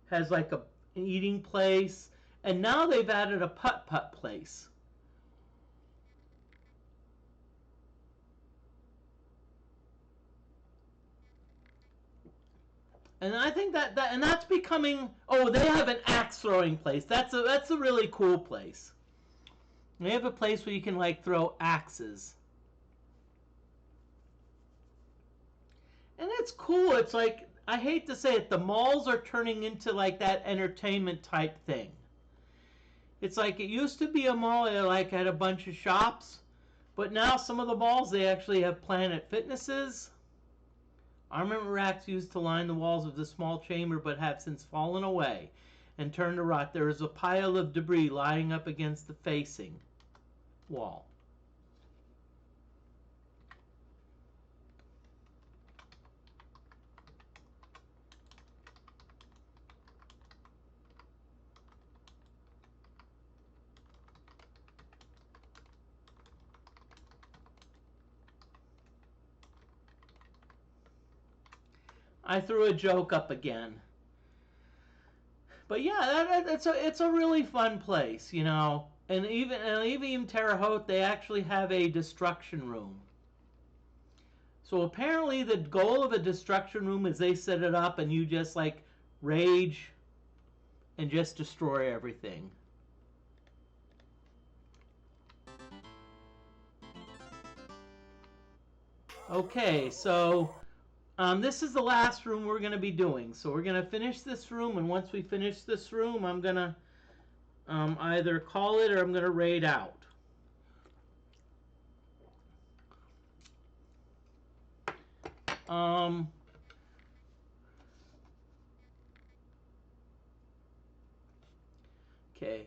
has like an eating place, and now they've added a putt-putt place. And I think and that's becoming. Oh, they have an axe throwing place. That's a really cool place. They have a place where you can like throw axes. And it's cool. It's like, I hate to say it, the malls are turning into like that entertainment type thing. It's like it used to be a mall that like had a bunch of shops, but now some of the malls they actually have Planet Fitnesses. Armament racks used to line the walls of the small chamber but have since fallen away and turned to rot. There is a pile of debris lying up against the facing wall. I threw a joke up again. But yeah, it's a really fun place, you know. And even Terre Haute, they actually have a destruction room. So apparently the goal of a destruction room is they set it up and you just like rage and just destroy everything. Okay, so this is the last room we're going to be doing. So we're going to finish this room, and once we finish this room, I'm going to either call it or I'm going to raid out. Okay.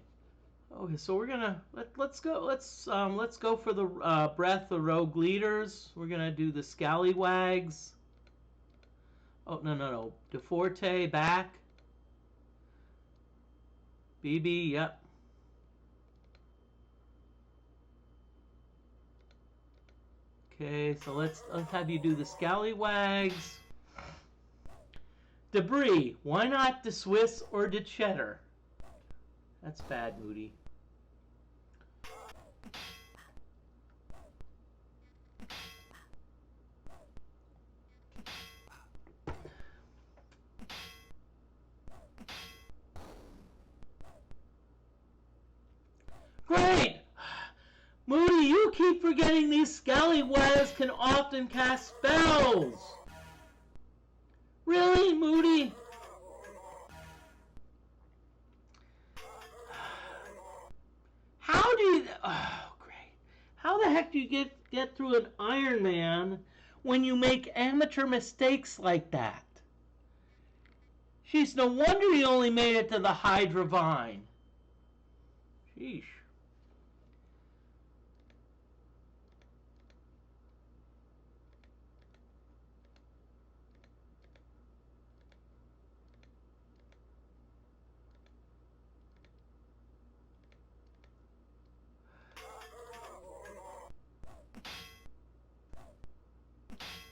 Okay, so we're gonna let's go for the breath of rogue leaders. We're gonna do the scallywags. Oh no, DeFortae back. BB, yep. Okay, so let's have you do the scallywags. Debris. Why not the Swiss or the Cheddar? That's bad, Moody. Great! Moody, you keep forgetting these scallywags can often cast spells. Really, Moody? How do you... Oh, great. How the heck do you get through an Iron Man when you make amateur mistakes like that? Jeez, no wonder you only made it to the Hydra Vine. Sheesh.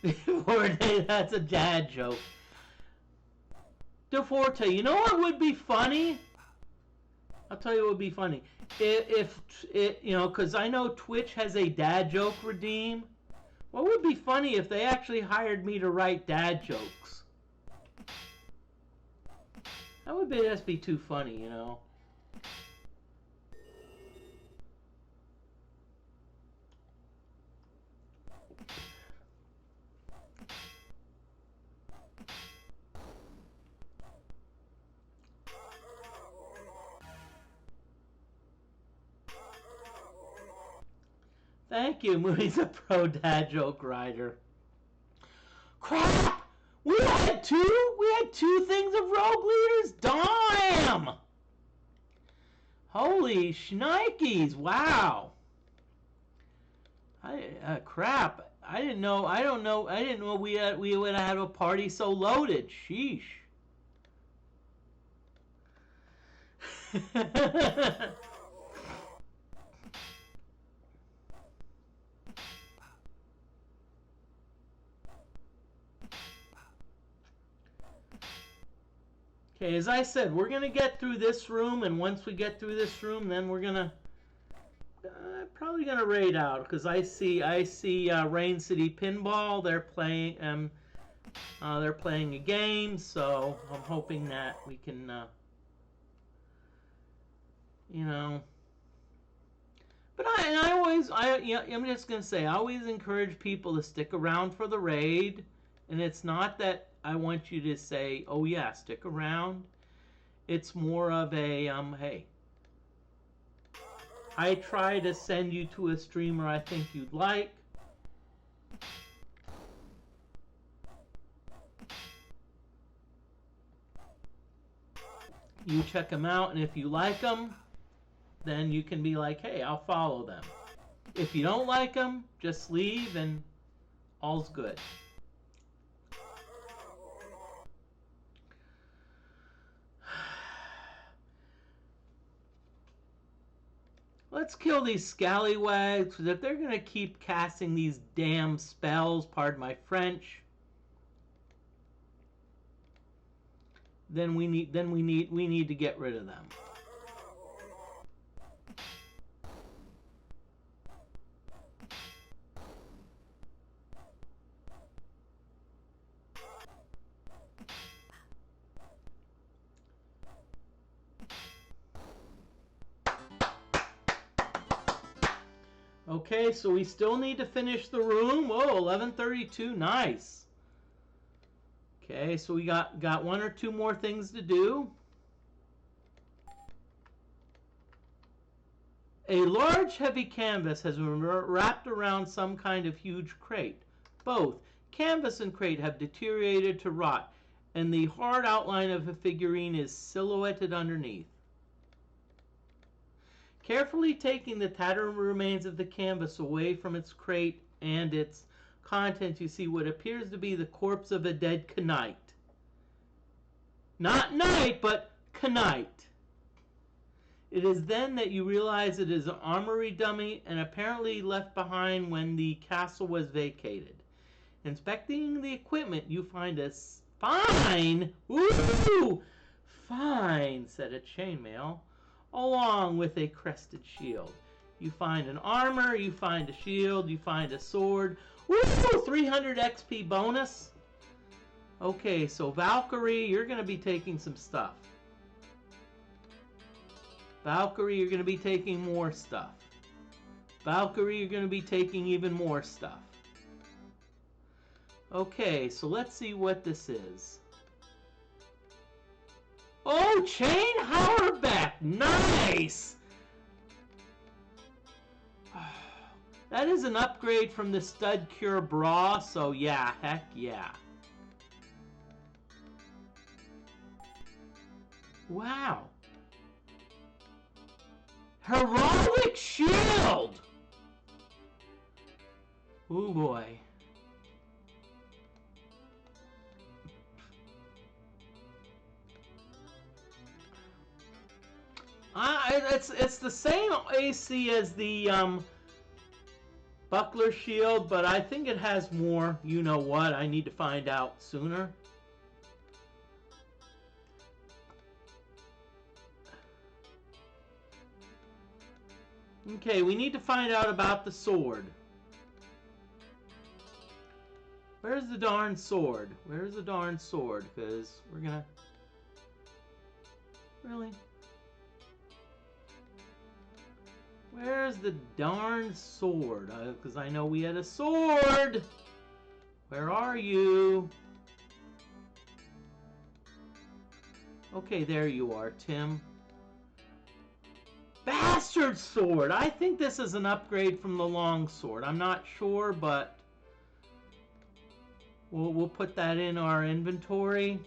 DFortae, that's a dad joke. DFortae, you know what would be funny? I'll tell you what would be funny. If it, you know, because I know Twitch has a dad joke redeem. What would be funny if they actually hired me to write dad jokes? That would just be too funny, you know. Thank you, Moody's a pro dad joke writer. Crap! We had two things of rogue leaders? Damn! Holy shnikes, wow. Crap. I didn't know we would have had a party so loaded. Sheesh. Okay, as I said, we're going to get through this room, and once we get through this room, then we're going to probably going to raid out, because I see Rain City Pinball, they're playing, They're playing a game, so I'm hoping that we can, you know. But I'm just gonna say, I always encourage people to stick around for the raid, and it's not that I want you to say, "Oh yeah, stick around." It's more of a, hey, I try to send you to a streamer I think you'd like. You check them out, and if you like them, then you can be like, hey, I'll follow them. If you don't like them, just leave and all's good. Let's kill these scallywags, because if they're going to keep casting these damn spells, pardon my French, then we need to get rid of them. Okay, so we still need to finish the room. Whoa, 11:32, nice. Okay, so we got one or two more things to do. A large heavy canvas has been wrapped around some kind of huge crate. Both canvas and crate have deteriorated to rot, and the hard outline of a figurine is silhouetted underneath. Carefully taking the tattered remains of the canvas away from its crate and its contents, you see what appears to be the corpse of a dead knight. Not knight, but knight. It is then that you realize it is an armory dummy and apparently left behind when the castle was vacated. Inspecting the equipment, you find a fine, ooh, fine set of chainmail, along with a crested shield. You find an armor, you find a shield, you find a sword. Ooh, 300 XP bonus. Okay, so Valkyrie, you're going to be taking some stuff. Valkyrie, you're going to be taking more stuff. Valkyrie, you're going to be taking even more stuff. Okay, so let's see what this is. Oh, chain Hauerbeck! Nice! That is an upgrade from the Stud Cure Bra, so yeah, heck yeah. Wow. Heraldic Shield! Oh boy. It's the same AC as the Buckler Shield, but I think it has more. You know what? I need to find out sooner. Okay, we need to find out about the sword. Where's the darn sword? Where's the darn sword? Because we're gonna... Really? Where's the darn sword? Because I know we had a sword! Where are you? Okay, there you are, Tim. Bastard sword! I think this is an upgrade from the long sword. I'm not sure, but we'll put that in our inventory.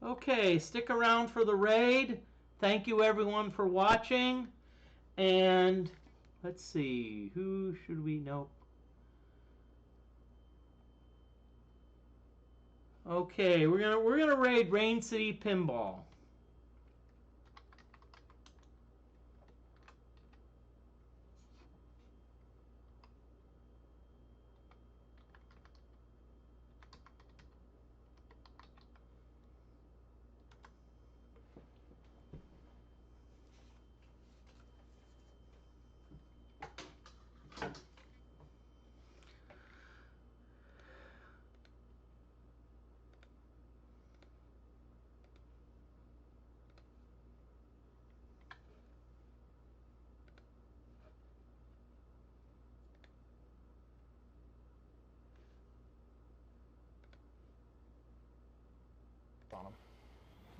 Okay, stick around for the raid. Thank you everyone for watching. And let's see, who should we know? Okay, we're gonna raid Rain City Pinball.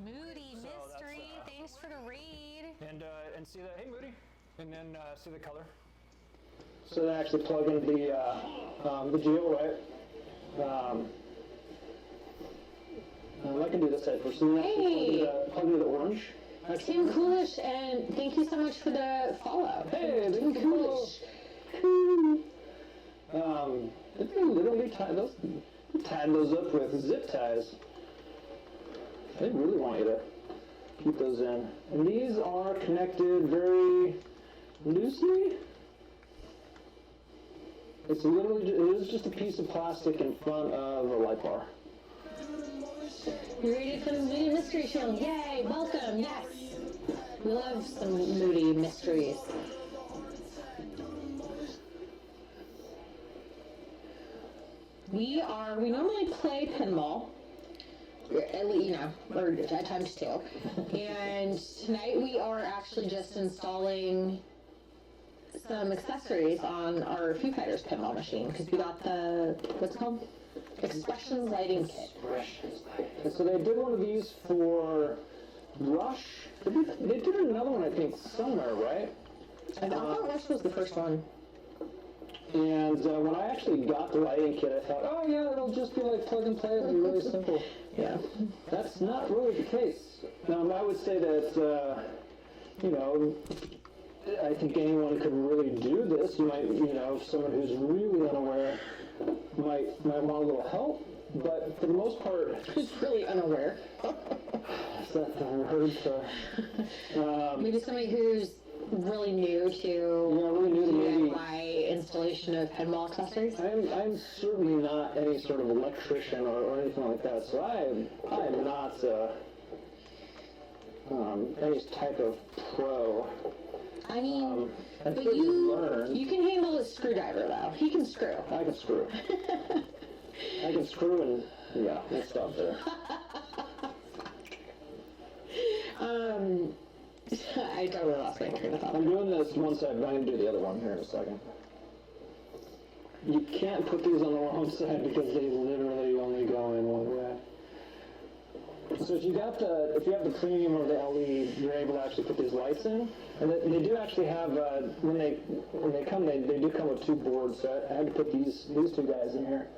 Moody Mystery, thanks for the raid. And see the, hey Moody, and then see the color. So they actually plug in the geo, right? I can do this side first. So then plug into the orange. Tim Coolish, and thank you so much for the follow. Hey, Tim Coolish. They literally tied those up with zip ties. They really want you to keep those in. And these are connected very loosely. It is just a piece of plastic in front of a light bar. You ready for the Moody Mystery Show? Yay! Welcome. Yes. We love some Moody mysteries. We normally play pinball, or at times too. And tonight we are actually just installing some accessories on our Foo Fighters pinball machine because we got the, what's it called? Expressions lighting kit. And so they did one of these for Rush. They did another one, I think, somewhere, right? I thought Rush was the first one. And when I actually got the lighting kit, I thought, oh yeah, it'll just be like plug and play, it'll be really simple. Yeah. That's not really the case. Now, I would say that, I think anyone could really do this. You might, someone who's really unaware might want a little help, but for the most part... Who's really unaware? Is that the word? Maybe somebody who's really new to DIY installation of pinball accessories? I'm certainly not any sort of electrician or anything like that, so I am not any type of pro. I mean, but you can handle a screwdriver though. He can screw. I can screw. I can screw and yeah, we'll stop there. I totally lost my train of thought. I'm doing this one side, but I'm going to do the other one here in a second. You can't put these on the wrong side because they literally only go in one way. So if you have the premium or the LE, you're able to actually put these lights in, and they do actually have when they come, they do come with two boards. So I had to put these two guys in here.